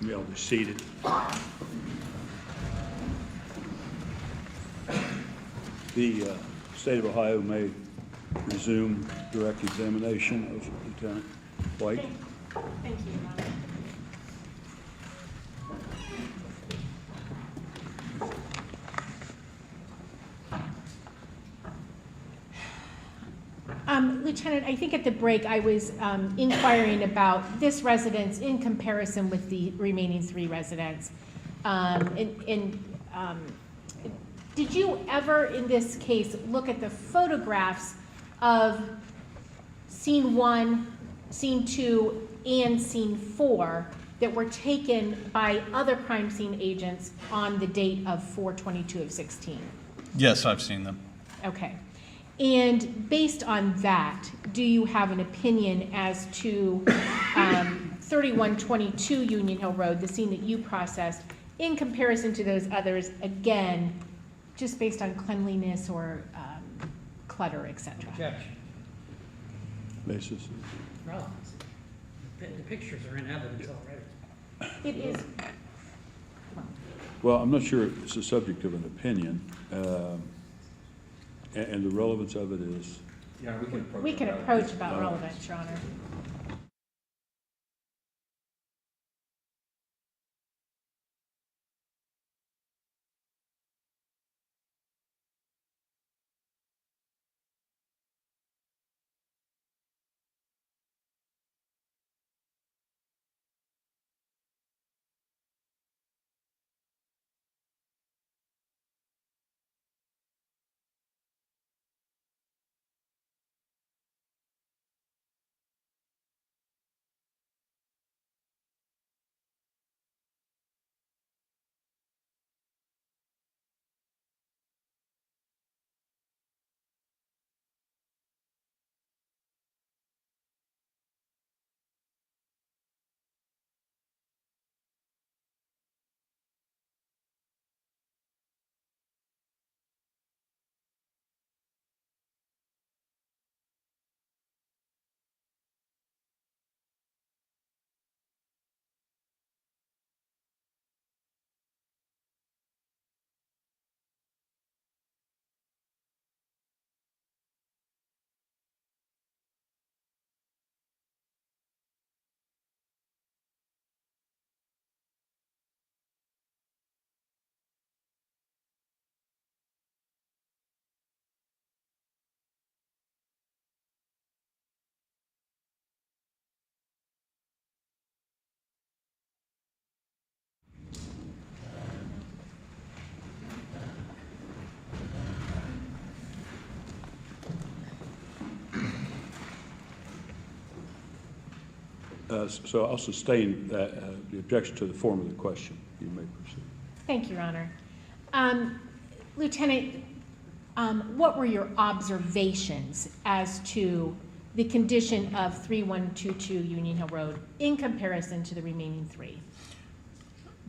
You all be seated. The state of Ohio may resume direct examination of Lieutenant White. Thank you, Your Honor. Lieutenant, I think at the break I was inquiring about this residence in comparison with the remaining 3 residents. Did you ever, in this case, look at the photographs of scene 1, scene 2, and scene 4 that were taken by other crime scene agents on the date of 4/22/16? Yes, I've seen them. Okay. And based on that, do you have an opinion as to 3122 Union Hill Road, the scene that you processed, in comparison to those others, again, just based on cleanliness or clutter, et cetera? Objection. Basis. Relevance. The pictures are in evidence already. It is, Well, I'm not sure it's a subject of an opinion, and the relevance of it is, Yeah, we can approach. we can it. approach about relevance, Your Honor. So I'll sustain the objection to the form of the question. You may proceed. Thank you, Your Honor. Lieutenant, what were your observations as to the condition of 3122 Union Hill Road in comparison to the remaining three?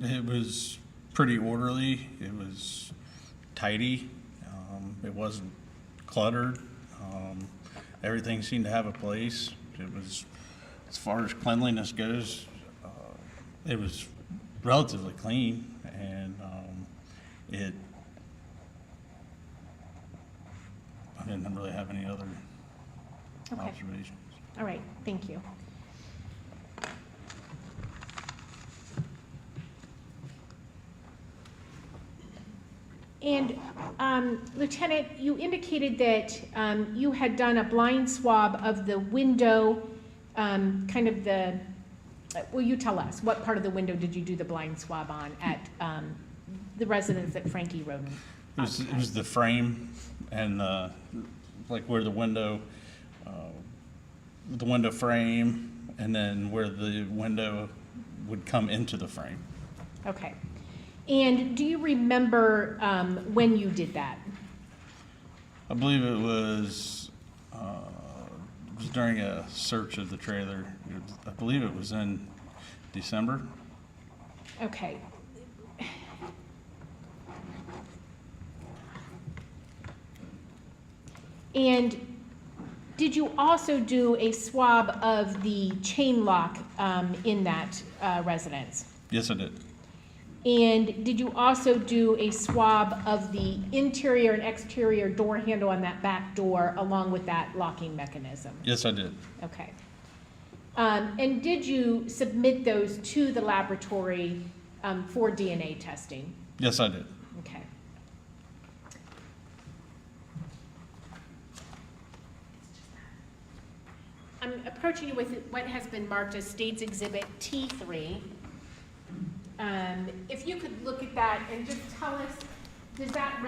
It was pretty orderly. It was tidy. It wasn't cluttered. Everything seemed to have a place. It was, as far as cleanliness goes, it was relatively clean, and I didn't really have any other Okay. observations. All right, thank you. And Lieutenant, you indicated that you had done a blind swab of the window, kind of the, will you tell us, what part of the window did you do the blind swab on at the residence that Frankie Rhoden? It was the frame and like where the window frame, and then where the window would come into the frame. Okay. And do you remember when you did that? I believe it was during a search of the trailer. I believe it was in December. Okay. And did you also do a swab of the chain lock in that residence? Yes, I did. And did you also do a swab of the interior and exterior door handle on that back door along with that locking mechanism? Yes, I did. Okay. And did you submit those to the laboratory for DNA testing? Yes, I did. Okay. I'm approaching you with what has been marked as State's Exhibit T3. If you could look at that and just tell us, does that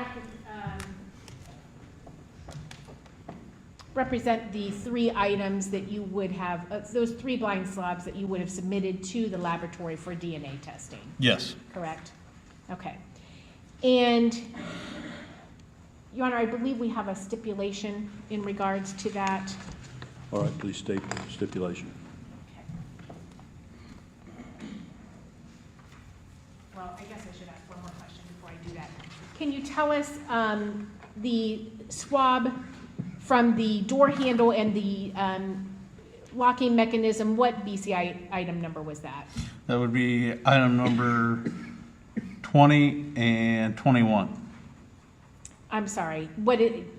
represent the three items that you would have, those three blind swabs that you would have submitted to the laboratory for DNA testing? Yes. Correct? Okay. And, Your Honor, I believe we have a stipulation in regards to that. All right, please state the stipulation. Well, I guess I should ask one more question before I do that. Can you tell us the swab from the door handle and the locking mechanism, what BCI item number was that? That would be item number 20 and 21. I'm sorry,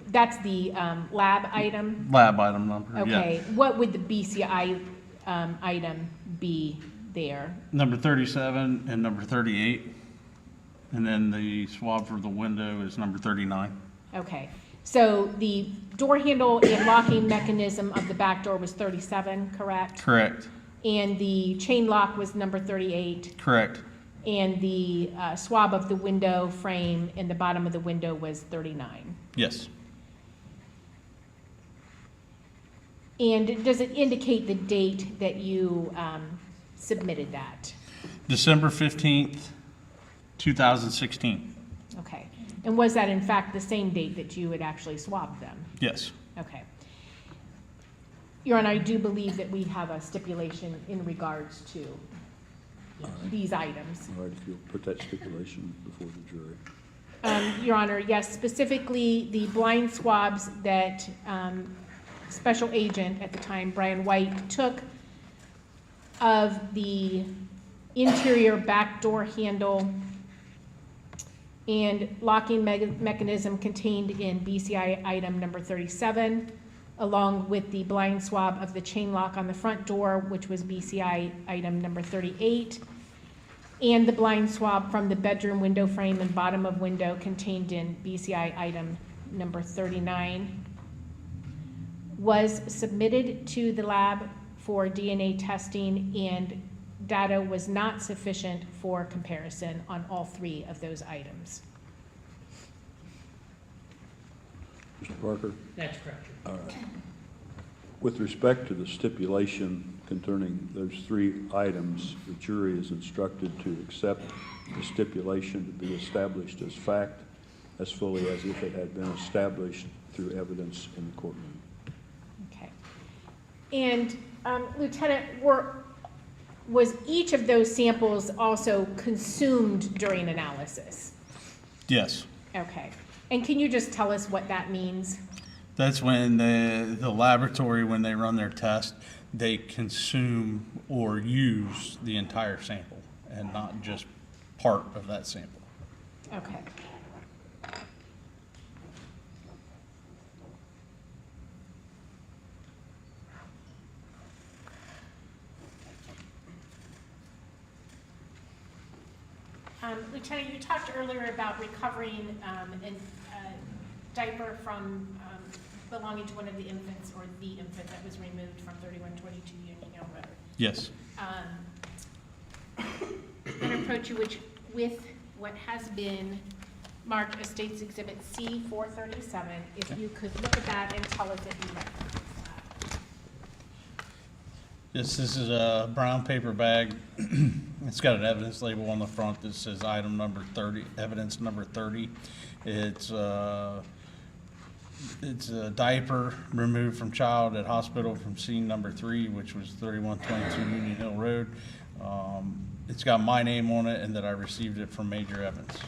that's the lab item? Lab item number, yeah. Okay, what would the BCI item be there? Number 37 and number 38. And then the swab for the window is number 39. Okay, so the door handle and locking mechanism of the back door was 37, correct? Correct. And the chain lock was number 38, Correct. and the swab of the window frame in the bottom of the window was 39. Yes. And does it indicate the date that you submitted that? December 15th, 2016. Okay, and was that in fact the same date that you had actually swabbed them? Yes. Okay. Your Honor, I do believe that we have a stipulation in regards to these items. All right, if you'll put that stipulation before the jury. Your Honor, yes, specifically the blind swabs that Special Agent at the time, Brian White, took of the interior back door handle and locking mechanism contained in BCI item number 37, along with the blind swab of the chain lock on the front door, which was BCI item number 38, and the blind swab from the bedroom window frame and bottom of window contained in BCI item number 39, was submitted to the lab for DNA testing, and data was not sufficient for comparison on all three of those items. Mr. Parker? That's correct. All right. With respect to the stipulation concerning those 3 items, the jury is instructed to accept the stipulation to be established as fact as fully as if it had been established through evidence in the courtroom. Okay. And Lieutenant, was each of those samples also consumed during analysis? Yes. Okay. And can you just tell us what that means? That's when the laboratory, when they run their test, they consume or use the entire sample and not just part of that sample. Okay. Lieutenant, you talked earlier about recovering a diaper from belonging to one of the infants or the infant that was removed from 3122 Union Hill Road. Yes. I'm going to approach you with what has been marked as State's Exhibit C 437. If you could look at that and tell us if you recognize that. Yes, this is a brown paper bag. It's got an evidence label on the front that says item number 30, evidence number 30. It's a diaper removed from child at hospital from scene number 3, which was 3122 Union Hill Road. It's got my name on it and that I received it from Major Evans.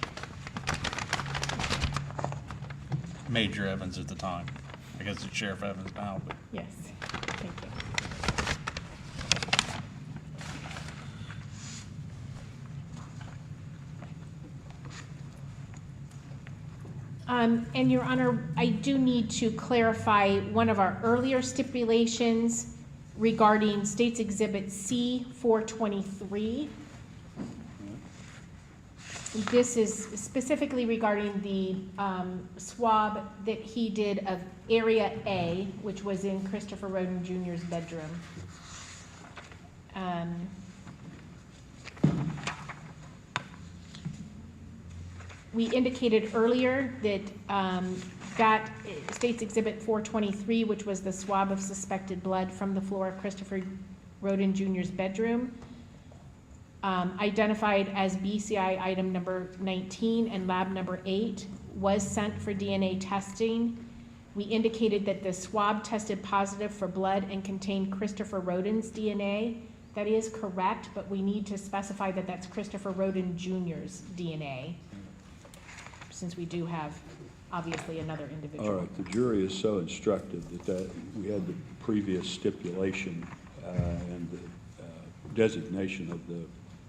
Major Evans at the time. I guess it's Sheriff Evans now, but. Yes, thank you. And Your Honor, I do need to clarify one of our earlier stipulations regarding State's Exhibit C 423. This is specifically regarding the swab that he did of Area A, which was in Christopher Roden Jr.'s bedroom. We indicated earlier that that State's Exhibit 423, which was the swab of suspected blood from the floor of Christopher Roden Jr.'s bedroom, identified as BCI item number 19 and lab number 8, was sent for DNA testing. We indicated that the swab tested positive for blood and contained Christopher Roden's DNA. That is correct, but we need to specify that that's Christopher Roden Jr.'s DNA, since we do have, obviously, another individual. All right, the jury is so instructed that we had the previous stipulation and the designation of the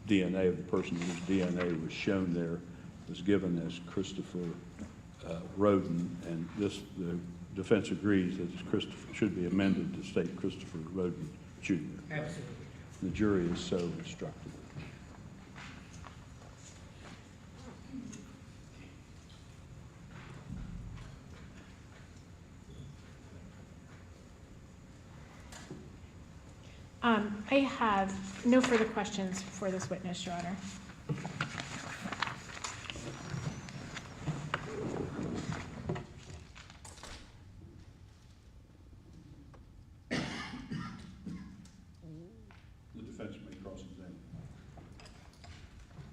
DNA of the person whose DNA was shown there was given as Christopher Roden, and the defense agrees that Christopher should be amended to state Christopher Roden Jr. Absolutely. The jury is so instructed. I have no further questions for this witness, Your Honor. The defense may cross-examine.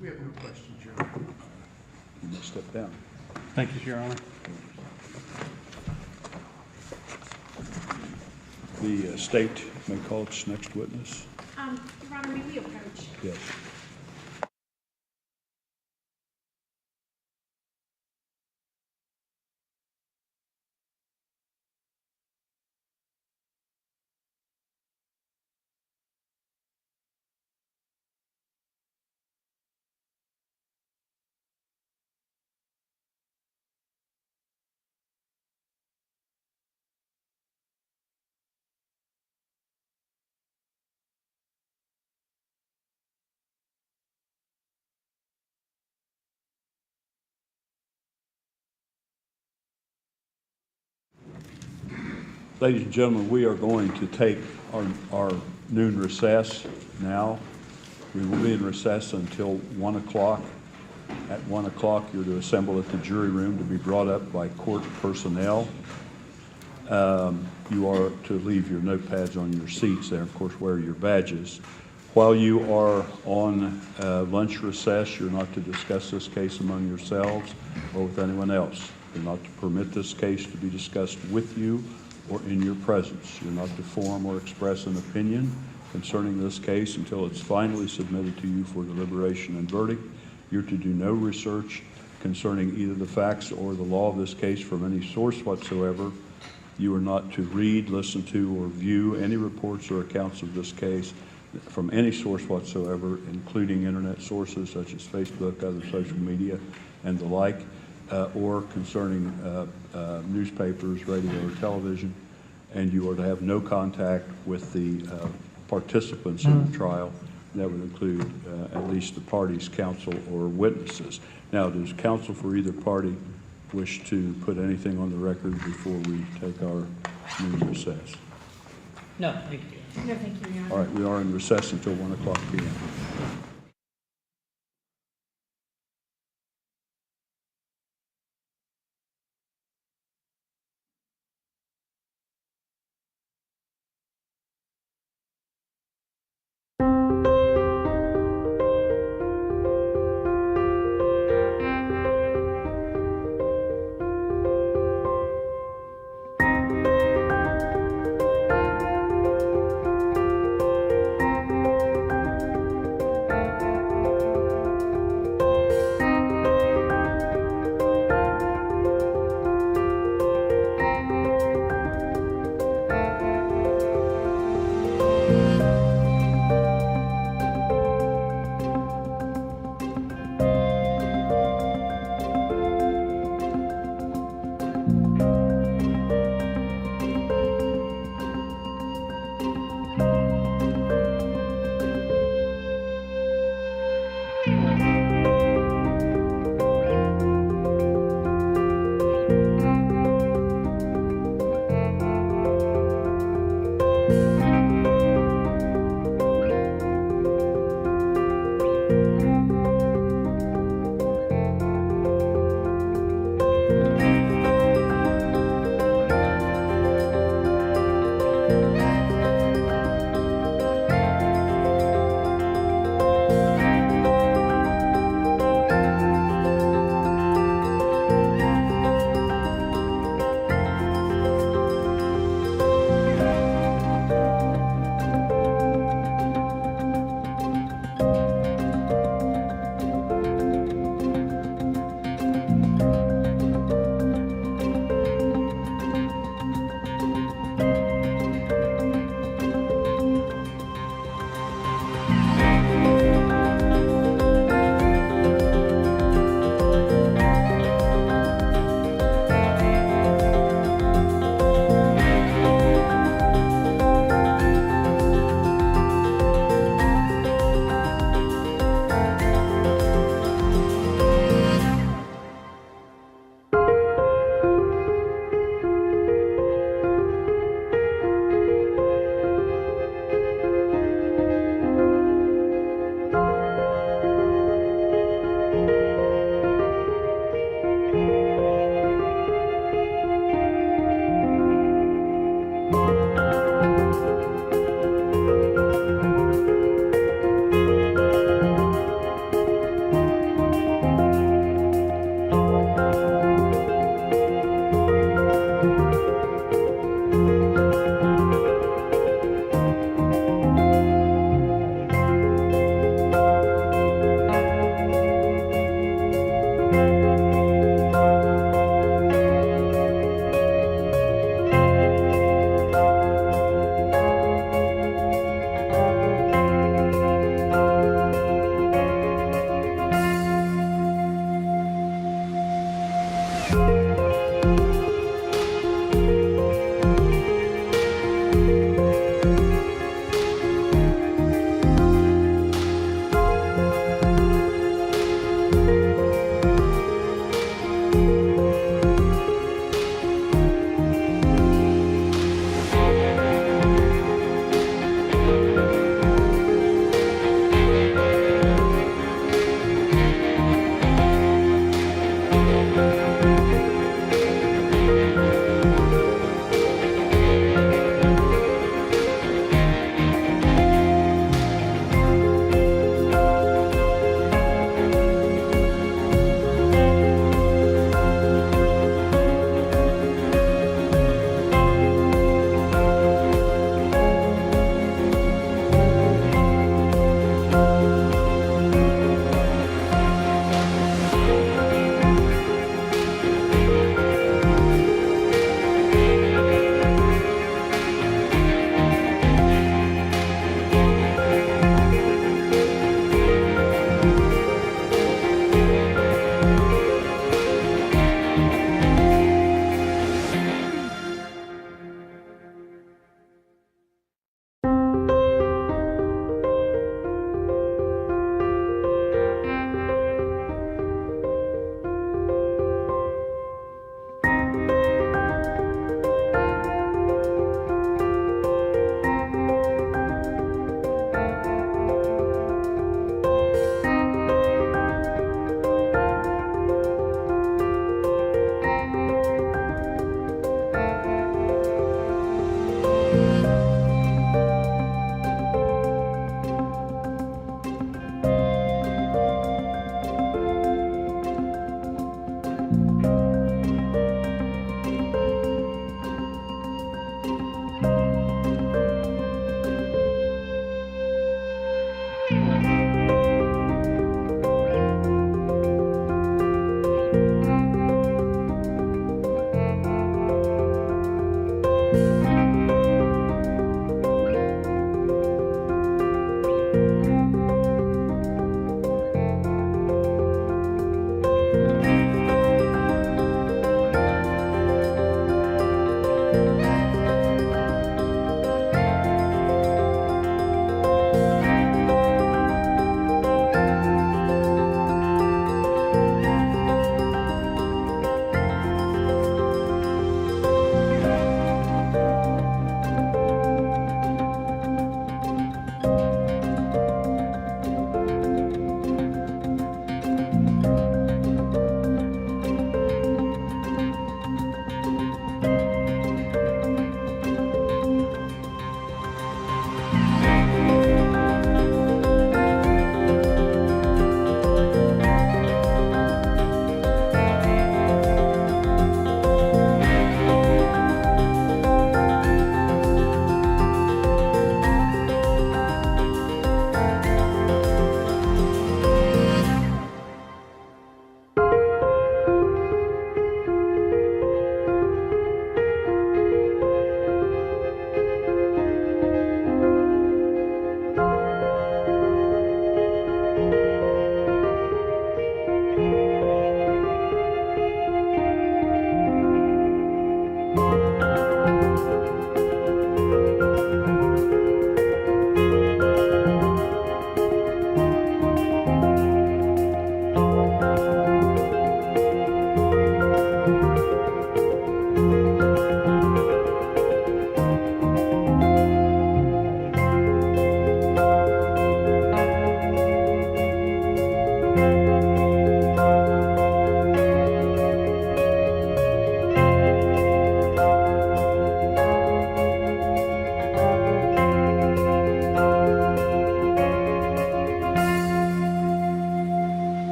We have no questions, Your Honor. You may step down. Thank you, Your Honor. The state may call its next witness. Your Honor, may we approach? Yes. Ladies and gentlemen, we are going to take our noon recess now. We will be in recess until 1 o'clock. At 1 o'clock, you're to assemble at the jury room to be brought up by court personnel. You are to leave your notepads on your seats there, of course, wear your badges. While you are on lunch recess, you're not to discuss this case among yourselves or with anyone else. You're not to permit this case to be discussed with you or in your presence. You're not to form or express an opinion concerning this case until it's finally submitted to you for deliberation and verdict. You're to do no research concerning either the facts or the law of this case from any source whatsoever. You are not to read, listen to, or view any reports or accounts of this case from any source whatsoever, including internet sources such as Facebook, other social media, and the like, or concerning newspapers, radio, or television. And you are to have no contact with the participants in the trial. That would include at least the party's counsel or witnesses. Now, does counsel for either party wish to put anything on the record before we take our noon recess? No, thank you. No, thank you, Your Honor. All right, we are in recess until 1 o'clock p.m.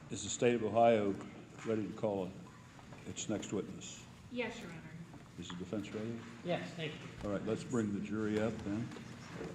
Is the state of Ohio ready to call its next witness? Yes, Your Honor. Is the defense ready? Yes, thank you. All right, let's bring the jury up then. Yes.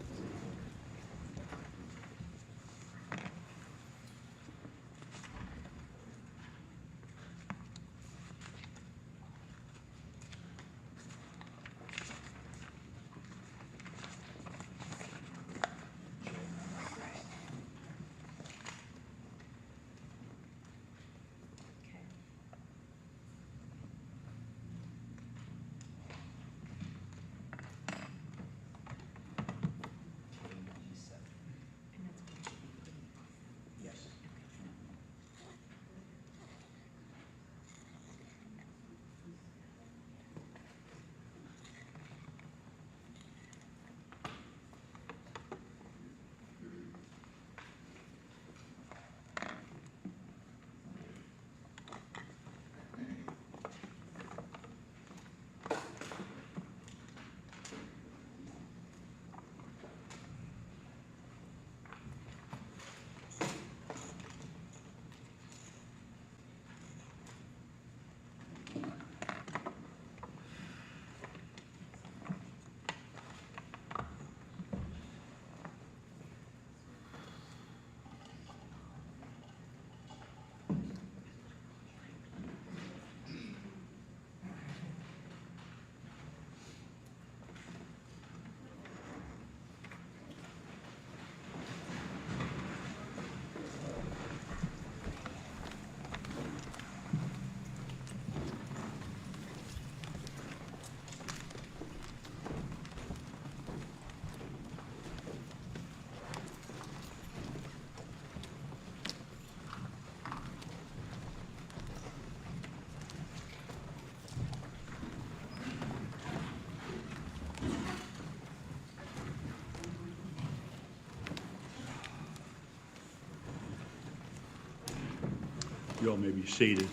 You all may be seated.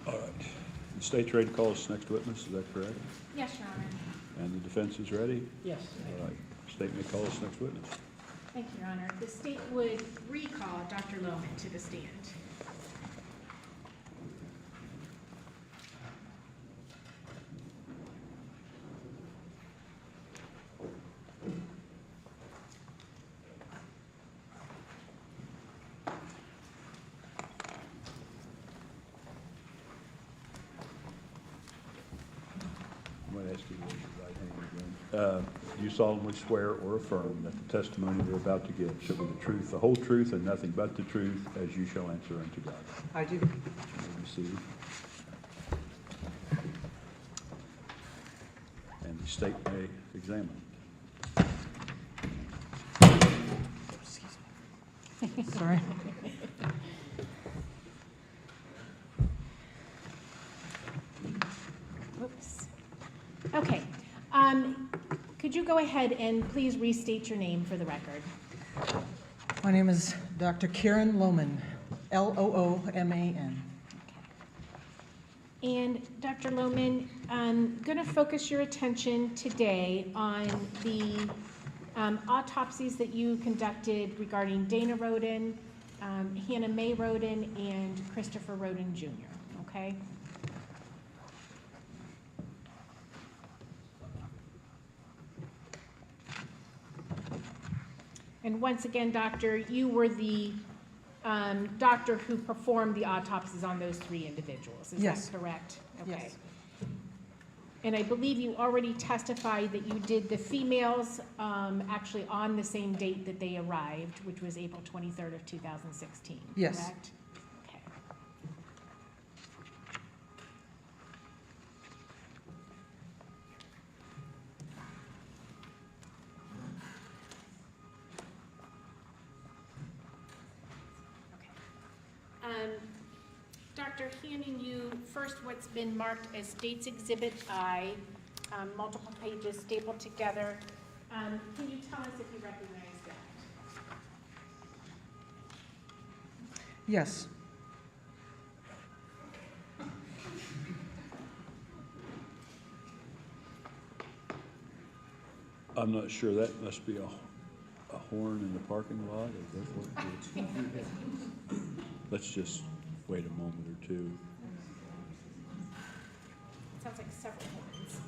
All right. The state's ready to call its next witness, is that correct? Yes, Your Honor. And the defense is ready? Yes, thank All you. right. State may call its next witness. Thank you, Your Honor. The state would recall Dr. Lohman to the stand. I'm going to ask you to raise your right hand again. Do you solemnly swear or affirm that the testimony you're about to give shall be the truth, the whole truth, and nothing but the truth, as you shall answer unto God? I do. You may be seated. And the state may examine. Sorry. Whoops. Okay. Could you go ahead and please restate your name for the record? My name is Dr. Karen Lohman, Looman. And Dr. Lohman, I'm going to focus your attention today on the autopsies that you conducted regarding Dana Roden, Hannah Mae Roden, and Christopher Roden Jr., okay? And once again, doctor, you were the doctor who performed the autopsies on those 3 individuals, is Yes. that correct? Yes. Okay. And I believe you already testified that you did the females actually on the same date that they arrived, which was April 23rd of 2016, Yes. correct? Okay. Dr. handing you first what's been marked as States Exhibit I, multiple pages stapled together. Can you tell us if you recognize that? Yes. I'm not sure, that must be a horn in the parking lot, is that what it is? Let's just wait a moment or two. Sounds like several horns.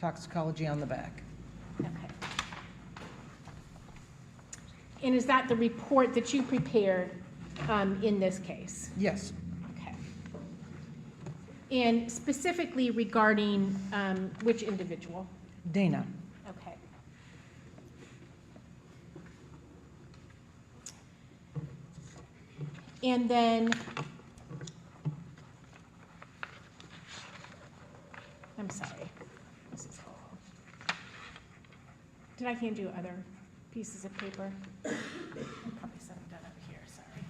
toxicology on the back. Okay. And is that the report that you prepared in this case? Yes, Okay. And specifically regarding which individual? Dana. Okay. And then, I'm sorry. This is all. Did I hand you other pieces of paper? Probably some done up here, sorry.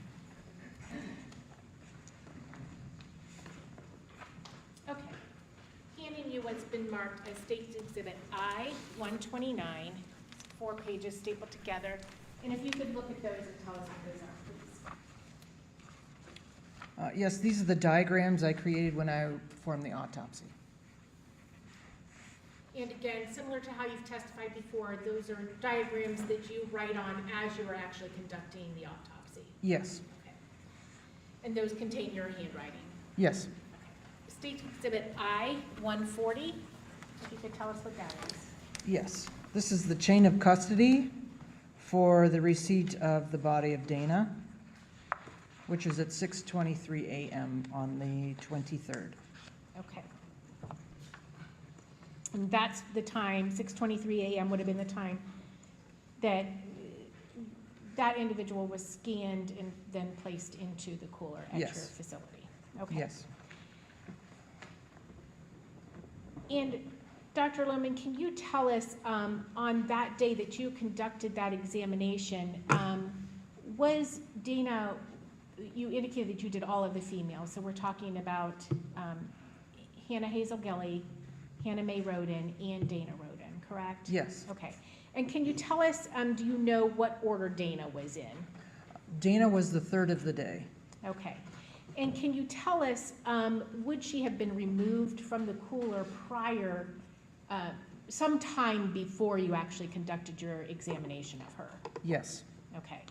Okay. Handing you what's been marked as State's Exhibit I-129, 4 pages stapled together. And if you could look at those and tell us what those are, please. Yes, these are the diagrams I created when I performed the autopsy. And again, similar to how you've testified before, those are diagrams that you write on as you are actually conducting the autopsy. Yes, Okay. And those contain your handwriting. yes. State Exhibit I-140, if you could tell us what that is. Yes, this is the chain of custody for the receipt of the body of Dana, which is at 6:23 a.m. on the 23rd. Okay. And that's the time, 6:23 a.m. would have been the time that that individual was scanned and then placed into the cooler at your Yes. facility. Okay. Yes. And Dr. Lohman, can you tell us, on that day that you conducted that examination, was Dana, you indicated that you did all of the females, so we're talking about Hannah Hazel Gilley, Hannah Mae Roden, and Dana Roden, correct? Yes. Okay. And can you tell us, do you know what order Dana was in? Dana was the third of the day. Okay. And can you tell us, would she have been removed from the cooler prior, sometime before you actually conducted your examination of her? Yes, Okay.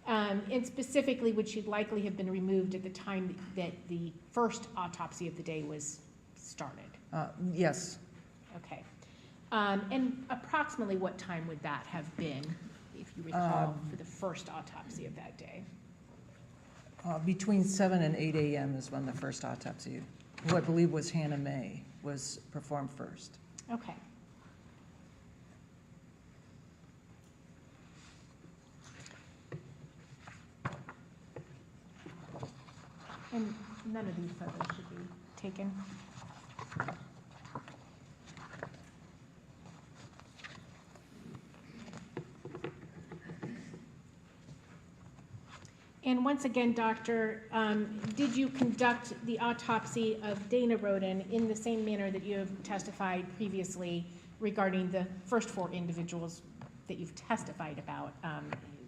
And specifically, would she likely have been removed at the time that the first autopsy of the day was started? yes. Okay. And approximately what time would that have been, if you recall, for the first autopsy of that day? Between 7 and 8 a.m. is when the first autopsy, who I believe was Hannah Mae, was performed first. Okay. And none of these photos should be taken. And once again, Doctor, did you conduct the autopsy of Dana Roden in the same manner that you have testified previously regarding the first 4 individuals that you've testified about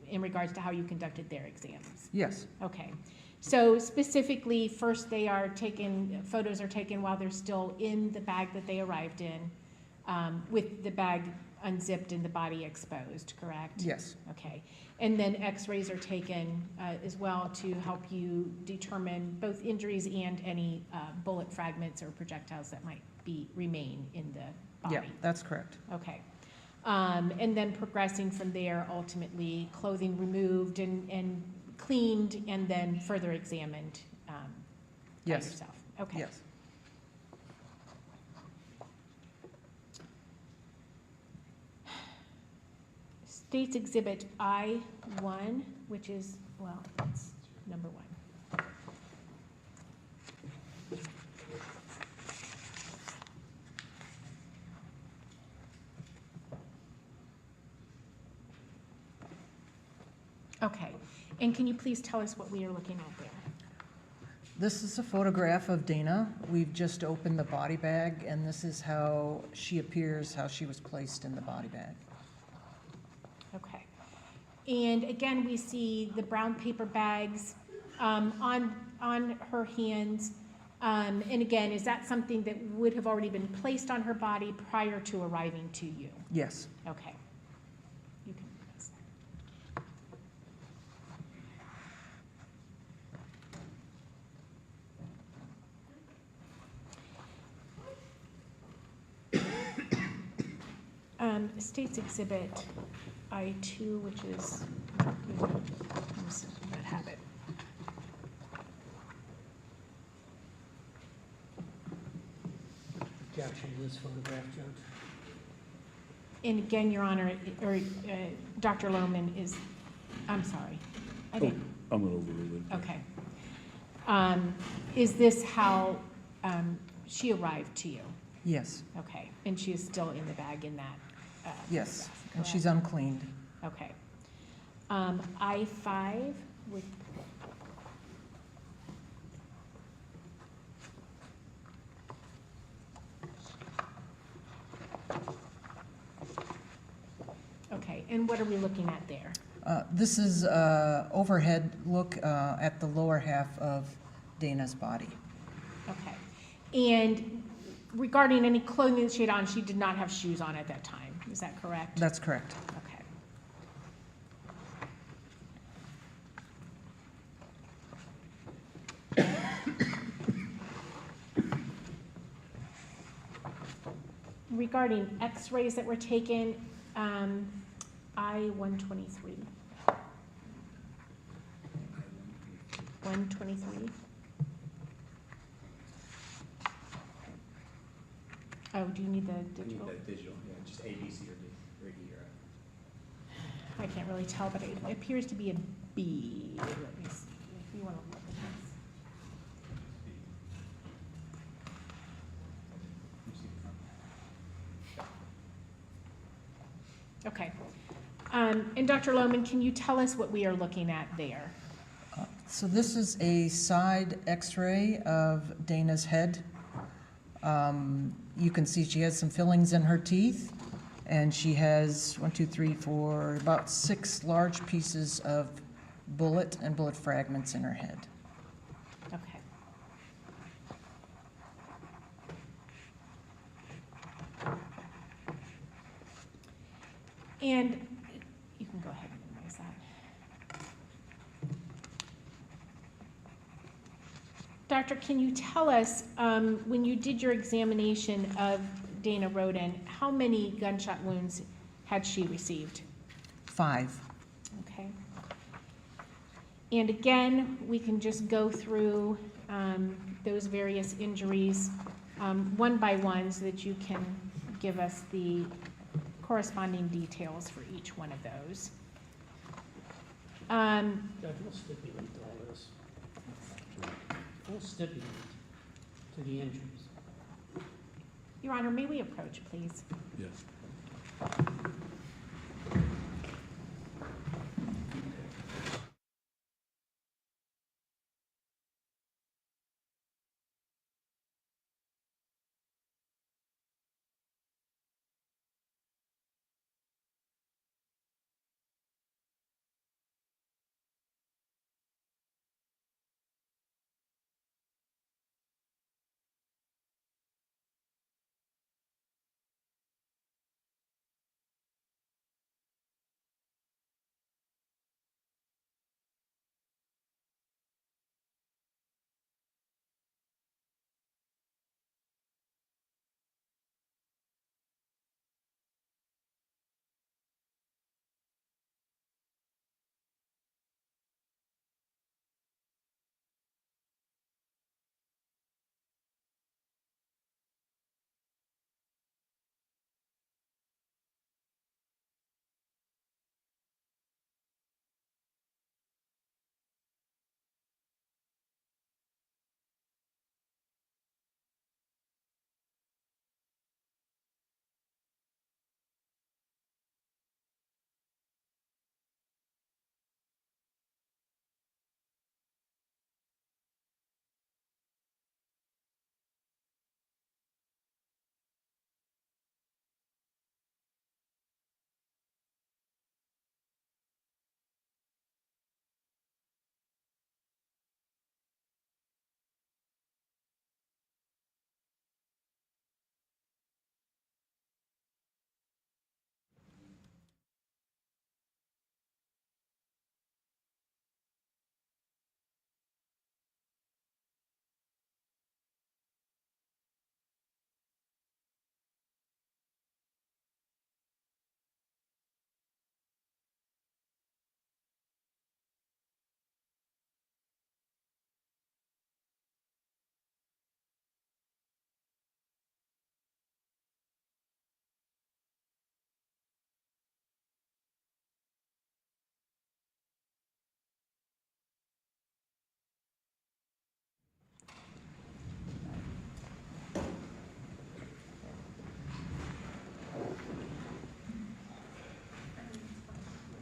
in regards to how you conducted their exams? Yes, Okay. So specifically, first they are taken, photos are taken while they're still in the bag that they arrived in, with the bag unzipped and the body exposed, correct? yes, Okay. And then x-rays are taken as well to help you determine both injuries and any bullet fragments or projectiles that might remain in the yeah, body. that's correct. Okay. And then progressing from there, ultimately clothing removed and cleaned and then further examined by Yes. yourself. Okay. Yes, State's Exhibit I-1, which is, well, that's number 1. Okay, and can you please tell us what we are looking at there? this is a photograph of Dana. We've just opened the body bag, and this is how she appears, how she was placed in the body bag. Okay. And again, we see the brown paper bags on her hands. And again, is that something that would have already been placed on her body prior to arriving to you? Yes, Okay. You can do this. State's Exhibit I-2, which is, that habit. Objection to this photograph, Judge. And again, Your Honor, Dr. Lohman is, I'm sorry. I Oh, didn't, I'm going to overrule it. okay. Is this how she arrived to you? Yes, Okay, and she is still in the bag in that? yes, photograph, and she's correct? uncleaned. Okay. I-5 with, okay, and what are we looking at there? This is overhead look at the lower half of Dana's body. Okay. And regarding any clothing that she had on, she did not have shoes on at that time, is that correct? That's correct. Okay. Regarding x-rays that were taken, I-123. 123? Oh, do you need the I need digital? that digital, yeah, just A, B, C, or D, right here. I can't really tell, but it appears to be a B. Let me see, if you want to look at this. Okay. And Dr. Lohman, can you tell us what we are looking at there? So this is a side x-ray of Dana's head. You can see she has some fillings in her teeth, and she has 1, 2, 3, 4, about 6 large pieces of bullet and bullet fragments in her head. Okay. And you can go ahead and minimize that. Doctor, can you tell us, when you did your examination of Dana Roden, how many gunshot wounds had she received? 5. Okay. And again, we can just go through those various injuries one by one so that you can give us the corresponding details for each one of those. Judge, we'll stipulate to all this. We'll stipulate to the injuries. Your Honor, may we approach, please? Yes.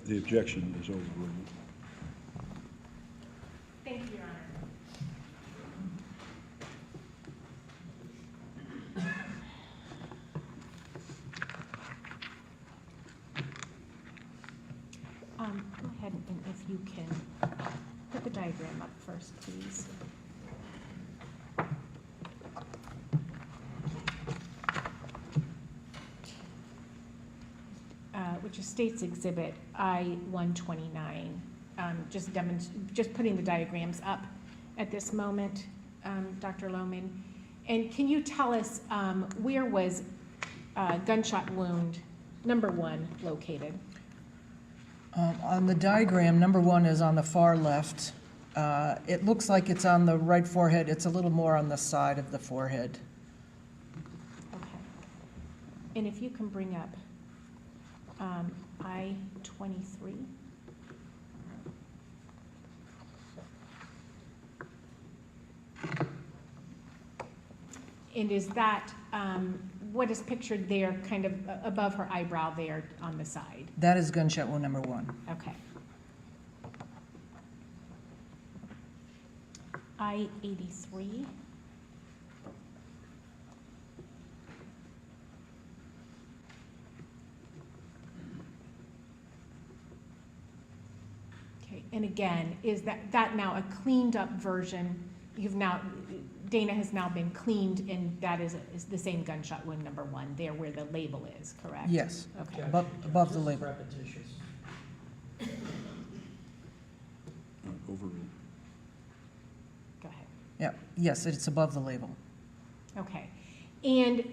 The objection is overruled. Thank you, Your Honor. Go ahead and if you can put the diagram up first, please. Which is State's Exhibit I-129. Just putting the diagrams up at this moment, Dr. Lohman. And can you tell us where was gunshot wound number 1 located? On the diagram, number 1 is on the far left. It looks like it's on the right forehead. It's a little more on the side of the forehead. Okay. And if you can bring up I-23. And is that, what is pictured there kind of above her eyebrow there on the side? That is gunshot wound number 1. Okay. I-83. Okay, and again, is that now a cleaned up version? Dana has now been cleaned, and that is the same gunshot wound number 1 there where the label is, correct? Yes. Okay. Above the This is label. repetitious. Overruled. Go ahead. Yeah, yes, it's above the label. Okay. And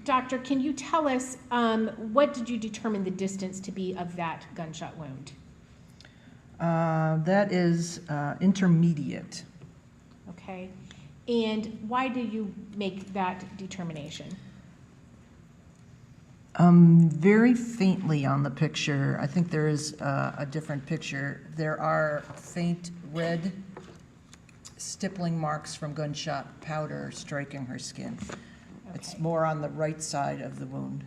doctor, can you tell us, what did you determine the distance to be of that gunshot wound? That is intermediate. Okay. And why did you make that determination? Very faintly on the picture, I think there is a different picture. There are faint red stippling marks from gunshot powder striking her skin. It's Okay. more on the right side of the wound.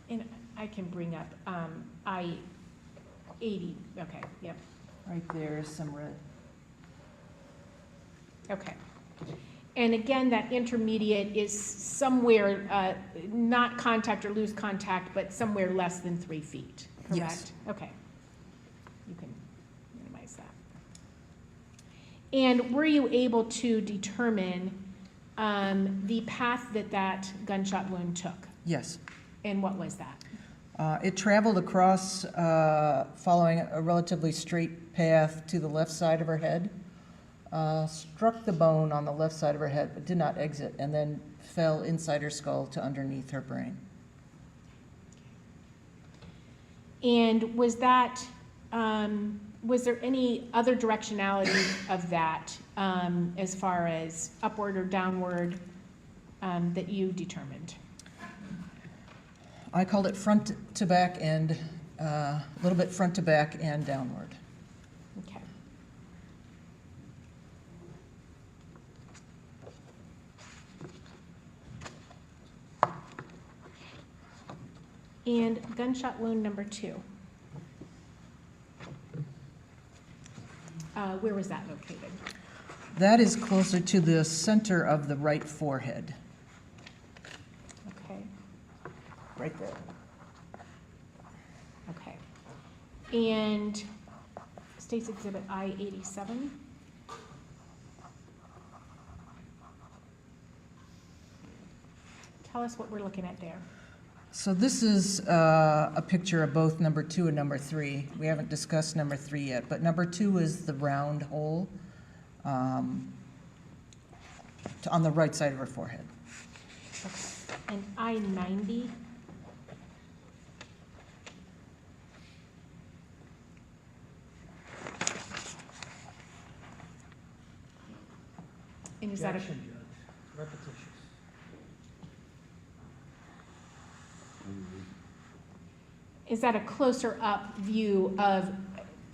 And I can bring up I-80. Okay, yep. Right there is some red. Okay. And again, that intermediate is somewhere, not contact or loose contact, but somewhere less than 3 feet, correct? Yes. Okay. You can minimize that. And were you able to determine the path that gunshot wound took? Yes. And what was that? It traveled across, following a relatively straight path to the left side of her head, struck the bone on the left side of her head, but did not exit, and then fell inside her skull to underneath her brain. And was that, was there any other directionality of that as far as upward or downward that you determined? I called it front to back and, a little bit front to back and downward. Okay. And gunshot wound number 2. Where was that located? That is closer to the center of the right forehead. Okay, Right there. okay. And State's Exhibit I-87. Tell us what we're looking at there. So this is a picture of both number 2 and number 3. We haven't discussed number 3 yet, but number 2 is the round hole on the right side of her forehead. Okay. And I-90. And is that a, Objection, Judge. Repetitious. is that a closer up view of,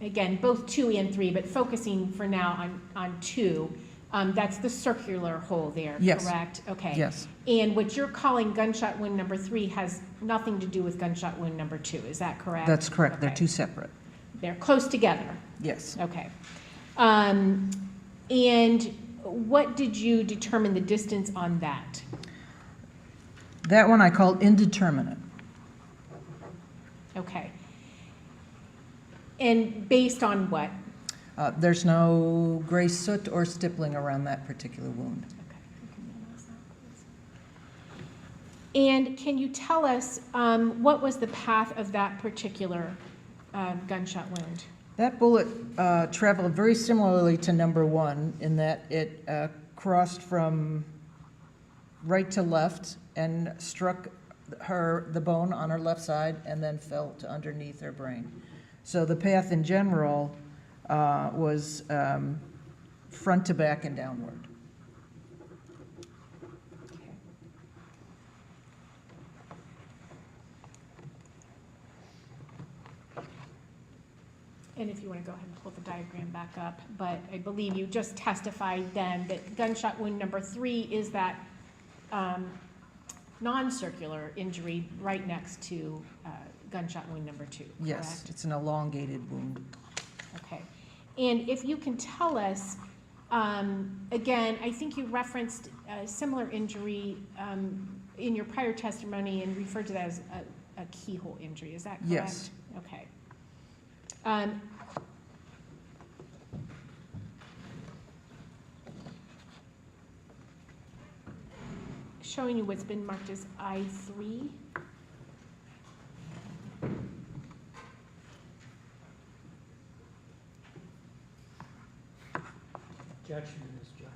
again, both 2 and 3, but focusing for now on 2, That's the circular hole there, Yes. correct? Okay. Yes, And what you're calling gunshot wound number 3 has nothing to do with gunshot wound number 2, is that correct? that's correct. They're Okay. two separate. They're close together, Yes. okay. And what did you determine the distance on that? That one I called indeterminate. Okay. And based on what? There's no gray soot or stippling around that particular wound. Okay, you can minimize that, please. And can you tell us what was the path of that particular gunshot wound? That bullet traveled very similarly to number 1 in that it crossed from right to left and struck the bone on her left side and then fell to underneath her brain. So the path in general was front to back and downward. Okay. And if you want to go ahead and pull the diagram back up, but I believe you just testified then that gunshot wound number 3 is that non-circular injury right next to gunshot wound number 2, correct? Yes, it's an elongated wound. Okay. And if you can tell us, again, I think you referenced a similar injury in your prior testimony and referred to that as a keyhole injury, is that correct? Yes. Okay. Showing you what's been marked as I3. Objection to this, Judge.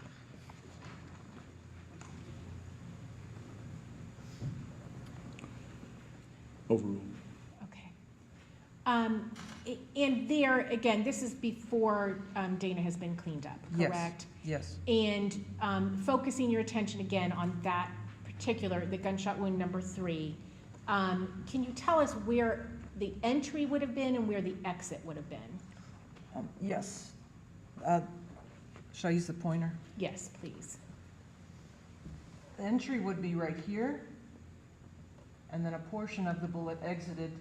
Overruled. Okay. And there, again, this is before Dana has been cleaned up, Yes. correct? Yes. And focusing your attention again on that particular, the gunshot wound number 3, can you tell us where the entry would have been and where the exit would have been? Yes. Should I use the pointer? Yes, please. The entry would be right here, and then a portion of the bullet exited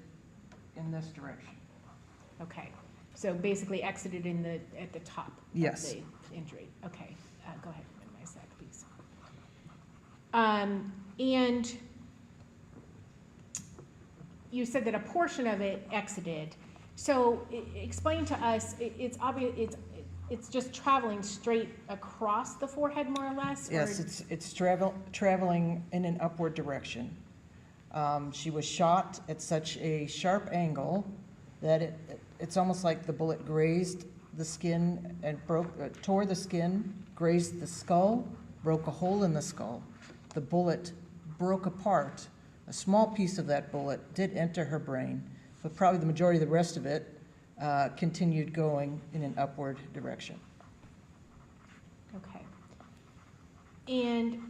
in this direction. Okay. So basically exited at the top Yes. of the injury. Okay. Go ahead and minimize that, please. And you said that a portion of it exited. So explain to us, it's obvious, it's just traveling straight across the forehead more or less? Yes, or- it's traveling in an upward direction. She was shot at such a sharp angle that it's almost like the bullet grazed the skin and tore the skin, grazed the skull, broke a hole in the skull. The bullet broke apart. A small piece of that bullet did enter her brain, but probably the majority of the rest of it continued going in an upward direction. Okay. And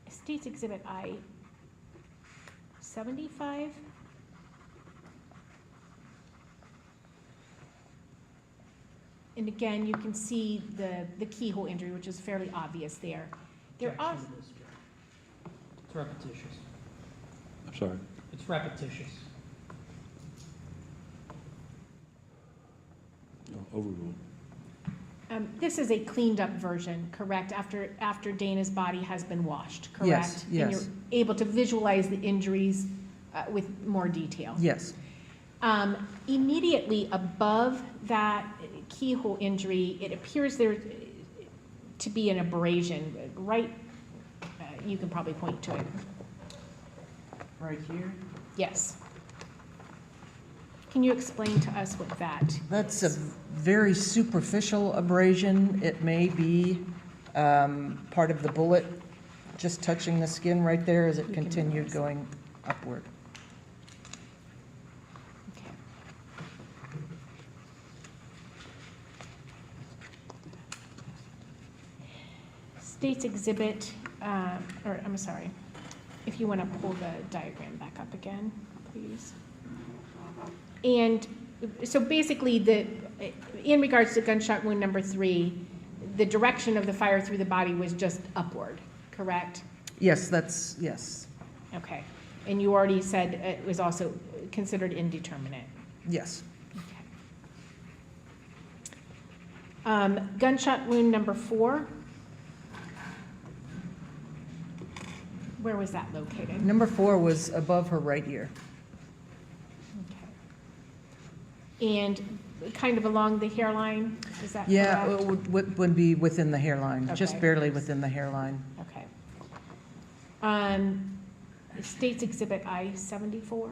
State's Exhibit I-75? And again, you can see the keyhole injury, which is fairly obvious there. There are, Objection to this, Judge. It's repetitious. I'm sorry. It's repetitious. No, overruled. this is a cleaned up version, correct? After Dana's body has been washed, correct? Yes, And yes. you're able to visualize the injuries with more detail. Yes. Immediately above that keyhole injury, it appears there to be an abrasion, right? You can probably point to it. Right here? Yes. Can you explain to us what that? That's a very superficial abrasion. It may be part of the bullet just touching the skin right there as it You can continued minimize that. going upward. Okay. State's exhibit, or I'm sorry, if you want to pull the diagram back up again, please. And so basically, in regards to gunshot wound number 3, the direction of the fire through the body was just upward, correct? Yes, yes, Okay. And you already said it was also considered indeterminate. yes. Okay. Gunshot wound number 4. Where was that located? Number 4 was above her right ear. Okay. And kind of along the hairline, is that correct? Yeah, it would be within the hairline, just Okay. barely within the hairline. Okay. State's Exhibit I-74.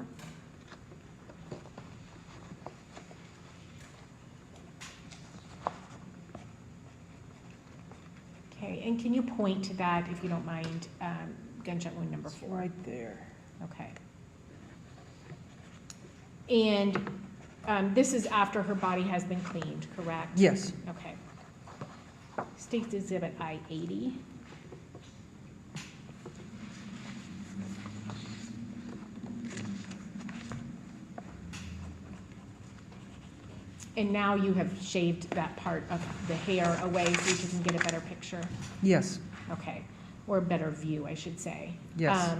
Okay, and can you point to that, if you don't mind, gunshot wound number 4? Right there. Okay. And this is after her body has been cleaned, correct? Yes, Okay. State's Exhibit I-80. And now you have shaved that part of the hair away so you can get a better picture? yes, Okay, or a better view, I should say. yes.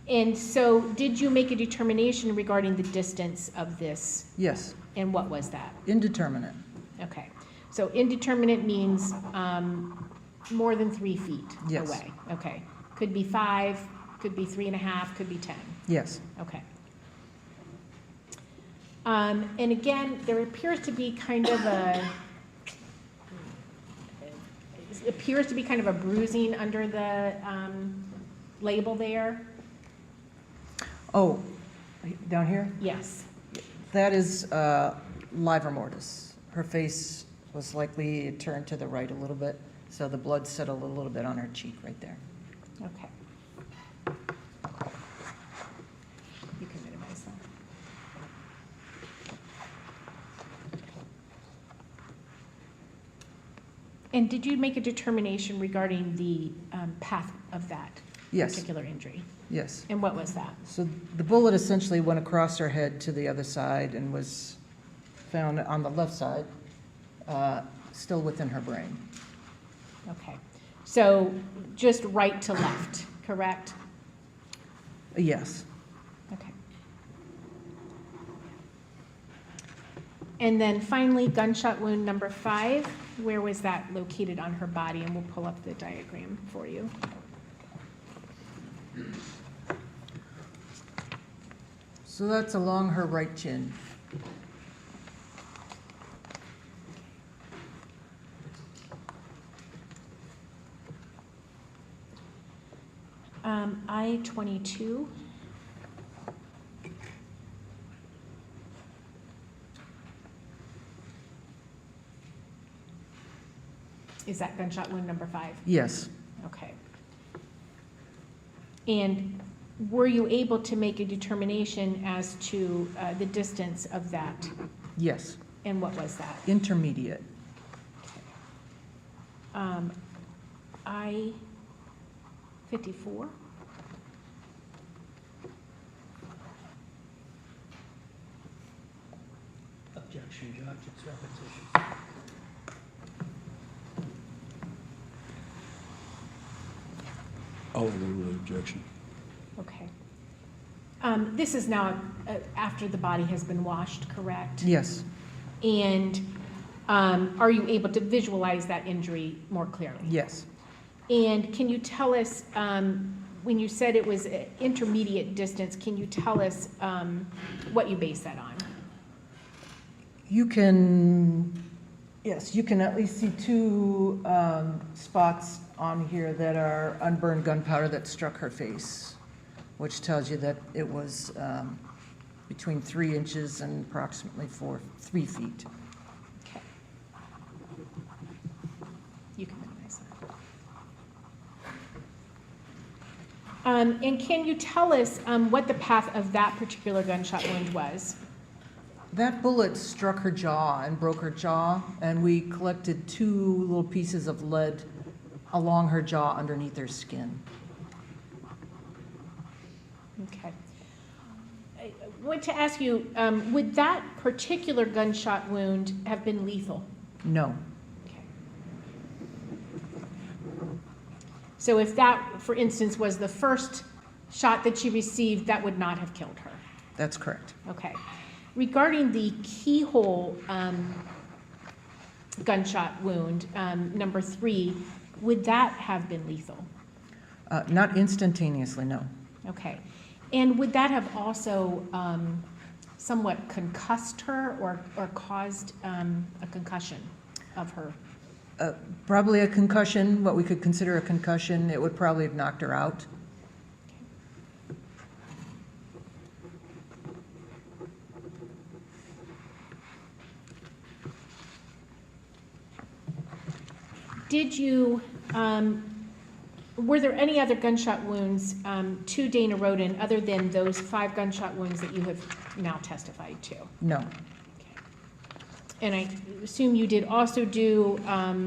And so, did you make a determination regarding the distance of this, Yes, and what was that? indeterminate. Okay, so indeterminate means more than 3 feet Yes. away? Okay, could be 5, could be 3.5, could be 10, Yes, okay. And again, there appears to be kind of a bruising under the label there. oh, down here? Yes, That is livor mortis. Her face was likely turned to the right a little bit, so the blood settled a little bit on her cheek right there. okay. You can minimize that. And did you make a determination regarding the path of that Yes, particular injury? yes. And what was that? So the bullet essentially went across her head to the other side and was found on the left side, still within her brain. Okay, so just right to left, correct? Yes, Okay. And then finally, gunshot wound number 5, where was that located on her body? And we'll pull up the diagram for you. so that's along her right chin. I-22. Is that gunshot wound number 5? Yes, Okay. And were you able to make a determination as to the distance of that? yes. And what was that? Intermediate. I-54? Objection, Judge, it's repetition. I'll overrule the objection. Okay. This is now after the body has been washed, correct? Yes, And are you able to visualize that injury more clearly? yes. And can you tell us, when you said it was intermediate distance, can you tell us what you base that on? You can, yes, you can at least see 2 spots on here that are unburned gunpowder that struck her face, which tells you that it was between 3 inches and approximately 3 feet. Okay. You can minimize that. And can you tell us what the path of that particular gunshot wound was? That bullet struck her jaw and broke her jaw, and we collected 2 little pieces of lead along her jaw underneath her skin. Okay. want to ask you, would that particular gunshot wound have been lethal? No, Okay. So if that, for instance, was the first shot that she received, that would not have killed her? that's correct. Okay. Regarding the keyhole gunshot wound, number 3, would that have been lethal? Not instantaneously, no. Okay. And would that have also somewhat concussed her or caused a concussion of her? Probably a concussion, what we could consider a concussion. It would probably have knocked her out. Did you, were there any other gunshot wounds to Dana Roden other than those 5 gunshot wounds that you have now testified to? No, And I assume you did also do a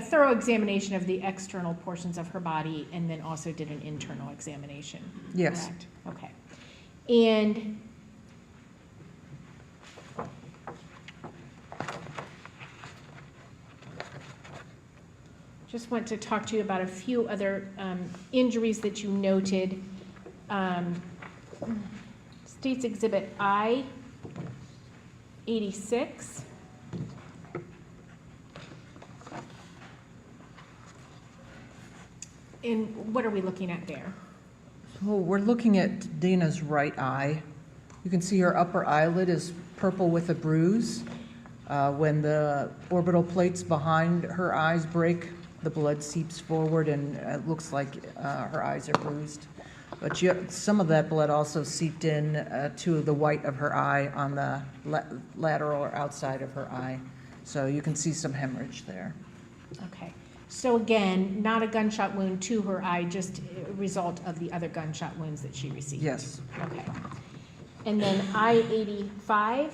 thorough examination of the external portions of her body and then also did an internal examination? Yes. Correct? Okay. And just want to talk to you about a few other injuries that you noted. State's Exhibit I, 86. And what are we looking at there? so we're looking at Dana's right eye. You can see her upper eyelid is purple with a bruise. When the orbital plates behind her eyes break, the blood seeps forward and it looks like her eyes are bruised. But some of that blood also seeped in to the white of her eye on the lateral or outside of her eye. So you can see some hemorrhage there. Okay. So again, not a gunshot wound to her eye, just a result of the other gunshot wounds that she received? Yes. Okay. And then I-85?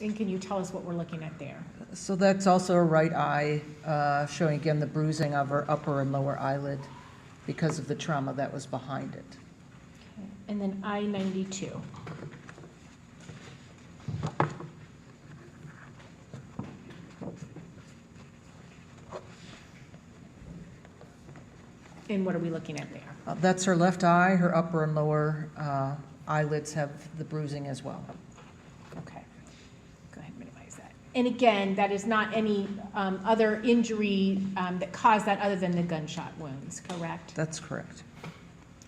And can you tell us what we're looking at there? So that's also a right eye, showing again the bruising of her upper and lower eyelid because of the trauma that was behind it. Okay. And then I-92? And what are we looking at there? That's her left eye. Her upper and lower eyelids have the bruising as well. Okay. Go ahead and minimize that. And again, that is not any other injury that caused that other than the gunshot wounds, correct? That's correct.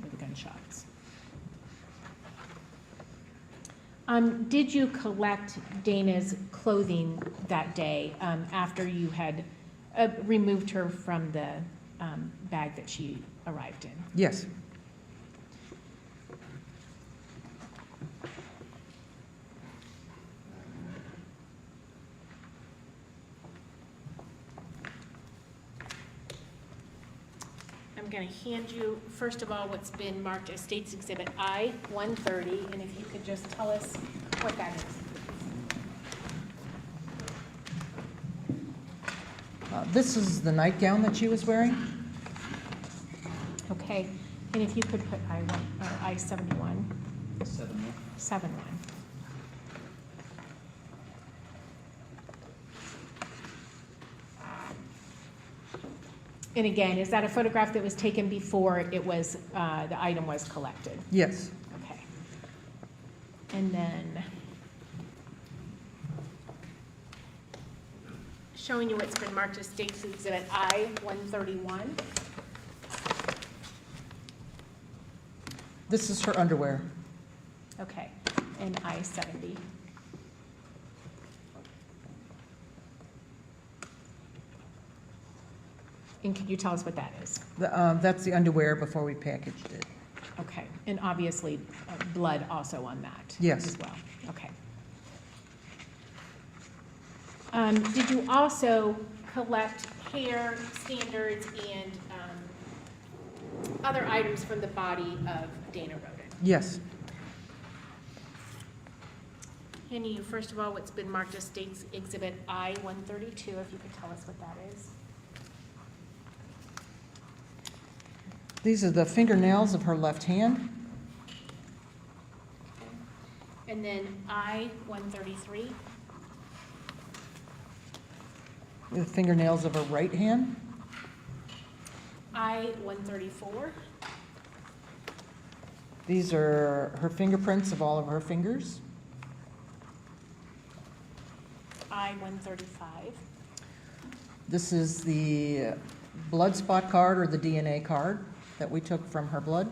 Or the gunshots. Did you collect Dana's clothing that day after you had removed her from the bag that she arrived in? Yes. I'm going to hand you, first of all, what's been marked as State's Exhibit I-130, and if you could just tell us what that is. This is the nightgown that she was wearing. Okay, and if you could put I-71, 7-1. 71. And again, is that a photograph that was taken before it was, the item was collected? Yes. Okay. And then showing you what's been marked as State's Exhibit I-131. This is her underwear. Okay, and I-70. And can you tell us what that is? That's the underwear before we packaged it. Okay, and obviously blood also on that? Yes. As well, okay. Did you also collect hair standards and other items from the body of Dana Roden? Yes. Handing you, first of all, what's been marked as State's Exhibit I-132, if you could tell us what that is. These are the fingernails of her left hand. And then I-133. The fingernails of her right hand. I-134. These are her fingerprints of all of her fingers. I-135. This is the blood spot card or the DNA card that we took from her blood.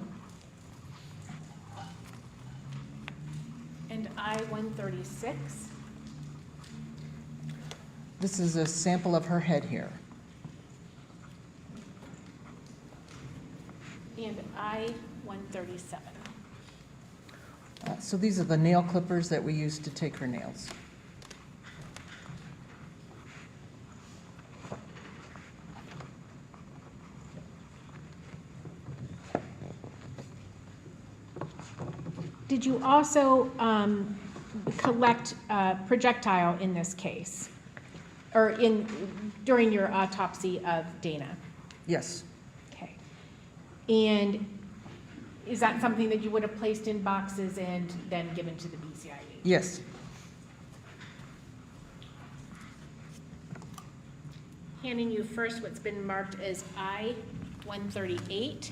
And I-136. This is a sample of her head hair. And I-137. So these are the nail clippers that we used to take her nails. Did you also collect projectile in this case? Or during your autopsy of Dana? Yes, Okay. And is that something that you would have placed in boxes and then given to the BCIE? yes. Handing you first what's been marked as I-138.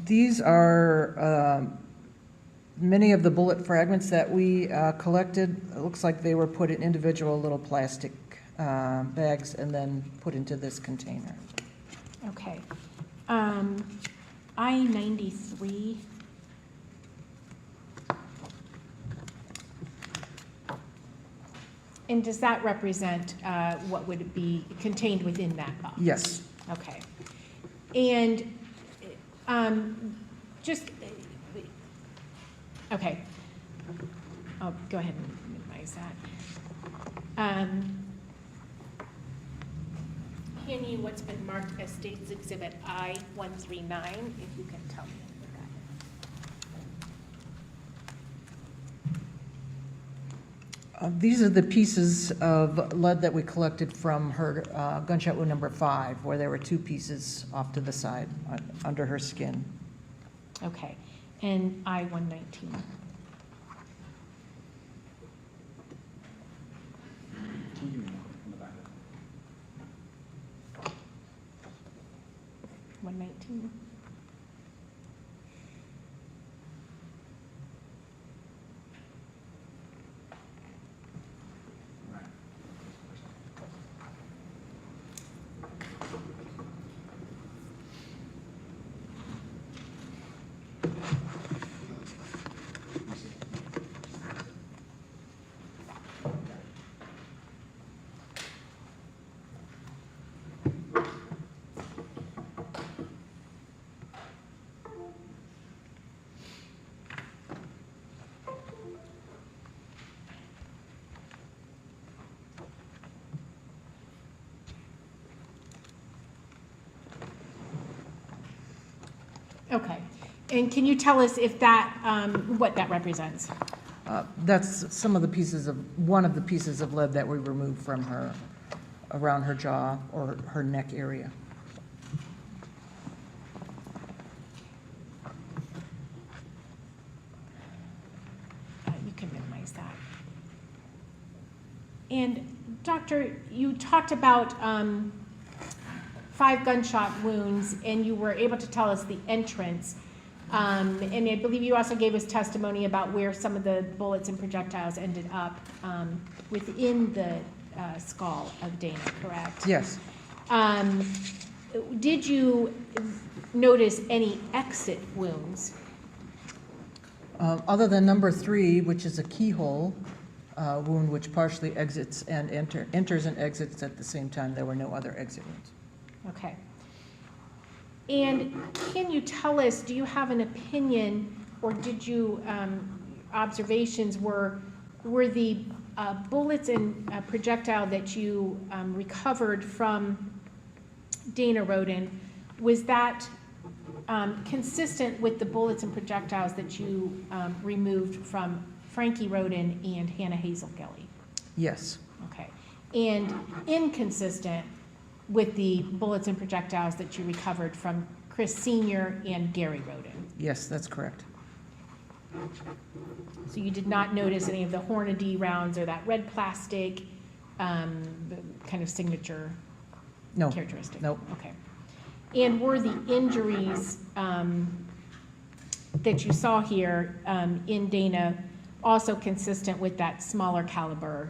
These are many of the bullet fragments that we collected. It looks like they were put in individual little plastic bags and then put into this container. Okay. I-93. And does that represent what would be contained within that box? Yes. Okay. And okay. I'll go ahead and minimize that. Hand you what's been marked as State's Exhibit I-139, if you can tell me what that is. These are the pieces of lead that we collected from her gunshot wound number 5, where there were 2 pieces off to the side under her skin. Okay. And I-119. Can you give me more on the back of 119. Right. Okay. And can you tell us if that, what that represents? That's some of the pieces of, one of the pieces of lead that we removed from her, around her jaw or her neck area. You can minimize that. And Doctor, you talked about 5 gunshot wounds, and you were able to tell us the entrance. And I believe you also gave us testimony about where some of the bullets and projectiles ended up within the skull of Dana, correct? Yes. Did you notice any exit wounds? Other than number 3, which is a keyhole wound, which partially exits and enters and exits at the same time, there were no other exit wounds. Okay. And can you tell us, do you have an opinion, or did you, observations were the bullets and projectile that you recovered from Dana Roden, was that consistent with the bullets and projectiles that you removed from Frankie Rhoden and Hannah Hazel Gelly. Yes, Okay. And inconsistent with the bullets and projectiles that you recovered from Chris Sr. and Gary Roden. yes, that's correct. So you did not notice any of the Hornady rounds or that red plastic kind of signature No, characteristic? nope. Okay. And were the injuries that you saw here in Dana also consistent with that smaller caliber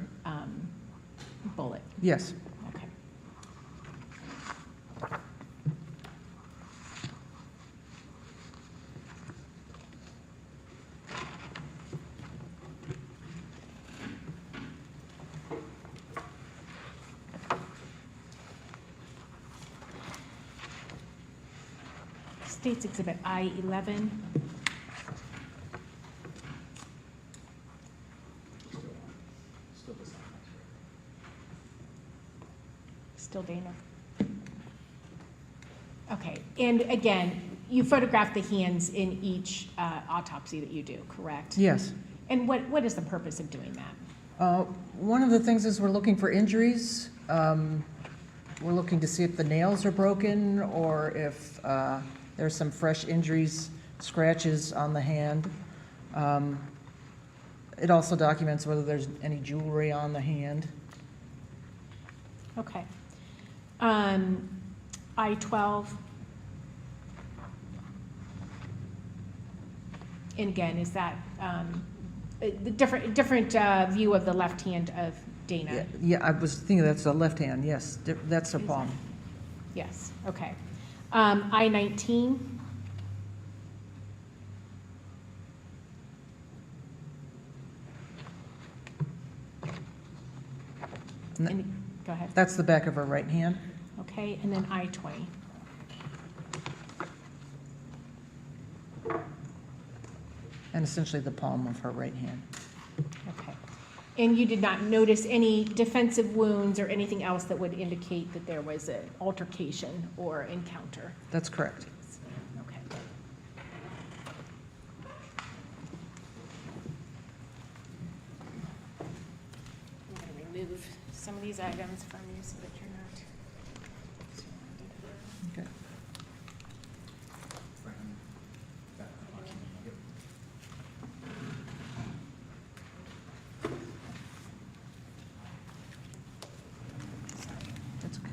bullet? Yes. Okay. State's Exhibit I-11. Still the same. Still Dana? Okay, and again, you photograph the hands in each autopsy that you do, correct? Yes. And what is the purpose of doing that? One of the things is we're looking for injuries. We're looking to see if the nails are broken or if there's some fresh injuries, scratches on the hand. It also documents whether there's any jewelry on the hand. Okay. I-12. And again, is that the different view of the left hand of Dana? Yeah, yeah, I was thinking that's the left hand, yes, that's the Is palm. Yes, okay. I-19. Go ahead. That's the back of her right hand. Okay, and then I-20. And essentially the palm of her right hand. Okay. And you did not notice any defensive wounds or anything else that would indicate that there was an altercation or encounter? That's correct. Okay. I'm going to remove some of these items from you so that you're not surrounded. Okay. That's okay.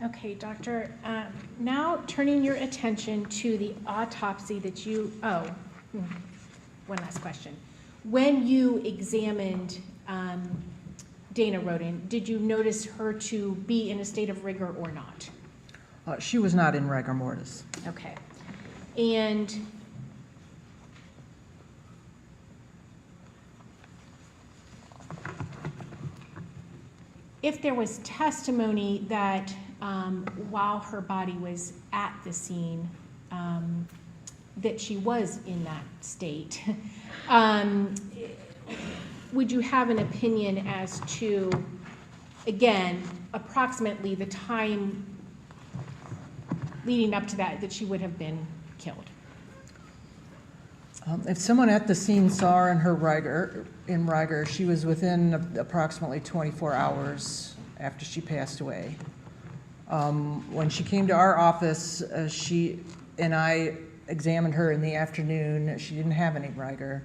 Okay, Doctor, now turning your attention to the autopsy that you, one last question. When you examined Dana Roden, did you notice her to be in a state of rigor or not? She was not in rigor mortis. Okay. And if there was testimony that while her body was at the scene, that she was in that state, would you have an opinion as to, again, approximately the time leading up to that she would have been killed? If someone at the scene saw her in rigor, she was within approximately 24 hours after she passed away. When she came to our office, she and I examined her in the afternoon. She didn't have any rigor.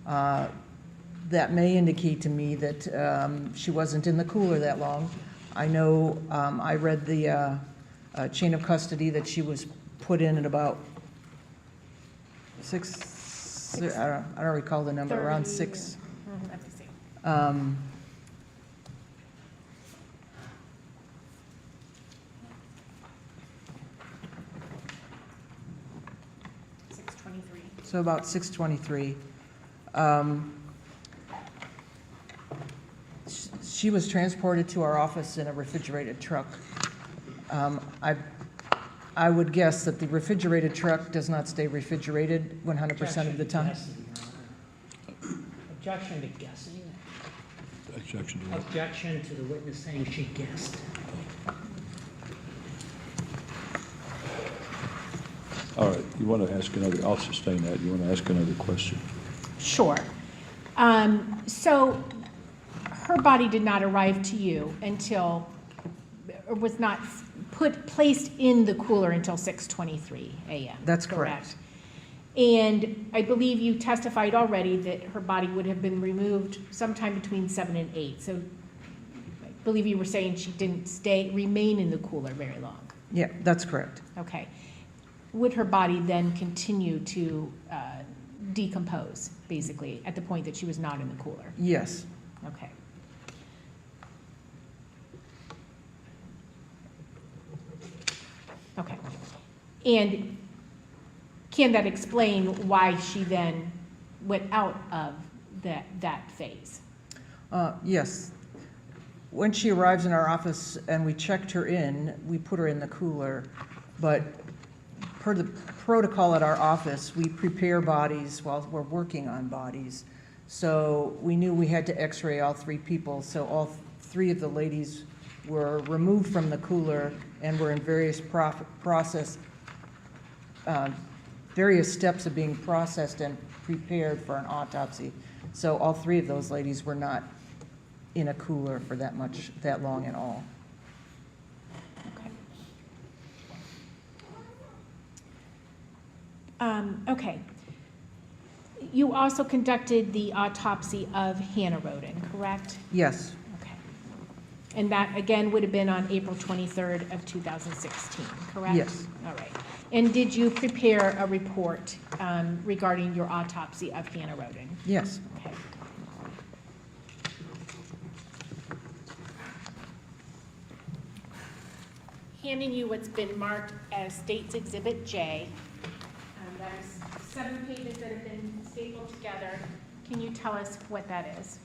That may indicate to me that she wasn't in the cooler that long. I know I read the chain of custody that she was put in at about I don't recall the number, around 6. Let me see. 6:23. So about 6:23. She was transported to our office in a refrigerated truck. I would guess that the refrigerated truck does not stay refrigerated 100% of the time. Objection to guessing. Objection to what? Objection to the witness saying she guessed. All right, you want to ask another, I'll sustain that. You want to ask another question? Sure. So her body did not arrive to you until, or was not placed in the cooler until 6:23 a.m. That's correct. And I believe you testified already that her body would have been removed sometime between 7 and 8. So I believe you were saying she didn't remain in the cooler very long. Yeah, that's correct. Okay. Would her body then continue to decompose, basically, at the point that she was not in the cooler? Yes. Okay. Okay. And can that explain why she then went out of that phase? Yes. When she arrives in our office and we checked her in, we put her in the cooler, but per the protocol at our office, we prepare bodies while we're working on bodies. So we knew we had to x-ray all 3 people, so all 3 of the ladies were removed from the cooler and were in various various steps of being processed and prepared for an autopsy. So all 3 of those ladies were not in a cooler for that long at all. Okay. You also conducted the autopsy of Hannah Roden, correct? Yes, Okay. And that, again, would have been on April 23rd of 2016, correct? Yes. All right. And did you prepare a report regarding your autopsy of Hannah Roden? yes. Okay. Handing you what's been marked as State's Exhibit J. That is 7 pages that have been stapled together. Can you tell us what that is?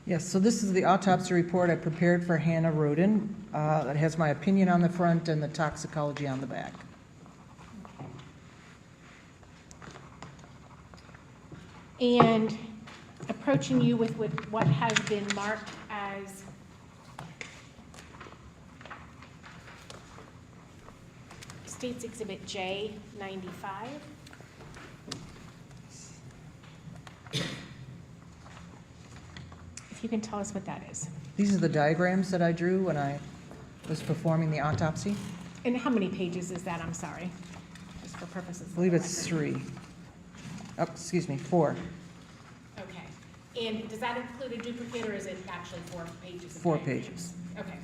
Yes, so this is the autopsy report I prepared for Hannah Roden. That has my opinion on the front and the toxicology on the back. And approaching you with what has been marked as State's Exhibit J 95. If you can tell us what that is. These are the diagrams that I drew when I was performing the autopsy. And how many pages is that? I'm sorry, just for purposes of I believe the it's record. 3. Oh, excuse me, 4. Okay. And does that include a duplicate, or is it actually 4 pages? of 4 diagrams? pages. Okay.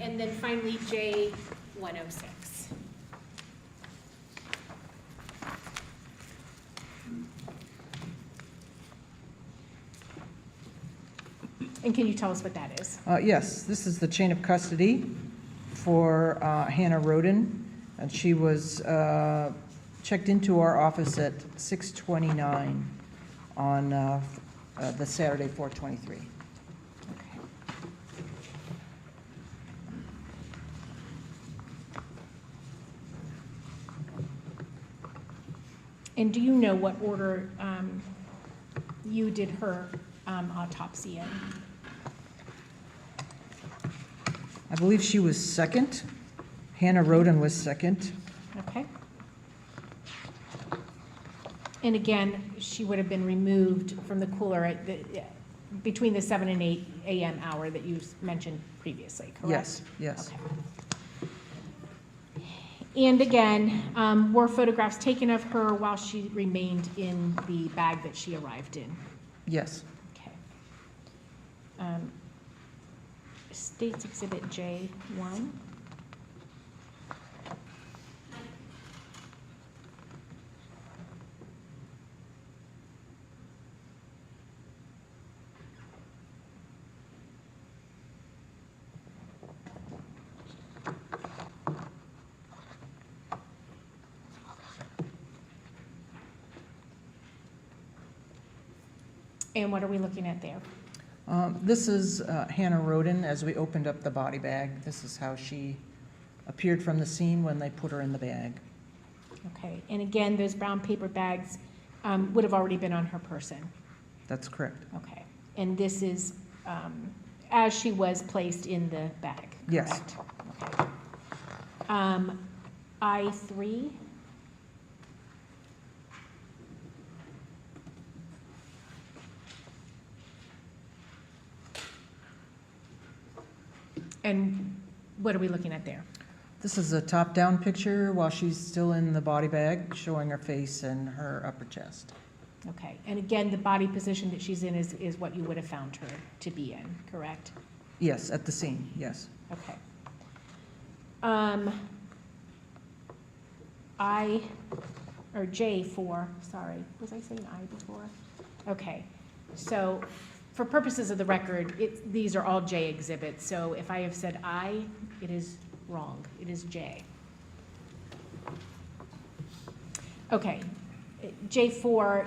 And then finally, J 106. And can you tell us what that is? Yes, this is the chain of custody for Hannah Roden, and she was checked into our office at 6:29 on the Saturday, 4/23. Okay. And do you know what order you did her autopsy in? I believe she was second. Hannah Roden was second. Okay. And again, she would have been removed from the cooler at between the 7 and 8 a.m. hour that you mentioned previously, correct? Yes, yes. Okay. And again, were photographs taken of her while she remained in the bag that she arrived in? Yes. Okay. State's Exhibit J1. And what are we looking at there? This is Hannah Rhoden as we opened up the body bag. This is how she appeared from the scene when they put her in the bag. Okay, and again, those brown paper bags would have already been on her person. That's correct. Okay, and this is as she was placed in the bag, Yes. correct? Okay. I3. And what are we looking at there? This is a top-down picture while she's still in the body bag, showing her face and her upper chest. Okay, and again, the body position that she's in is what you would have found her to be in, correct? Yes, at the scene, yes. Okay. J4, sorry, was I saying I before? Okay, so for purposes of the record, these are all J exhibits, so if I have said I, it is wrong, it is J. Okay, J4,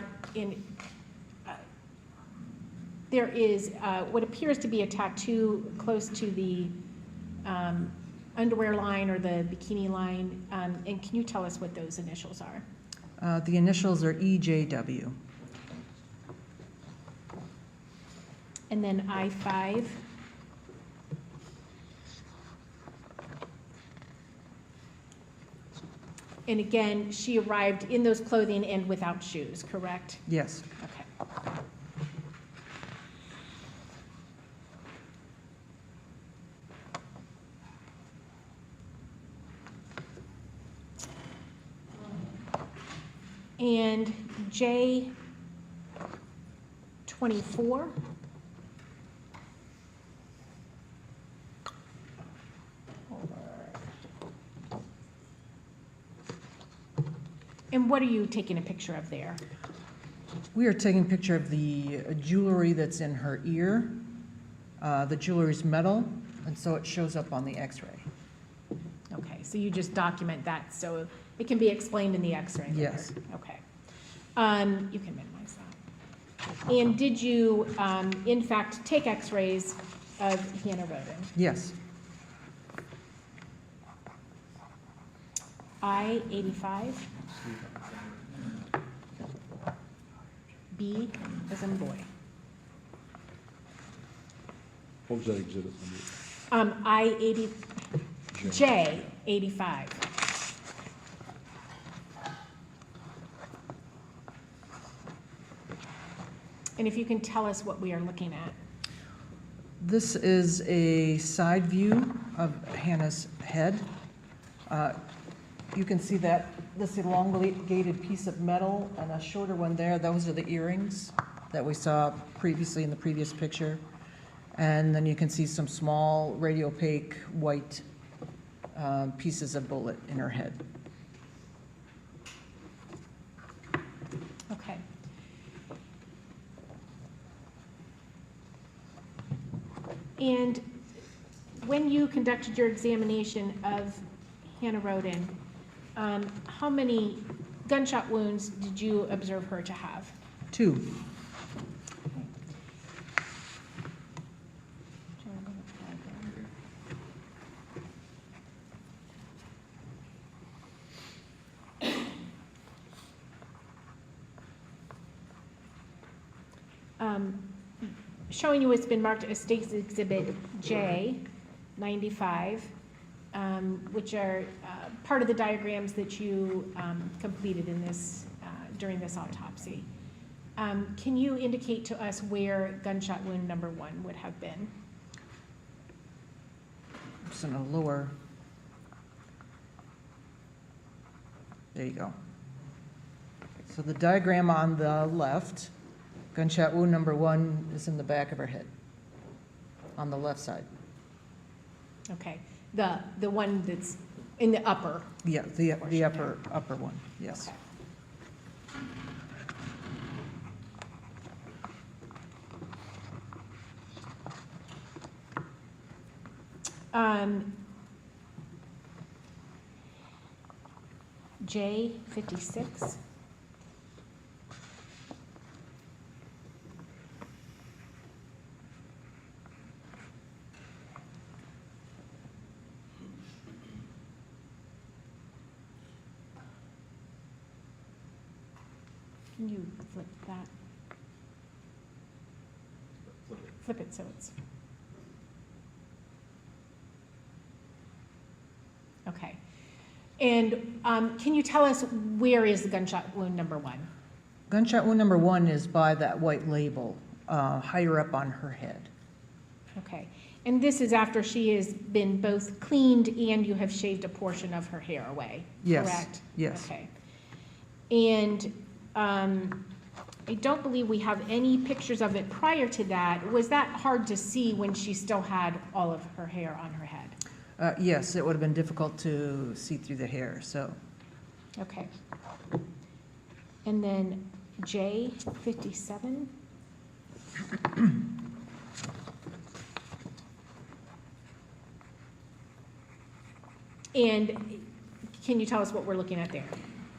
there is what appears to be a tattoo close to the underwear line or the bikini line, and can you tell us what those initials are? The initials are EJW. And then I5. And again, she arrived in those clothing and without shoes, correct? Yes. Okay. And J24. And what are you taking a picture of there? We are taking a picture of the jewelry that's in her ear. The jewelry's metal, and so it shows up on the x-ray. Okay, so you just document that so it can be explained in the x-ray later? Yes. Okay. You can minimize that. And did you, in fact, take x-rays of Hannah Roden? Yes. I-85. B as in boy. What was that exhibit number? I-80, J-85. And if you can tell us what we are looking at. This is a side view of Hannah's head. You can see that this elongated piece of metal and a shorter one there, those are the earrings that we saw previously in the previous picture. And then you can see some small radiopaque white pieces of bullet in her head. Okay. And when you conducted your examination of Hannah Roden, how many gunshot wounds did you observe her to have? 2. Showing you it's been marked as State's Exhibit J, 95, which are part of the diagrams that you completed in this, during this autopsy. Can you indicate to us where gunshot wound number 1 would have been? It's in a lower. There you go. So the diagram on the left, gunshot wound number 1 is in the back of her head, on the left side. Okay, the one that's in the upper. Yeah, the upper one, yes. J56. Can you flip that? Flip it. Flip it so it's. Okay. And can you tell us where is the gunshot wound number 1? Gunshot wound number 1 is by that white label, higher up on her head. Okay. And this is after she has been both cleaned and you have shaved a portion of her hair away, Yes, correct? yes. Okay. And I don't believe we have any pictures of it prior to that. Was that hard to see when she still had all of her hair on her head? Yes, it would have been difficult to see through the hair, so. Okay. And then J 57. And can you tell us what we're looking at there?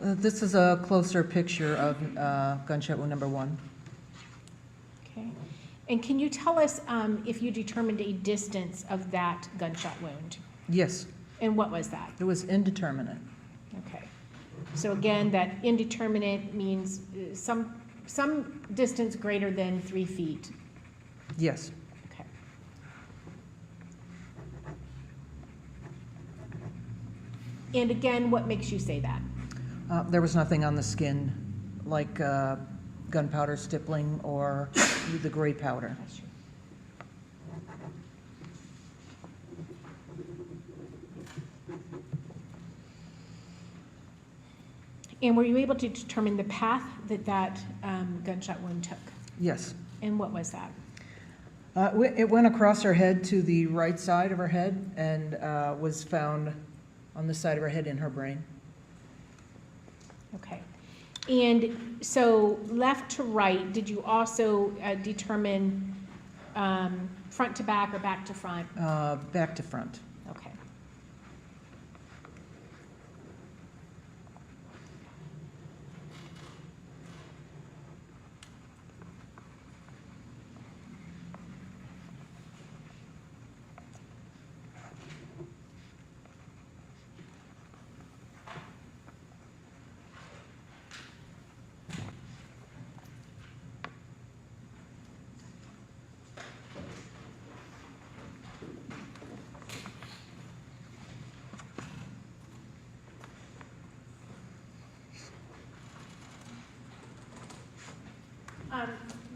This is a closer picture of gunshot wound number 1. Okay. And can you tell us if you determined a distance of that gunshot wound? Yes, And what was that? it was indeterminate. Okay. So again, that indeterminate means some distance greater than 3 feet. Yes. Okay. And again, what makes you say that? There was nothing on the skin like gunpowder stippling or the gray powder. That's true. And were you able to determine the path that that gunshot wound took? Yes. And what was that? It went across her head to the right side of her head and was found on the side of her head in her brain. Okay. And so left to right, did you also determine front to back or back to front? Back to front. Okay.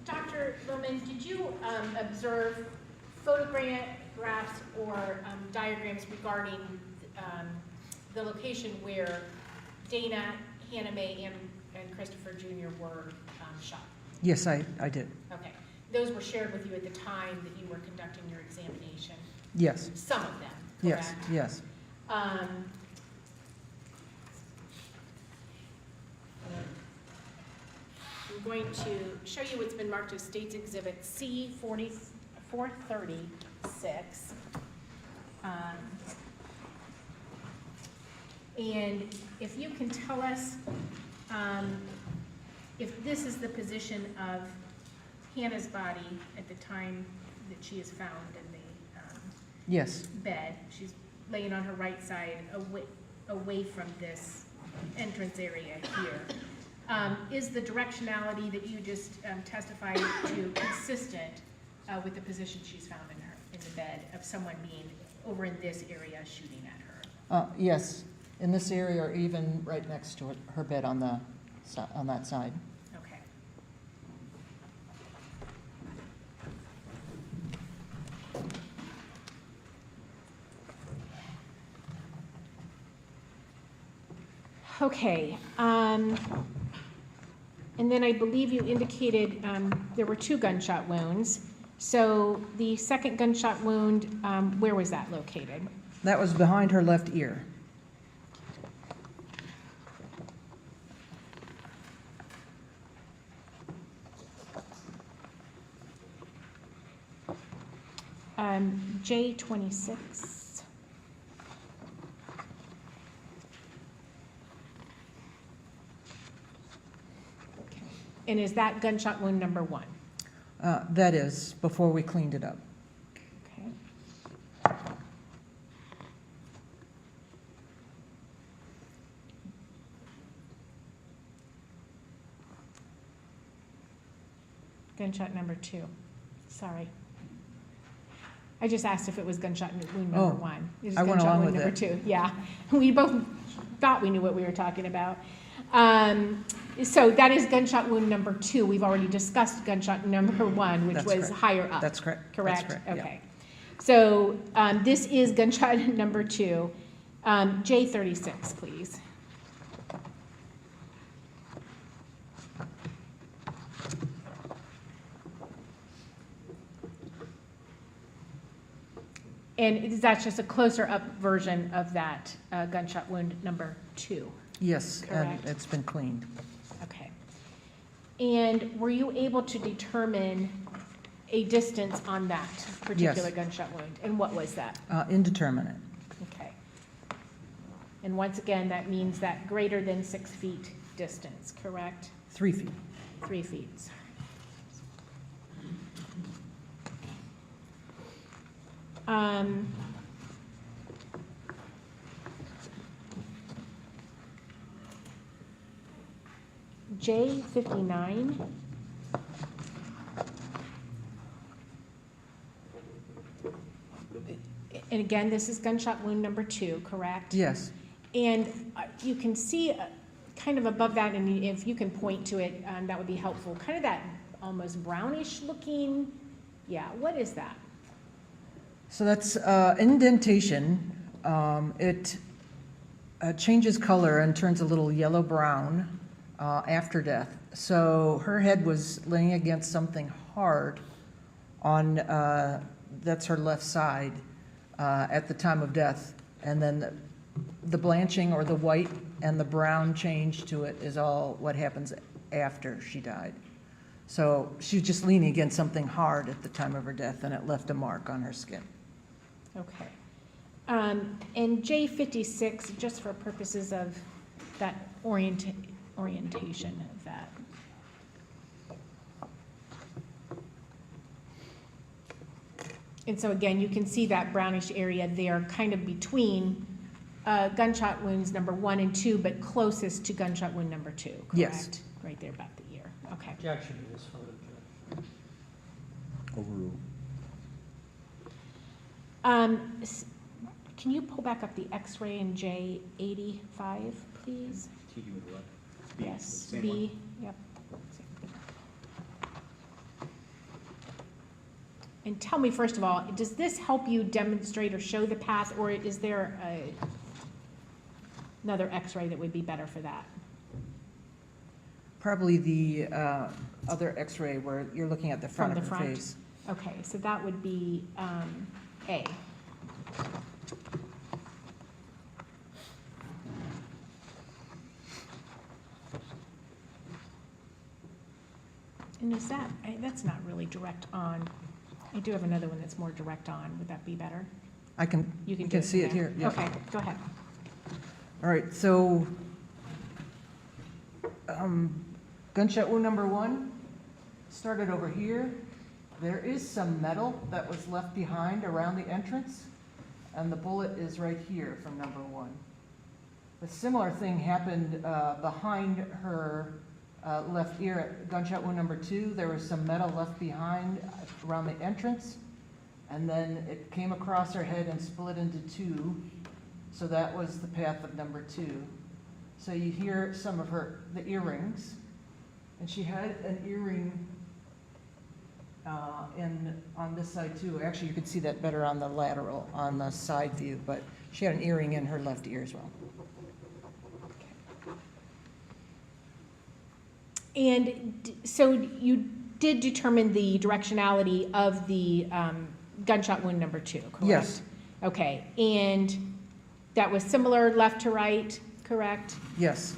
Dr. Lohman, did you observe photographs or diagrams regarding the location where Dana, Hannah Mae, and Christopher Jr. were shot? Yes, I did. Okay. Those were shared with you at the time that you were conducting your examination? Yes, Some of them, yes, correct? yes. I'm going to show you what's been marked as State's Exhibit C 436. And if you can tell us if this is the position of Hannah's body at the time that she is found in the Yes, bed. She's laying on her right side away from this entrance area here. Is the directionality that you just testified to consistent with the position she's found in the bed of someone being over in this area shooting at her? yes, in this area or even right next to her bed on that side. Okay. Okay. And then I believe you indicated there were 2 gunshot wounds. So the second gunshot wound, where was that located? That was behind her left ear. J26. Okay. And is that gunshot wound number 1? That is, before we cleaned it up. Okay. Gunshot number 2. Sorry. I just asked if it was gunshot wound Oh, number 1. It is I went gunshot along wound with number it. 2. Yeah. We both thought we knew what we were talking about. So that is gunshot wound number 2. We've already discussed gunshot number 1, which That's was correct. higher up. That's correct. That's Correct? correct, yeah. Okay. So this is gunshot number 2. J36, please. And that's just a closer up version of that gunshot wound number 2. Yes, and Correct. it's been cleaned. Okay. And were you able to determine a distance on that particular gunshot wound? And what was that? Indeterminate. Okay. And once again, that means that greater than 6 feet distance, correct? 3 feet. 3 feet, sorry. J59. And again, this is gunshot wound number 2, correct? Yes. And you can see kind of above that, and if you can point to it, that would be helpful. Kind of that almost brownish looking, yeah, what is that? So that's indentation. It changes color and turns a little yellow-brown after death. So her head was laying against something hard on, that's her left side at the time of death. And then the blanching or the white and the brown change to it is all what happens after she died. So she was just leaning against something hard at the time of her death, and it left a mark on her skin. Okay. And J56, just for purposes of that orientation of that. And so again, you can see that brownish area there, kind of between gunshot wounds number 1 and 2, but closest to gunshot wound number 2, correct? Yes. Right there about the ear, okay. Objection to this photo, Judge. Overruled. Can you pull back up the X-ray in J85, please? TD with the left. B, Yes, same B, one. yep. And tell me, first of all, does this help you demonstrate or show the path, or is there another X-ray that would be better for that? Probably the other X-ray where you're looking at the front From of the her front? face. Okay, so that would be A. And is that, that's not really direct on. I do have another one that's more direct on. Would that be better? I can, You you do can see from it here. there? Yeah. Okay, go ahead. All right, so gunshot wound number 1 started over here. There is some metal that was left behind around the entrance, and the bullet is right here from number 1. A similar thing happened behind her left ear at gunshot wound number 2. There was some metal left behind around the entrance, and then it came across her head and split into 2. So that was the path of number 2. So you hear some of the earrings, and she had an earring on this side too. Actually, you could see that better on the side view, but she had an earring in her left ear as well. And so you did determine the directionality of the gunshot wound number 2, correct? Yes. Okay, and that was similar left to right, correct? Yes,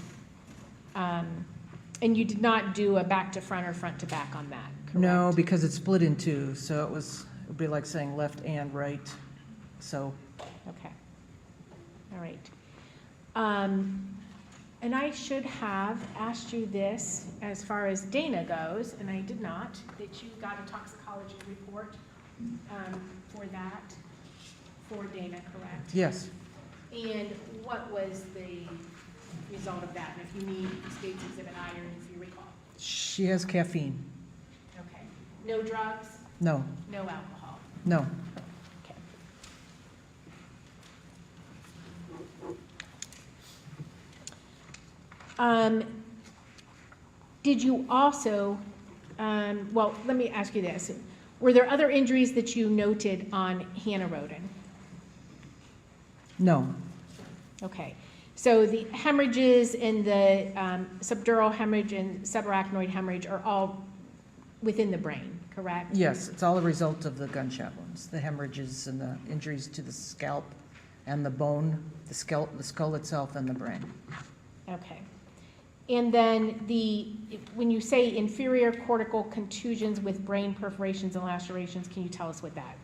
And you did not do a back to front or front to back on that, correct? no, because it's split in 2, so it would be like saying left and right, so. Okay. All right. And I should have asked you this as far as Dana goes, and I did not, that you got a toxicology report for that, for Dana, correct? Yes, And what was the result of that? And if you need State's Exhibit I, or if you recall. she has caffeine. Okay. No drugs, No, no alcohol. no. Okay. Did you also, well, let me ask you this. Were there other injuries that you noted on Hannah Roden? No, Okay. So the hemorrhages and the subdural hemorrhage and subarachnoid hemorrhage are all within the brain, correct? yes, it's all a result of the gunshot wounds, the hemorrhages and the injuries to the scalp and the bone, the skull itself and the brain. Okay. And then when you say inferior cortical contusions with brain perforations and lacerations, can you tell us what that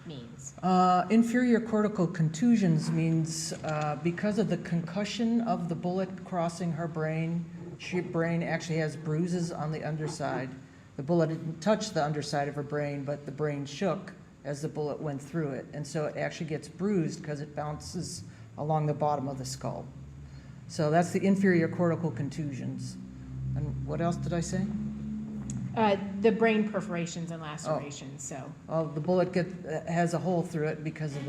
means? Inferior cortical contusions means because of the concussion of the bullet crossing her brain, brain actually has bruises on the underside. The bullet didn't touch the underside of her brain, but the brain shook as the bullet went through it. And so it actually gets bruised because it bounces along the bottom of the skull. So that's the inferior cortical contusions. And what else did I say? The brain perforations and lacerations, so. The bullet has a hole through it because of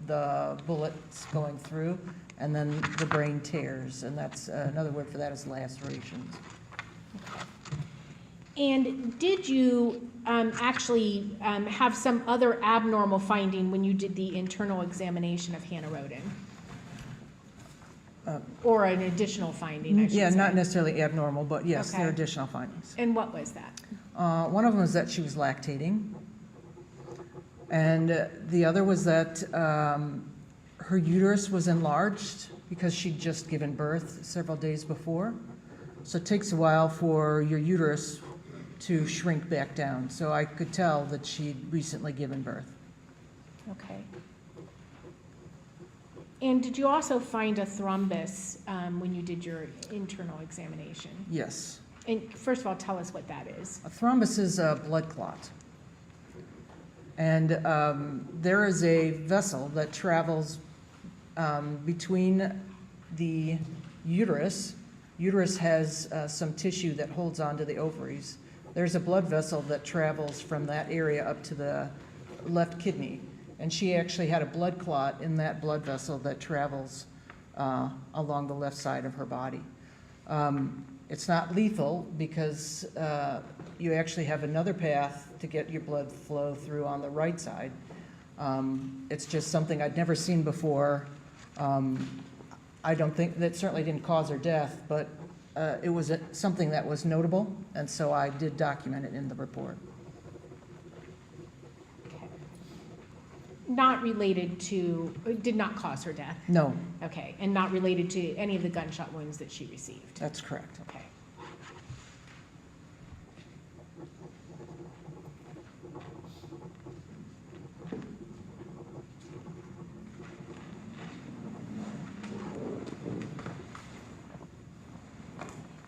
the bullets going through, and then the brain tears, and that's another word for that is lacerations. And did you actually have some other abnormal finding when you did the internal examination of Hannah Roden? Or an additional finding, I should say? Yeah, not necessarily abnormal, but yes, there are Okay. additional findings. And what was that? One of them was that she was lactating, and the other was that her uterus was enlarged because she'd just given birth several days before. So it takes a while for your uterus to shrink back down. So I could tell that she'd recently given birth. Okay. And did you also find a thrombus when you did your internal examination? Yes. And first of all, tell us what that is. A thrombus is a blood clot. And there is a vessel that travels between the uterus. Uterus has some tissue that holds onto the ovaries. There's a blood vessel that travels from that area up to the left kidney. And she actually had a blood clot in that blood vessel that travels along the left side of her body. It's not lethal because you actually have another path to get your blood flow through on the right side. It's just something I'd never seen before. I don't think, that certainly didn't cause her death, but it was something that was notable, and so I did document it in the report. Okay. Not related to, did not cause her death? No, Okay, and not related to any of the gunshot wounds that she received? that's correct. Okay.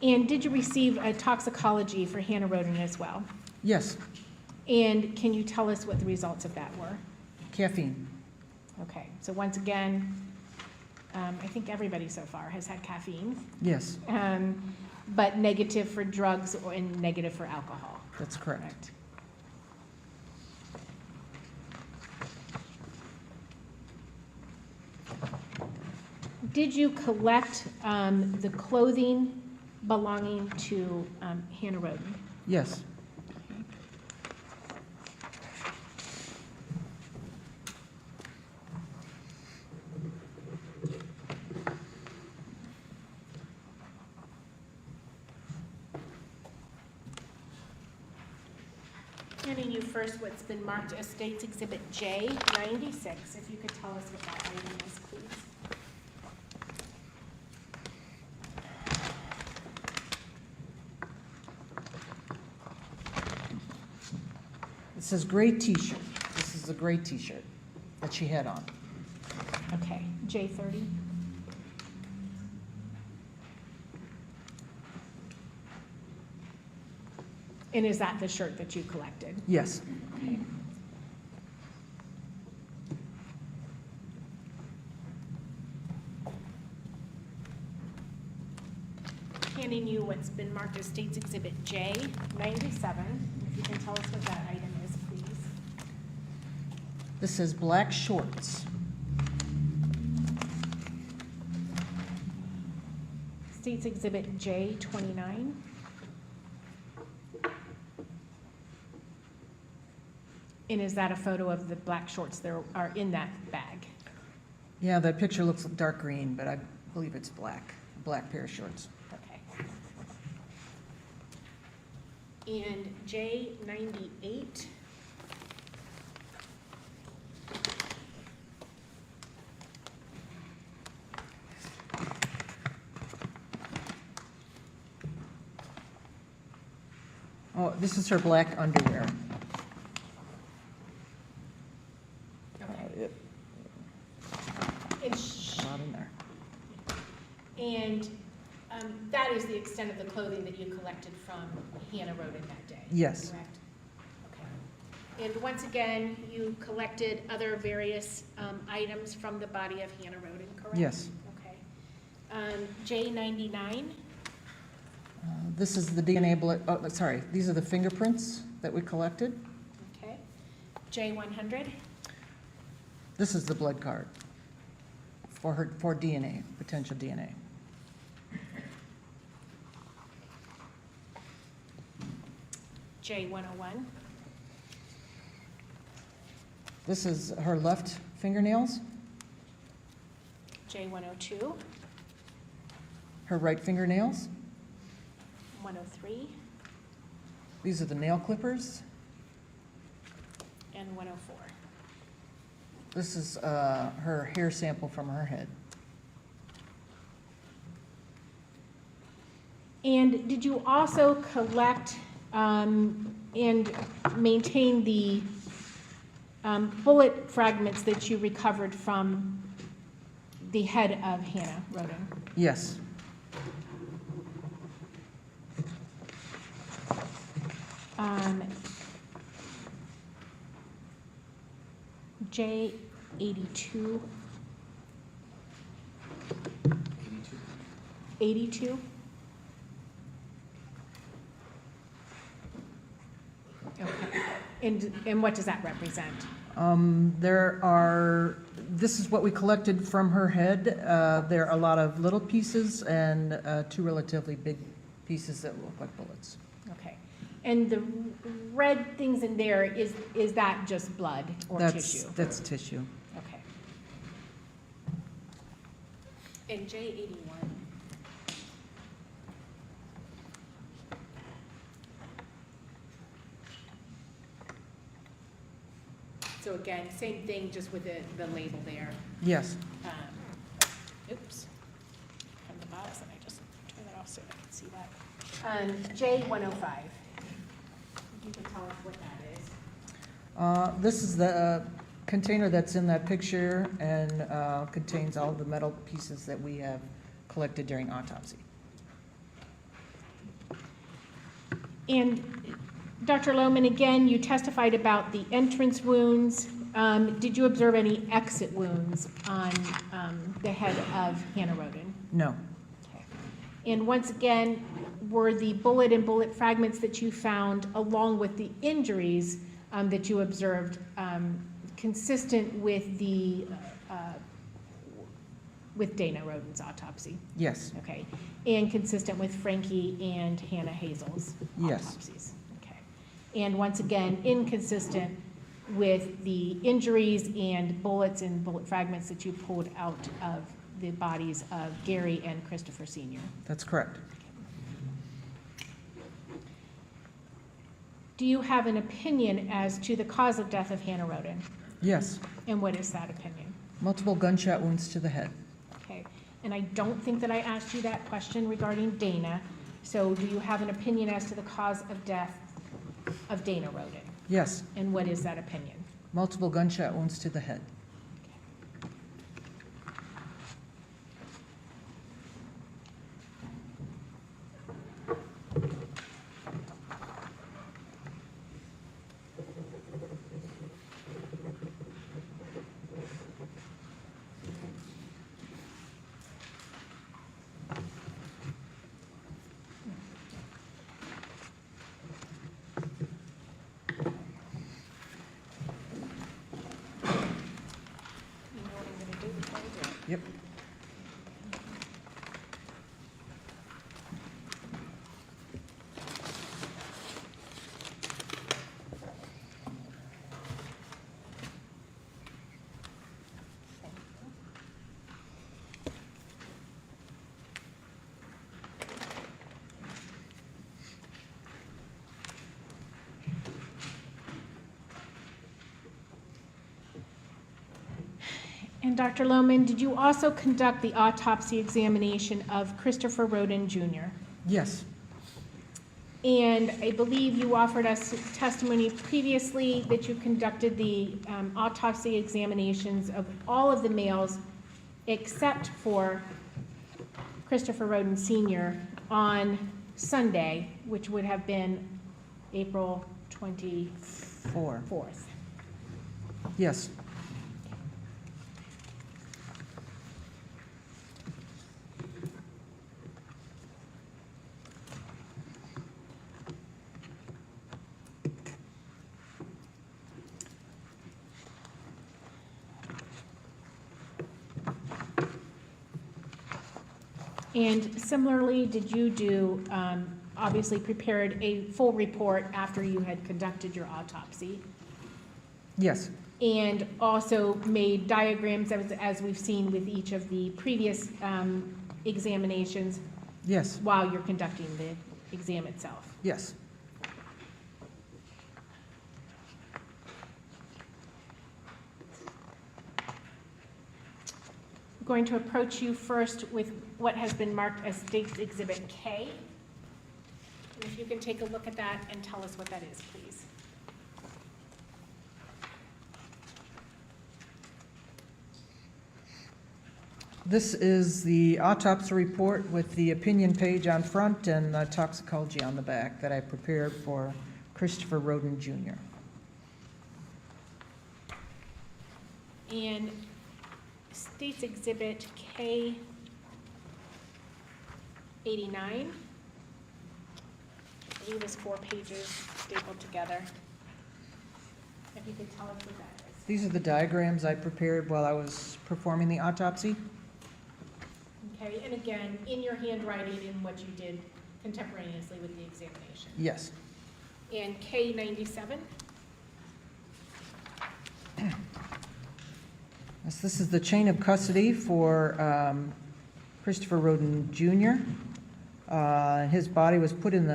And did you receive a toxicology for Hannah Roden as well? Yes, And can you tell us what the results of that were? caffeine. Okay, so once again, I think everybody so far has had caffeine, Yes, but negative for drugs and negative for alcohol, that's correct. correct? Did you collect the clothing belonging to Hannah Roden? Yes, Handing you first what's been marked as States Exhibit J96, if you could tell us what that item is, please. it says gray t-shirt. This is the gray t-shirt that she had on. Okay, J30. And is that the shirt that you collected? Yes, Okay. Handing you what's been marked as State's Exhibit J97. If you can tell us what that item is, please. This says black shorts. State's Exhibit J29. And is that a photo of the black shorts that are in that bag? Yeah, that picture looks dark green, but I believe it's black, black pair of shorts. Okay. And J98. Oh, this is her black underwear. Okay. It's not in there. And that is the extent of the clothing that you collected from Hannah Roden that day? Yes. Correct? Okay. And once again, you collected other various items from the body of Hannah Roden, correct? Yes. Okay. J99? This is the DNA bullet, oh, sorry, these are the fingerprints that we collected. Okay. J100? This is the blood card for DNA, potential DNA. J101? This is her left fingernails, J102? her right fingernails. 103? These are the nail clippers. And 104? This is her hair sample from her head. And did you also collect and maintain the bullet fragments that you recovered from the head of Hannah Roden? Yes. J82? 82? Okay. And what does that represent? This is what we collected from her head. There are a lot of little pieces and two relatively big pieces that look like bullets. Okay. And the red things in there, is that just blood or tissue? That's tissue. Okay. And J81? So again, same thing, just with the label there. Yes. Oops. From the box, and I just turn that off so I can see that. J105. You can tell us what that is. This is the container that's in that picture and contains all the metal pieces that we have collected during autopsy. And Dr. Lohman, again, you testified about the entrance wounds. Did you observe any exit wounds on the head of Hannah Roden? No. Okay. And once again, were the bullet and bullet fragments that you found, along with the injuries that you observed, consistent with the with Dana Roden's autopsy? Yes. Okay. And consistent with Frankie and Hannah Hazel's Yes. autopsies? Okay. And once again, inconsistent with the injuries and bullets and bullet fragments that you pulled out of the bodies of Gary and Christopher Sr.? That's correct. Do you have an opinion as to the cause of death of Hannah Roden? Yes. And what is that opinion? Multiple gunshot wounds to the head. Okay. And I don't think that I asked you that question regarding Dana. So do you have an opinion as to the cause of death of Dana Roden? Yes. And what is that opinion? Multiple gunshot wounds to the head. And Dr. Lohman, did you also conduct the autopsy examination of Christopher Roden Jr.? Yes, And I believe you offered us testimony previously that you conducted the autopsy examinations of all of the males except for Christopher Roden Sr. on Sunday, which would have been April 24th. yes. And similarly, did you do, obviously prepared a full report after you had conducted your autopsy? Yes, And also made diagrams as we've seen with each of the previous examinations yes, while you're conducting the exam itself? yes. I'm going to approach you first with what has been marked as State's Exhibit K. And if you can take a look at that and tell us what that is, please. This is the autopsy report with the opinion page on front and the toxicology on the back that I prepared for Christopher Roden Jr. And State's Exhibit K 89, I believe is 4 pages stapled together. If you could tell us what that is. These are the diagrams I prepared while I was performing the autopsy. Okay, and again, in your handwriting in what you did contemporaneously with the examination. Yes, And K 97, yes, this is the chain of custody for Christopher Roden Jr. His body was put in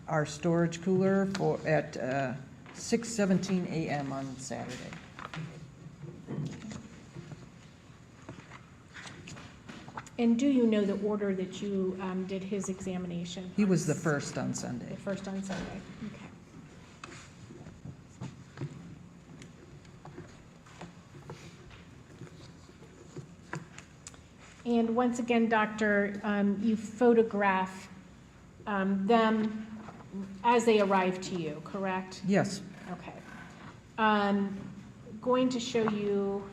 our storage cooler at 6:17 a.m. on Saturday. and do you know the order that you did his examination? He was the first on The Sunday. first on Sunday, okay. And once again, Doctor, you photograph them as they arrive to you, correct? Yes, Okay. Going to show you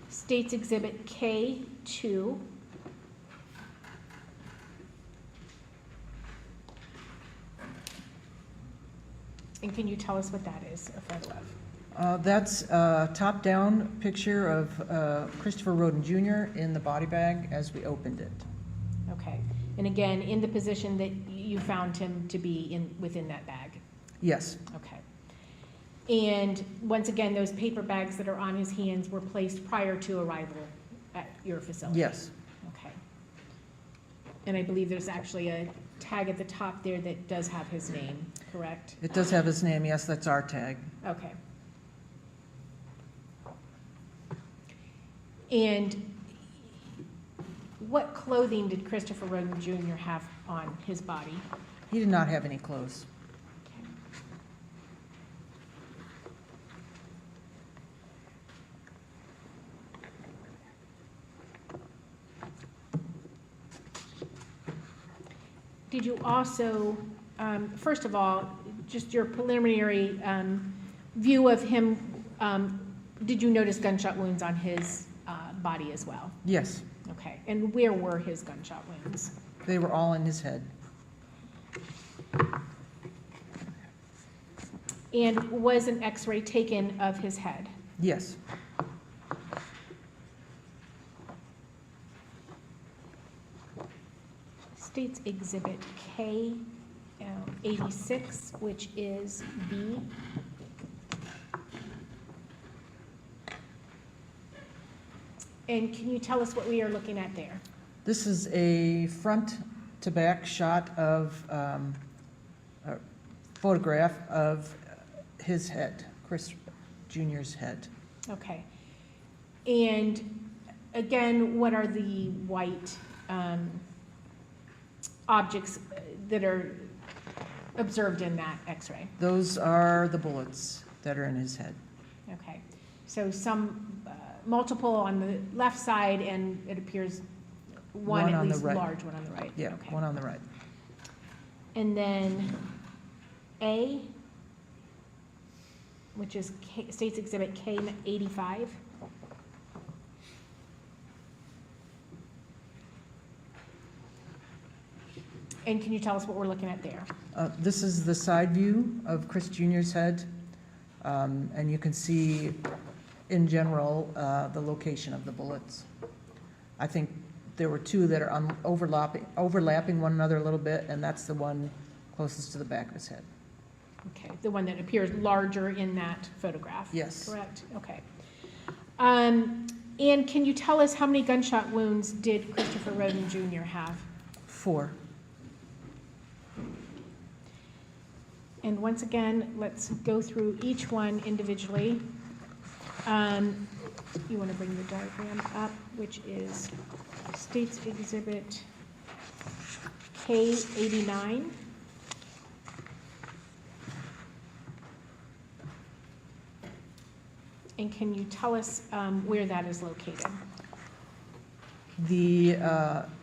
State's Exhibit K2. And can you tell us what that is, a photo of? that's a top-down picture of Christopher Roden Jr. in the body bag as we opened it. Okay. And again, in the position that you found him to be within that bag? Yes, Okay. And once again, those paper bags that are on his hands were placed prior to arrival at your facility? yes, Okay. And I believe there's actually a tag at the top there that does have his name, correct? it does have his name, yes, that's our tag. Okay. And what clothing did Christopher Roden Jr. have on his body? He did not have any clothes. Did you also, first of all, just your preliminary view of him, did you notice gunshot wounds on his body as well? Yes, Okay, and where were his gunshot wounds? they were all in his head. And was an x-ray taken of his head? Yes, State's Exhibit K 86, which is B. And can you tell us what we are looking at there? this is a front to back shot of a photograph of his head, Chris Jr.'s head. Okay. And again, what are the white objects that are observed in that x-ray? Those are the bullets that are in his head. Okay, so some, multiple on the left side, and it appears one One at on the least right. large one on the right. Yeah, Okay. one on the right. And then A, which is State's Exhibit K85. And can you tell us what we're looking at there? This is the side view of Chris Jr.'s head, and you can see, in general, the location of the bullets. I think there were two that are overlapping one another a little bit, and that's the one closest to the back of his head. Okay, the one that appears larger in that photograph? Yes. Correct, okay. And can you tell us how many gunshot wounds did Christopher Rhoden Jr. have? 4. And once again, let's go through each one individually. You want to bring the diagram up, which is State's Exhibit K89. And can you tell us where that is located? The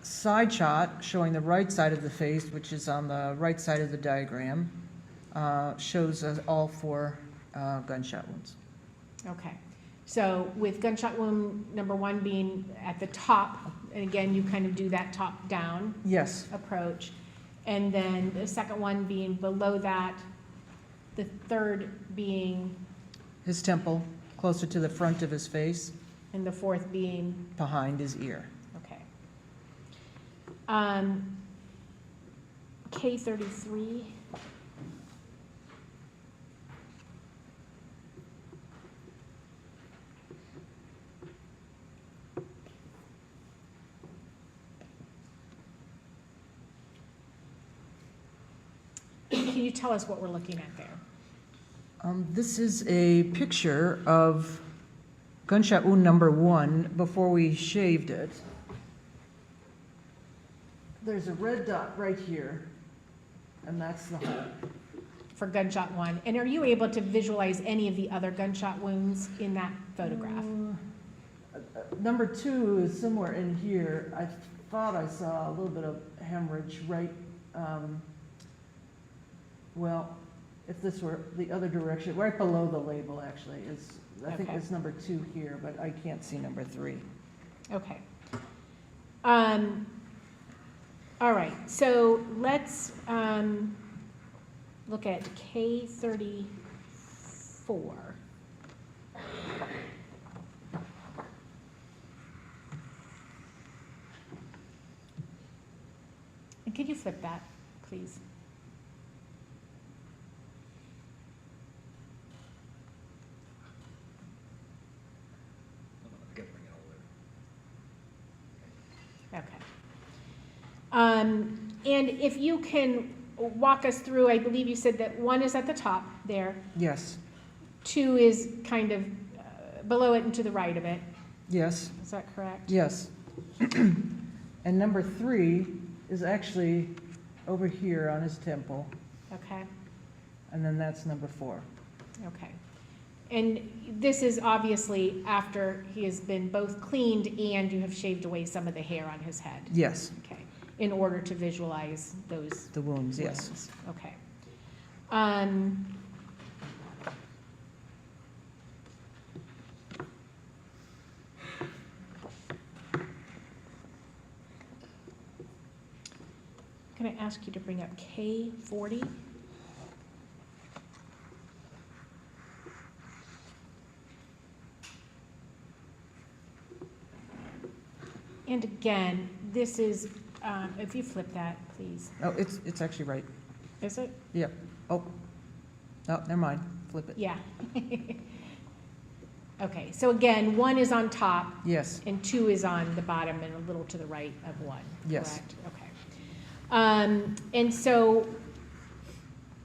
side shot showing the right side of the face, which is on the right side of the diagram, shows us all 4 gunshot wounds. Okay, so with gunshot wound number 1 being at the top, and again, you kind of do that top-down Yes, approach, and then the second one being below that, the third being, his temple, closer to the front of his face, and the fourth being, behind his ear. okay. K33. Can you tell us what we're looking at there? This is a picture of gunshot wound number 1 before we shaved it. There's a red dot right here, and that's the hole. For gunshot 1, and are you able to visualize any of the other gunshot wounds in that photograph? Number 2 is somewhere in here. I thought I saw a little bit of hemorrhage right, well, if this were the other direction, right below the label actually, is, I think Okay. it's number 2 here, but I can't see number 3. Okay. All right, so let's look at K34. And could you flip that, please? I gotta bring it all Okay. And if you can walk us through, I believe you said that 1 is at the top there, Yes, 2 is kind of below it and to the right of it. yes, Is that correct? yes. And number 3 is actually over here on his temple, Okay, and then that's number 4. okay. And this is obviously after he has been both cleaned and you have shaved away some of the hair on his head? Yes, Okay, in order to visualize those the wounds, yes. wounds. Okay. Can I ask you to bring up K40? And again, this is, if you flip that, please. Oh, it's actually right. Is it? Yep. Oh, no, never mind. Flip it. Yeah. Okay, so again, 1 is on top Yes, and 2 is on the bottom and a little to the right of 1. Yes. Correct? Okay. And so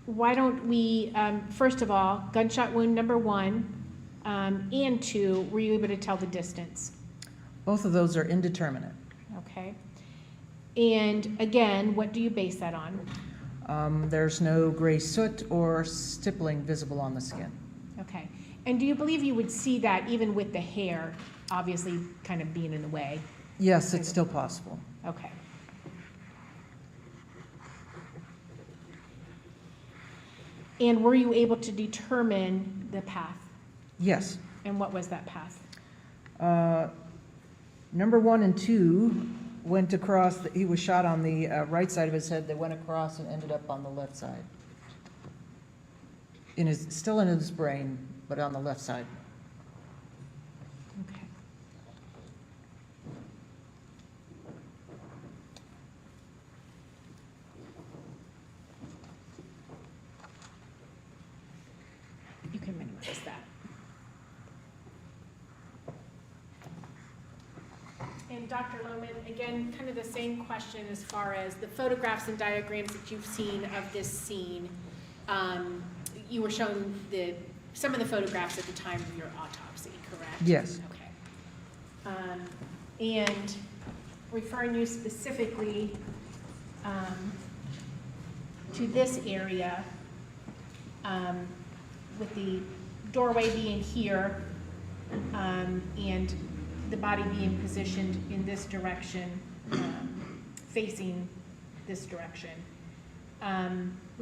why don't we, first of all, gunshot wound number 1 and 2, were you able to tell the distance? Both of those are indeterminate. Okay. And again, what do you base that on? There's no gray soot or stippling visible on the skin. Okay. And do you believe you would see that even with the hair, obviously kind of being in the way? Yes, it's still possible. Okay. And were you able to determine the path? Yes. And what was that path? Number 1 and 2 went across, he was shot on the right side of his head. They went across and ended up on the left side. Still in his brain, but on the left side. Okay. You can minimize that. And Dr. Lohman, again, kind of the same question as far as the photographs and diagrams that you've seen of this scene. You were shown some of the photographs at the time of your autopsy, correct? Yes. Okay. And referring you specifically to this area, with the doorway being here, and the body being positioned in this direction, facing this direction.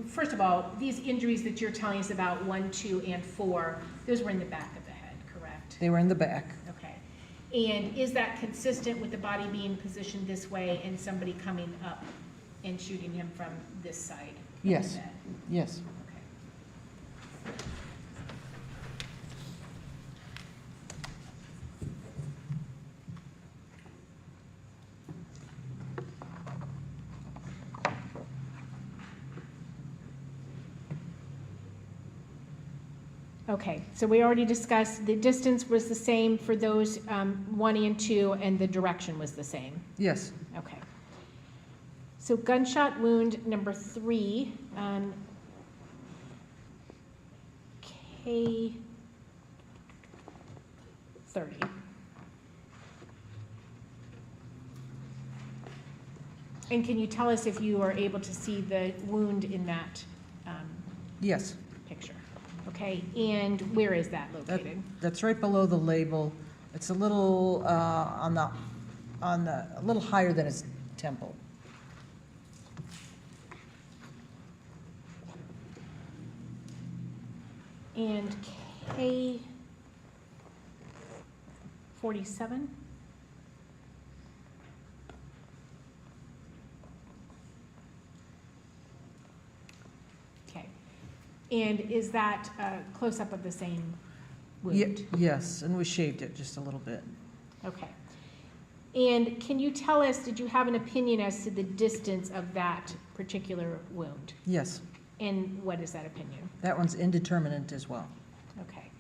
First of all, these injuries that you're telling us about, 1, 2, and 4, those were in the back of the head, correct? They were in the back. Okay. And is that consistent with the body being positioned this way and somebody coming up and shooting him from this side? of the Yes. bed? Yes. Okay. Okay, so we already discussed the distance was the same for those 1 and 2, and the direction was the same. Yes. Okay. So gunshot wound number 3, K30. And can you tell us if you are able to see the wound in that Yes. picture? Okay, and where is that That- located? That's right below the label. It's a little a little higher than his temple. And K47? Okay. And is that a close-up of the same wound? Yes, and we shaved it just a little bit. Okay. And can you tell us, did you have an opinion as to the distance of that particular wound? Yes, And what is that opinion? that one's indeterminate as well. Okay.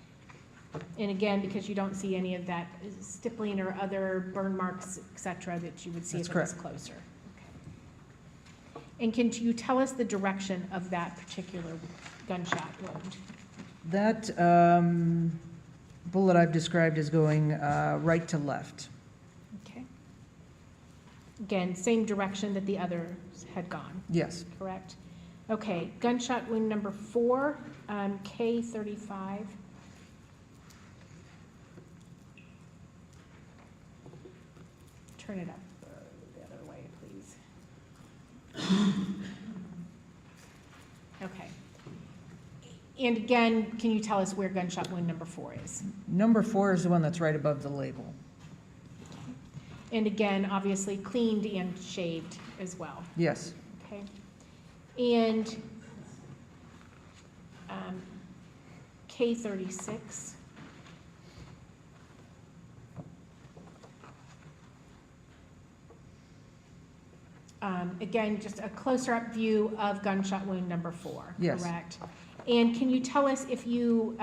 And again, because you don't see any of that stippling or other burn marks, et cetera, that you would see That's if it was correct. closer? Okay. And can you tell us the direction of that particular gunshot wound? That bullet I've described as going right to left. Okay. Again, same direction that the others had gone, Yes. correct? Okay, gunshot wound number 4, K35. Turn it up the other way, please. Okay. And again, can you tell us where gunshot wound number 4 is? Number 4 is the one that's right above the label. And again, obviously cleaned and shaved as well. Yes. Okay. And K36. Again, just a closer up view of gunshot wound number 4, Yes. correct? And can you tell us if you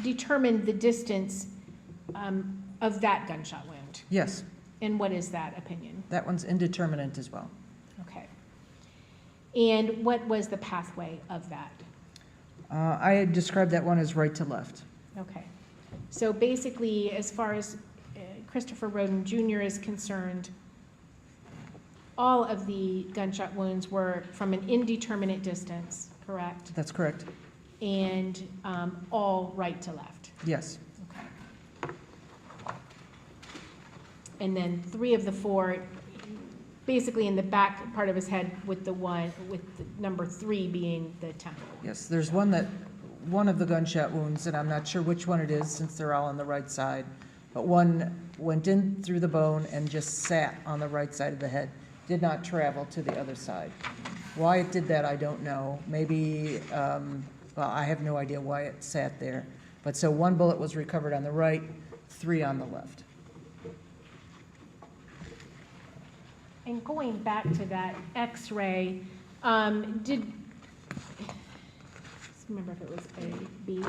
determined the distance of that gunshot wound? Yes, And what is that opinion? that one's indeterminate as well. Okay. And what was the pathway of that? I had described that one as right to left. Okay. So basically, as far as Christopher Roden Jr. is concerned, all of the gunshot wounds were from an indeterminate distance, correct? That's correct. And all right to left. Yes. Okay. And then 3 of the 4, basically in the back part of his head with the number 3 being the temple. Yes, there's one of the gunshot wounds, and I'm not sure which one it is since they're all on the right side, but one went in through the bone and just sat on the right side of the head, did not travel to the other side. Why it did that, I don't know. Maybe, well, I have no idea why it sat there. But so 1 bullet was recovered on the right, 3 on the left. And going back to that X-ray, let's remember if it was A, B.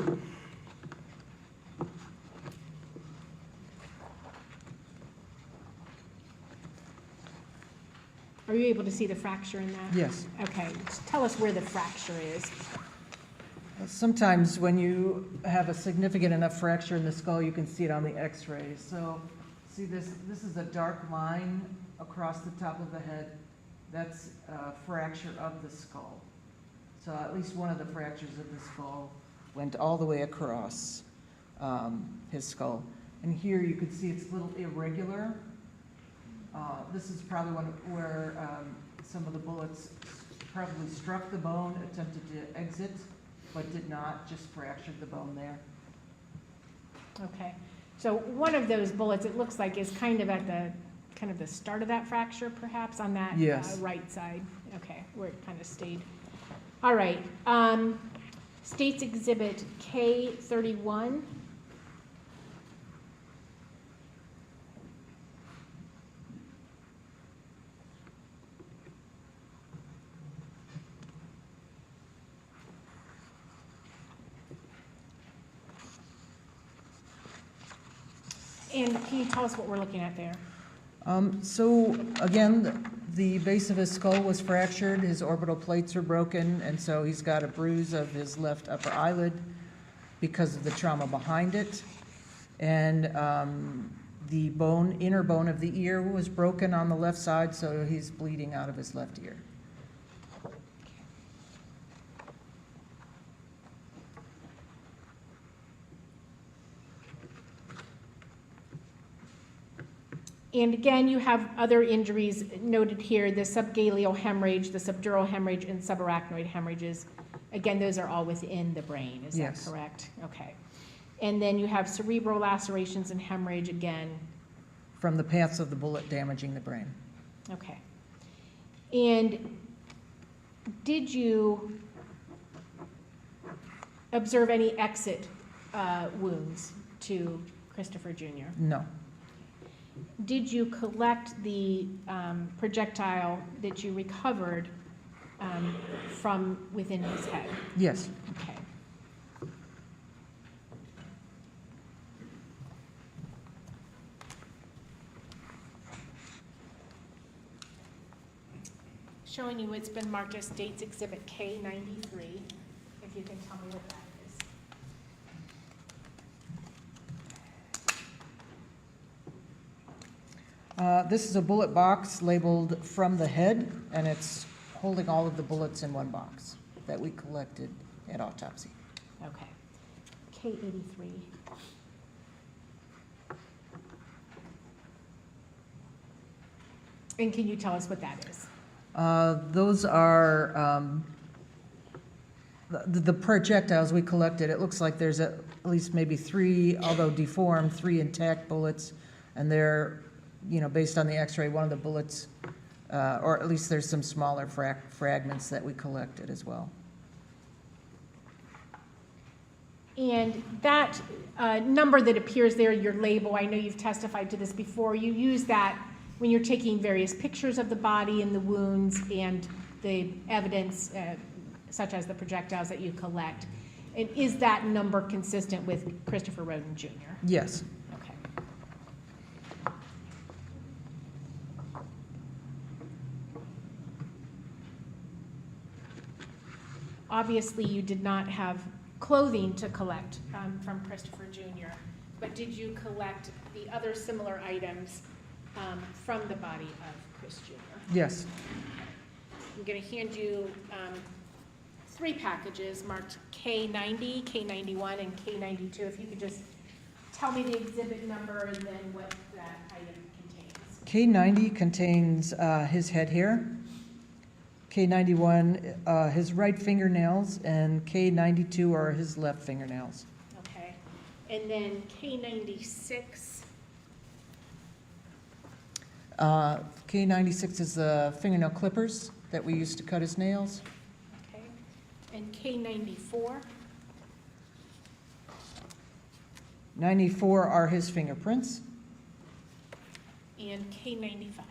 Are you able to see the fracture in that? Yes. Okay, tell us where the fracture is. Sometimes when you have a significant enough fracture in the skull, you can see it on the X-ray. So, see this is a dark line across the top of the head. That's a fracture of the skull. So at least one of the fractures of the skull went all the way across his skull. And here you can see it's a little irregular. This is probably one where some of the bullets probably struck the bone, attempted to exit, but did not, just fractured the bone there. Okay, so one of those bullets, it looks like, is kind of at the start of that fracture, perhaps, on that Yes. right side. Okay, where it kind of stayed. All right, State's Exhibit K31. And can you tell us what we're looking at there? So again, the base of his skull was fractured, his orbital plates are broken, and so he's got a bruise of his left upper eyelid because of the trauma behind it. And the inner bone of the ear was broken on the left side, so he's bleeding out of his left ear. And again, you have other injuries noted here, the subgaleal hemorrhage, the subdural hemorrhage, and subarachnoid hemorrhages. Again, those are all within the brain, is that Yes. correct? Okay. And then you have cerebral lacerations and hemorrhage again. From the paths of the bullet damaging the brain. Okay. And did you observe any exit wounds to Christopher Jr.? No. Did you collect the projectile that you recovered from within his head? Yes. Okay. Showing you it's been marked as State's Exhibit K93, if you can tell me what that is. This is a bullet box labeled from the head, and it's holding all of the bullets in one box that we collected at autopsy. Okay. K83. And can you tell us what that is? Those are the projectiles we collected. It looks like there's at least maybe 3, although deformed, 3 intact bullets, and they're, based on the X-ray, one of the bullets, or at least there's some smaller fragments that we collected as well. And that number that appears there, your label, I know you've testified to this before, you use that when you're taking various pictures of the body and the wounds and the evidence, such as the projectiles that you collect. And is that number consistent with Christopher Roden Jr.? Yes. Okay. Obviously, you did not have clothing to collect from Christopher Jr. but did you collect the other similar items from the body of Chris Jr.? Yes. I'm going to hand you 3 packages marked K90, K91, and K92. If you could just tell me the exhibit number and then what that item contains. K90 contains his head hair, K91 his right fingernails, and K92 are his left fingernails. Okay. And then K96. K96 is the fingernail clippers that we used to cut his nails. Okay. And K94. 94 are his fingerprints. And K95.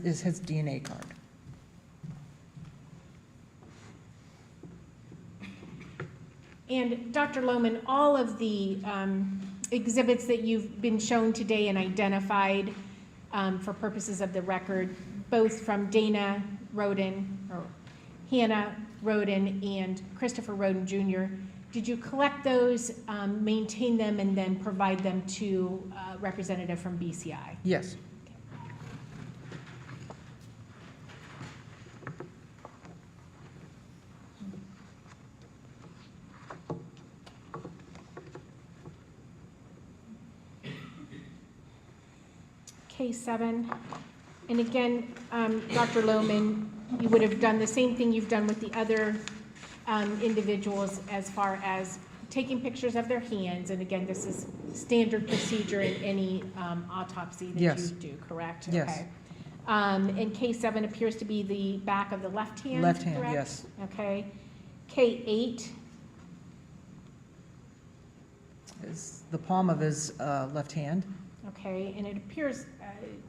Is his DNA card. And Dr. Lohman, all of the exhibits that you've been shown today and identified for purposes of the record, both from Dana Rhoden, or Hannah Rhoden, and Christopher Rhoden Jr., did you collect those, maintain them, and then provide them to a representative from BCI? Yes. K7, and again, Dr. Lohman, you would have done the same thing you've done with the other individuals as far as taking pictures of their hands, and again, this is standard procedure in any autopsy that Yes. you do, correct? Yes. Okay. And K7 appears to be the back of the left hand, Left hand, correct? yes. Okay. K8, Is the palm of his left hand. okay, and it appears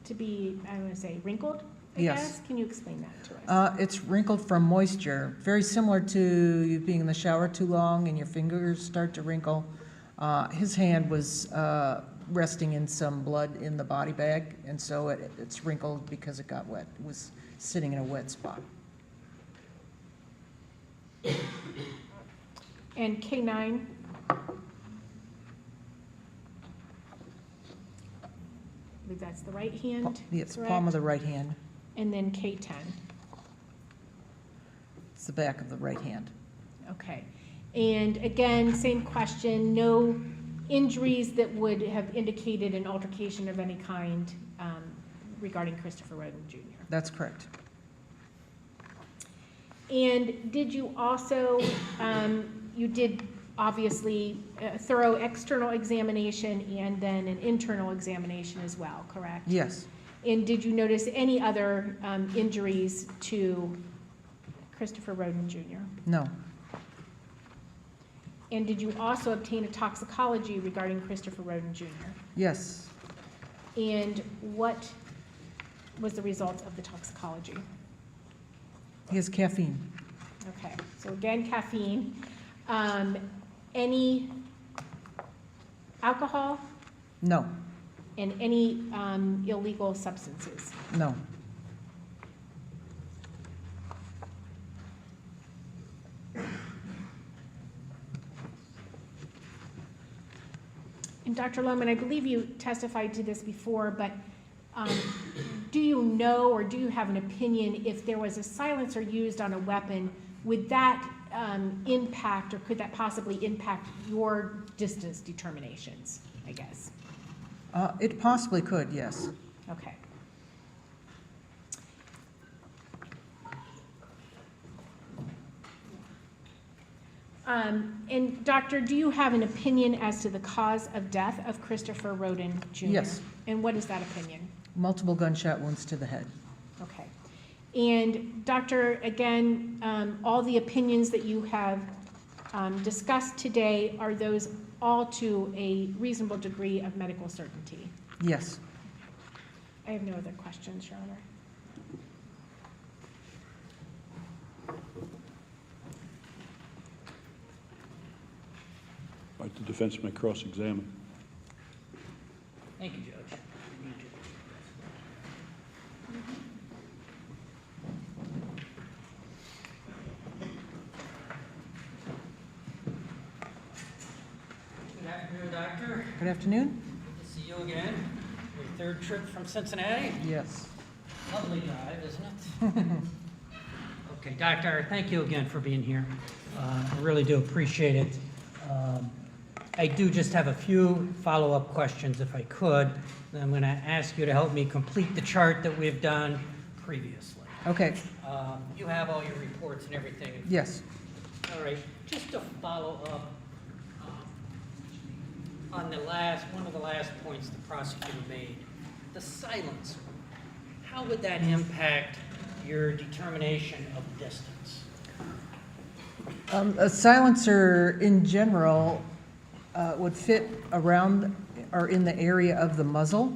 to be, I want to say, wrinkled, I Yes. guess? Can you explain that to us? It's wrinkled from moisture, very similar to you being in the shower too long and your fingers start to wrinkle. His hand was resting in some blood in the body bag, and so it's wrinkled because it got wet. It was sitting in a wet spot. And K9? I believe that's the right hand, It's correct? palm of the right hand. And then K10. It's the back of the right hand. Okay. And again, same question, no injuries that would have indicated an altercation of any kind regarding Christopher Roden Jr. That's correct. And did you also, you did obviously a thorough external examination and then an internal examination as well, correct? Yes. And did you notice any other injuries to Christopher Roden Jr.? No. And did you also obtain a toxicology regarding Christopher Roden Jr.? Yes. And what was the result of the toxicology? He has caffeine. Okay, so again, caffeine. Any alcohol No. and any illegal substances? No. And Dr. Lohman, I believe you testified to this before, but do you know or do you have an opinion if there was a silencer used on a weapon, would that impact or could that possibly impact your distance determinations, I guess? It possibly could, yes. Okay. And doctor, do you have an opinion as to the cause of death of Christopher Roden Jr.? Yes. And what is that opinion? Multiple gunshot wounds to the head. Okay. And doctor, again, all the opinions that you have discussed today, are those all to a reasonable degree of medical certainty? Yes. I have no other questions, Your Honor. All right, the defense may cross-examine. Thank you, Judge. afternoon, Doctor. Good afternoon. Good to see you again. Your third trip from Cincinnati. Yes. Lovely drive, isn't it? Okay, Doctor, thank you again for being here. I really do appreciate it. I do just have a few follow-up questions, if I could. I'm going to ask you to help me complete the chart that we've done previously. Okay, You have all your reports and everything. yes. All right, just to follow up on one of the last points the prosecutor made, the silencer. How would that impact your determination of distance? A silencer in general would fit around or in the area of the muzzle,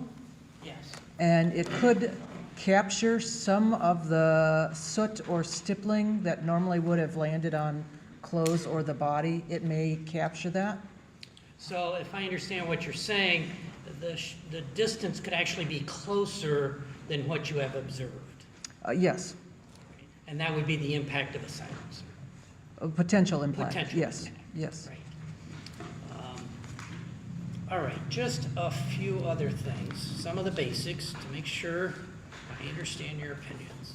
Yes. and it could capture some of the soot or stippling that normally would have landed on clothes or the body. It may capture that. So if I understand what you're saying, the distance could actually be closer than what you have observed. Yes, And that would be the impact of a silencer. a potential impact. Potential Yes, impact. yes. Right. All right, just a few other things, some of the basics to make sure I understand your opinions.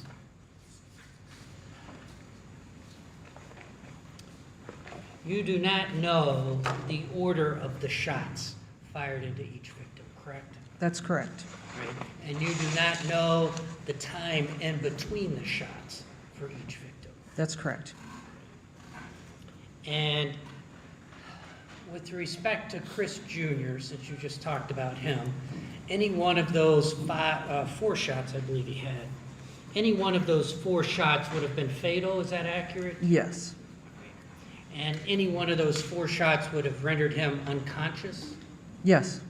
You do not know the order of the shots fired into each victim, correct? That's correct. Right. And you do not know the time in between the shots for each victim. That's correct. And with respect to Chris Jr., since you just talked about him, any one of those 4 shots, I believe he had, any one of those 4 shots would have been fatal, is that accurate? Yes, And any one of those 4 shots would have rendered him unconscious? yes.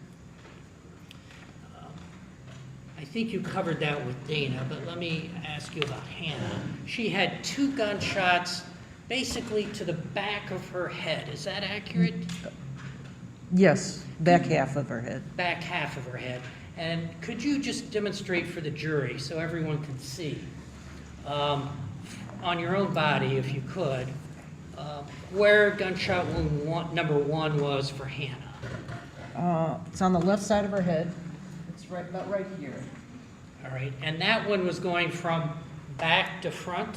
I think you covered that with Dana, but let me ask you about Hannah. She had 2 gunshots basically to the back of her head, is that accurate? Yes, back half of her head. Back half of her head. And could you just demonstrate for the jury so everyone can see, on your own body, if you could, where gunshot wound number 1 was for Hannah? It's on the left side of her head. It's about right here. All right, and that one was going from back to front?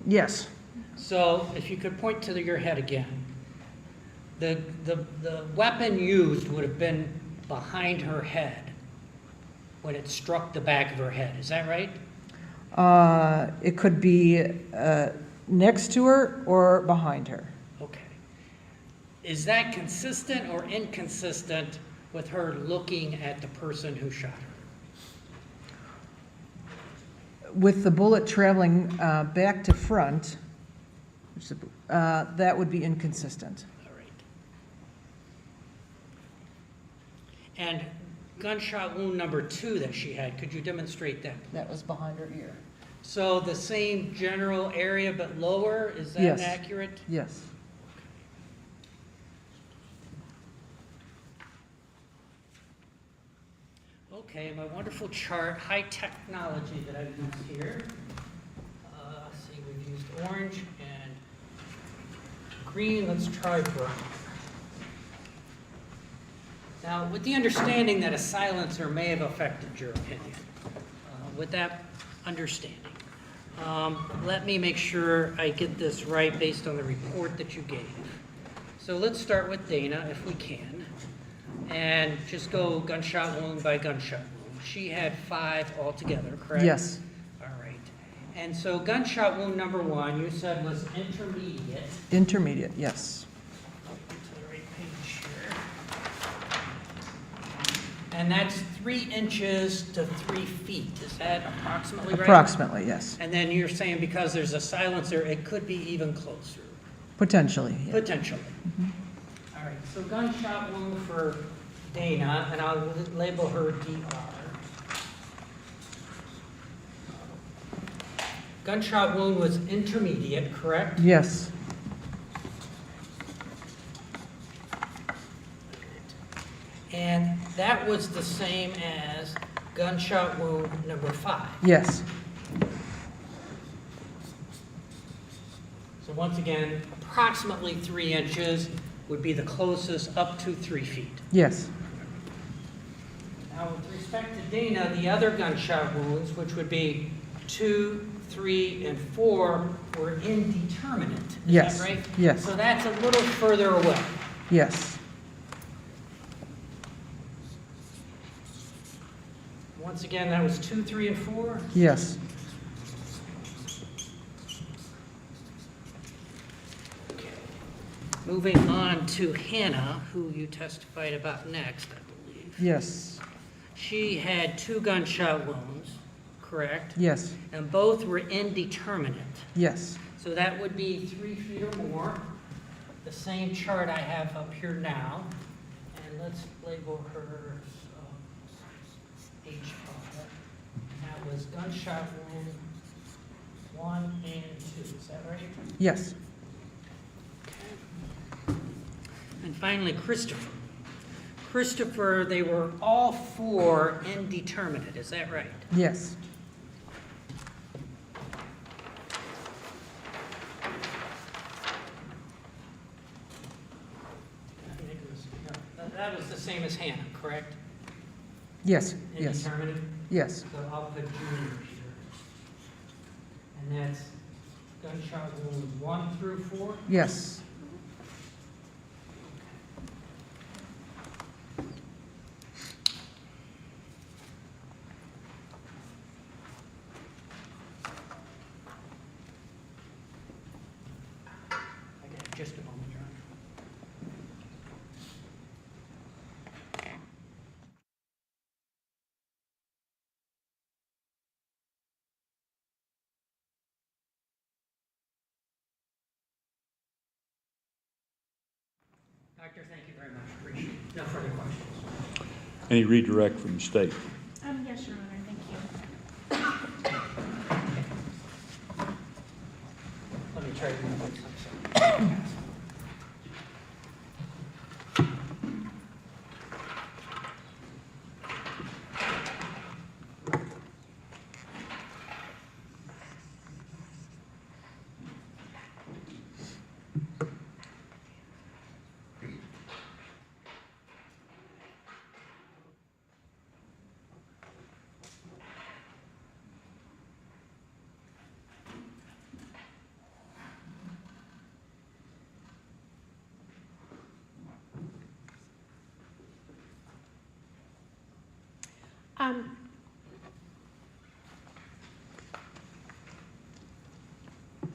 Yes, So if you could point to your head again. The weapon used would have been behind her head when it struck the back of her head, is that right? it could be next to her or behind her. Okay. Is that consistent or inconsistent with her looking at the person who shot her? With the bullet traveling back to front, that would be inconsistent. All right. And gunshot wound number 2 that she had, could you demonstrate that? That was behind her ear. So the same general area but lower, is that Yes. accurate? Yes. Okay, my wonderful chart, high technology that I've used here. Let's see, we've used orange and green, let's try brown. Now, with the understanding that a silencer may have affected your opinion, with that understanding, let me make sure I get this right based on the report that you gave. So let's start with Dana, if we can, and just go gunshot wound by gunshot wound. She had 5 altogether, correct? Yes. All right. And so gunshot wound number 1, you said was intermediate. Intermediate, yes. To the right page here. And that's 3 inches to 3 feet. Is that approximately right? Approximately, yes. And then you're saying because there's a silencer, it could be even closer, Potentially. Yeah. potentially. All right, so gunshot wound for Dana, and I'll label her DR. Gunshot wound was intermediate, correct? Yes. And that was the same as gunshot wound number 5. Yes. So once again, approximately 3 inches would be the closest up to 3 feet. Yes, Now, with respect to Dana, the other gunshot wounds, which would be 2, 3, and 4, were indeterminate. Yes, Is that right? yes. So that's a little further away. yes, Once again, that was 2, 3, and 4. yes. Okay. Moving on to Hannah, who you testified about next, I believe. Yes, She had 2 gunshot wounds, correct? yes, And both were indeterminate. yes, So that would be 3 feet or more. The same chart I have up here now. And let's label her H5. That was gunshot wound 1 and 2. Is that right? yes, And finally, Christopher. Christopher, they were all 4 indeterminate. Is that right? yes, That was the same as Hannah, correct? yes, yes, Indeterminate? yes, So I'll put junior here. And that's gunshot wounds 1 through 4? yes. Okay, just a moment, John. Doctor, thank you very much. Appreciate it. No further questions. Any redirect from the state? Yes, Your Honor, thank you. Let me try to move this.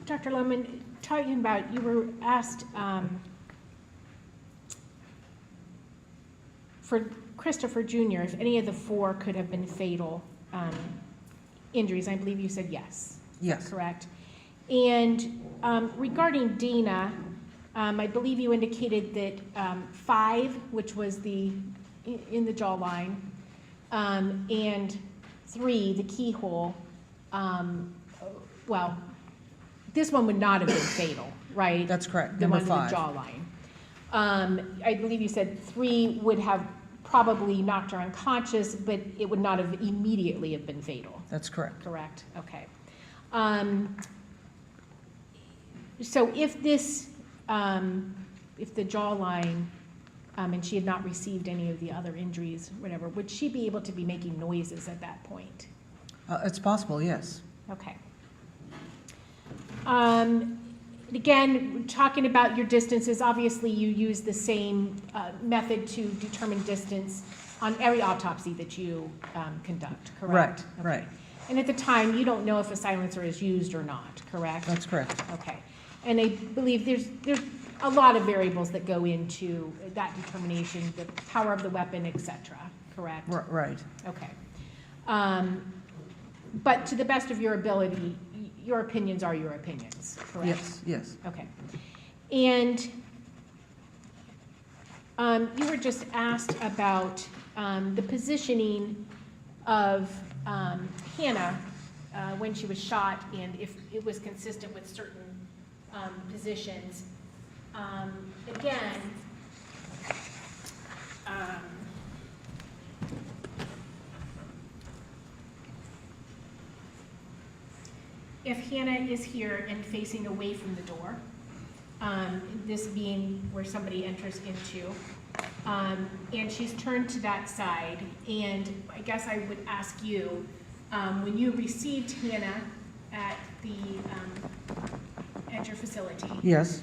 Dr. Lohman, talking about, you were asked for Christopher Jr., if any of the 4 could have been fatal injuries. I believe you said yes. Yes, Correct. And regarding Dana, I believe you indicated that 5, which was in the jawline, and 3, the keyhole, well, this one would not have been fatal, right? that's correct. The Number one in 5. the jawline. I believe you said 3 would have probably knocked her unconscious, but it would not have immediately have been fatal. That's correct. Correct, okay. So if this, if the jawline, and she had not received any of the other injuries, whatever, would she be able to be making noises at that point? It's possible, yes. Okay. Again, talking about your distances, obviously you use the same method to determine distance on every autopsy that you conduct, correct? Right, right. Okay. And at the time, you don't know if a silencer is used or not, correct? That's correct. Okay. And I believe there's a lot of variables that go into that determination, the power of the weapon, et cetera, correct? Right. Okay. But to the best of your ability, your opinions are your opinions, correct? Yes, yes. Okay. And you were just asked about the positioning of Hannah when she was shot and if it was consistent with certain positions. Again, if Hannah is here and facing away from the door, this being where somebody enters into, and she's turned to that side, and I guess I would ask you, when you received Hannah at your facility, Yes,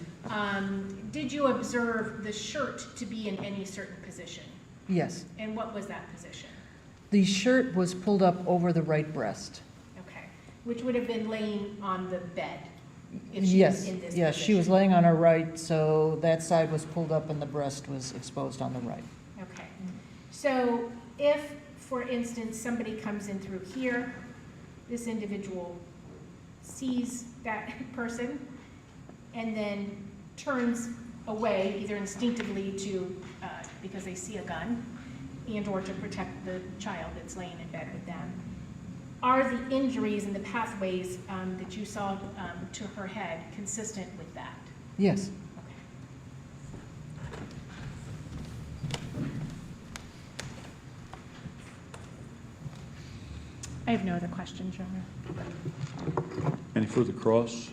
did you observe the shirt to be in any certain position? yes. And what was that position? The shirt was pulled up over the right breast. Okay, which would have been laying on the bed if she was Yes, in this yes, she was position? laying on her right, so that side was pulled up and the breast was exposed on the right. Okay, so if, for instance, somebody comes in through here, this individual sees that person and then turns away, either instinctively to, because they see a gun, and/or to protect the child that's laying in bed with them. Are the injuries and the pathways that you saw to her head consistent with that? Yes. I have no other questions, Your Honor. Any further cross?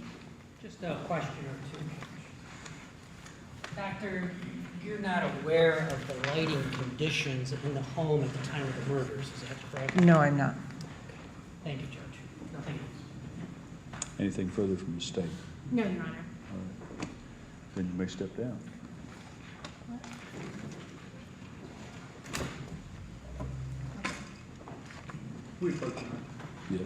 Just a question or two. Doctor, you're not aware of the lighting conditions in the home at the time of the murders, is that correct? No, I'm not. Thank you, Judge. Nothing else. Anything further from the state? No, Your Honor. All right. Then you may step down. We approach it. Yeah.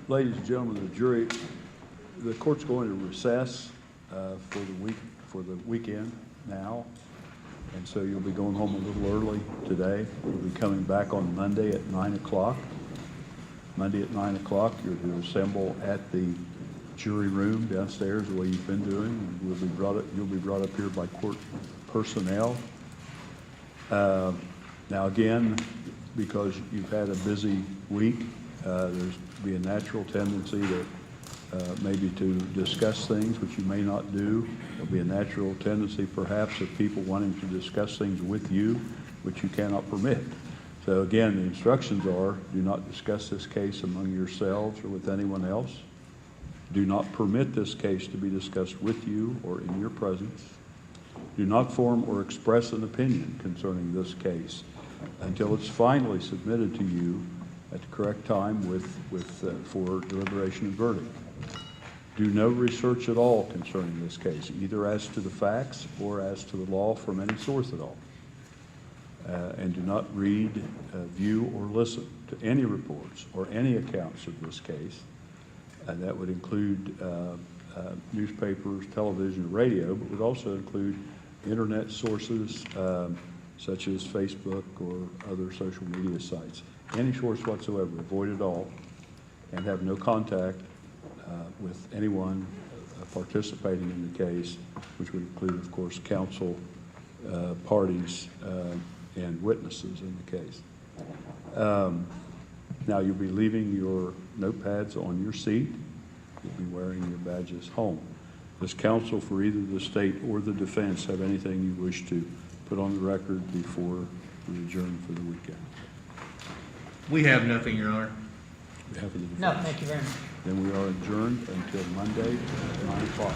Ladies and gentlemen of the jury, the court's going to recess for the weekend now, and so you'll be going home a little early today. We'll be coming back on Monday at 9 o'clock. Monday at 9 o'clock, you're to assemble at the jury room downstairs the way you've been doing. And you'll be brought up here by court personnel. Now again, because you've had a busy week, there's be a natural tendency to maybe to discuss things which you may not do. There'll be a natural tendency perhaps of people wanting to discuss things with you which you cannot permit. So again, the instructions are, do not discuss this case among yourselves or with anyone else. Do not permit this case to be discussed with you or in your presence. Do not form or express an opinion concerning this case until it's finally submitted to you at the correct time for deliberation and verdict. Do no research at all concerning this case, either as to the facts or as to the law from any source at all. And do not read, view, or listen to any reports or any accounts of this case. And that would include newspapers, television, radio, but would also include internet sources such as Facebook or other social media sites. Any source whatsoever, avoid it all, and have no contact with anyone participating in the case, which would include, of course, counsel, parties, and witnesses in the case. Now, you'll be leaving your notepads on your seat. You'll be wearing your badges home. Does counsel for either the state or the defense have anything you wish to put on the record before we adjourn for the weekend? We have nothing, Your Honor. On behalf of the No, defense. thank you very much. Then we are adjourned until Monday at 9 o'clock.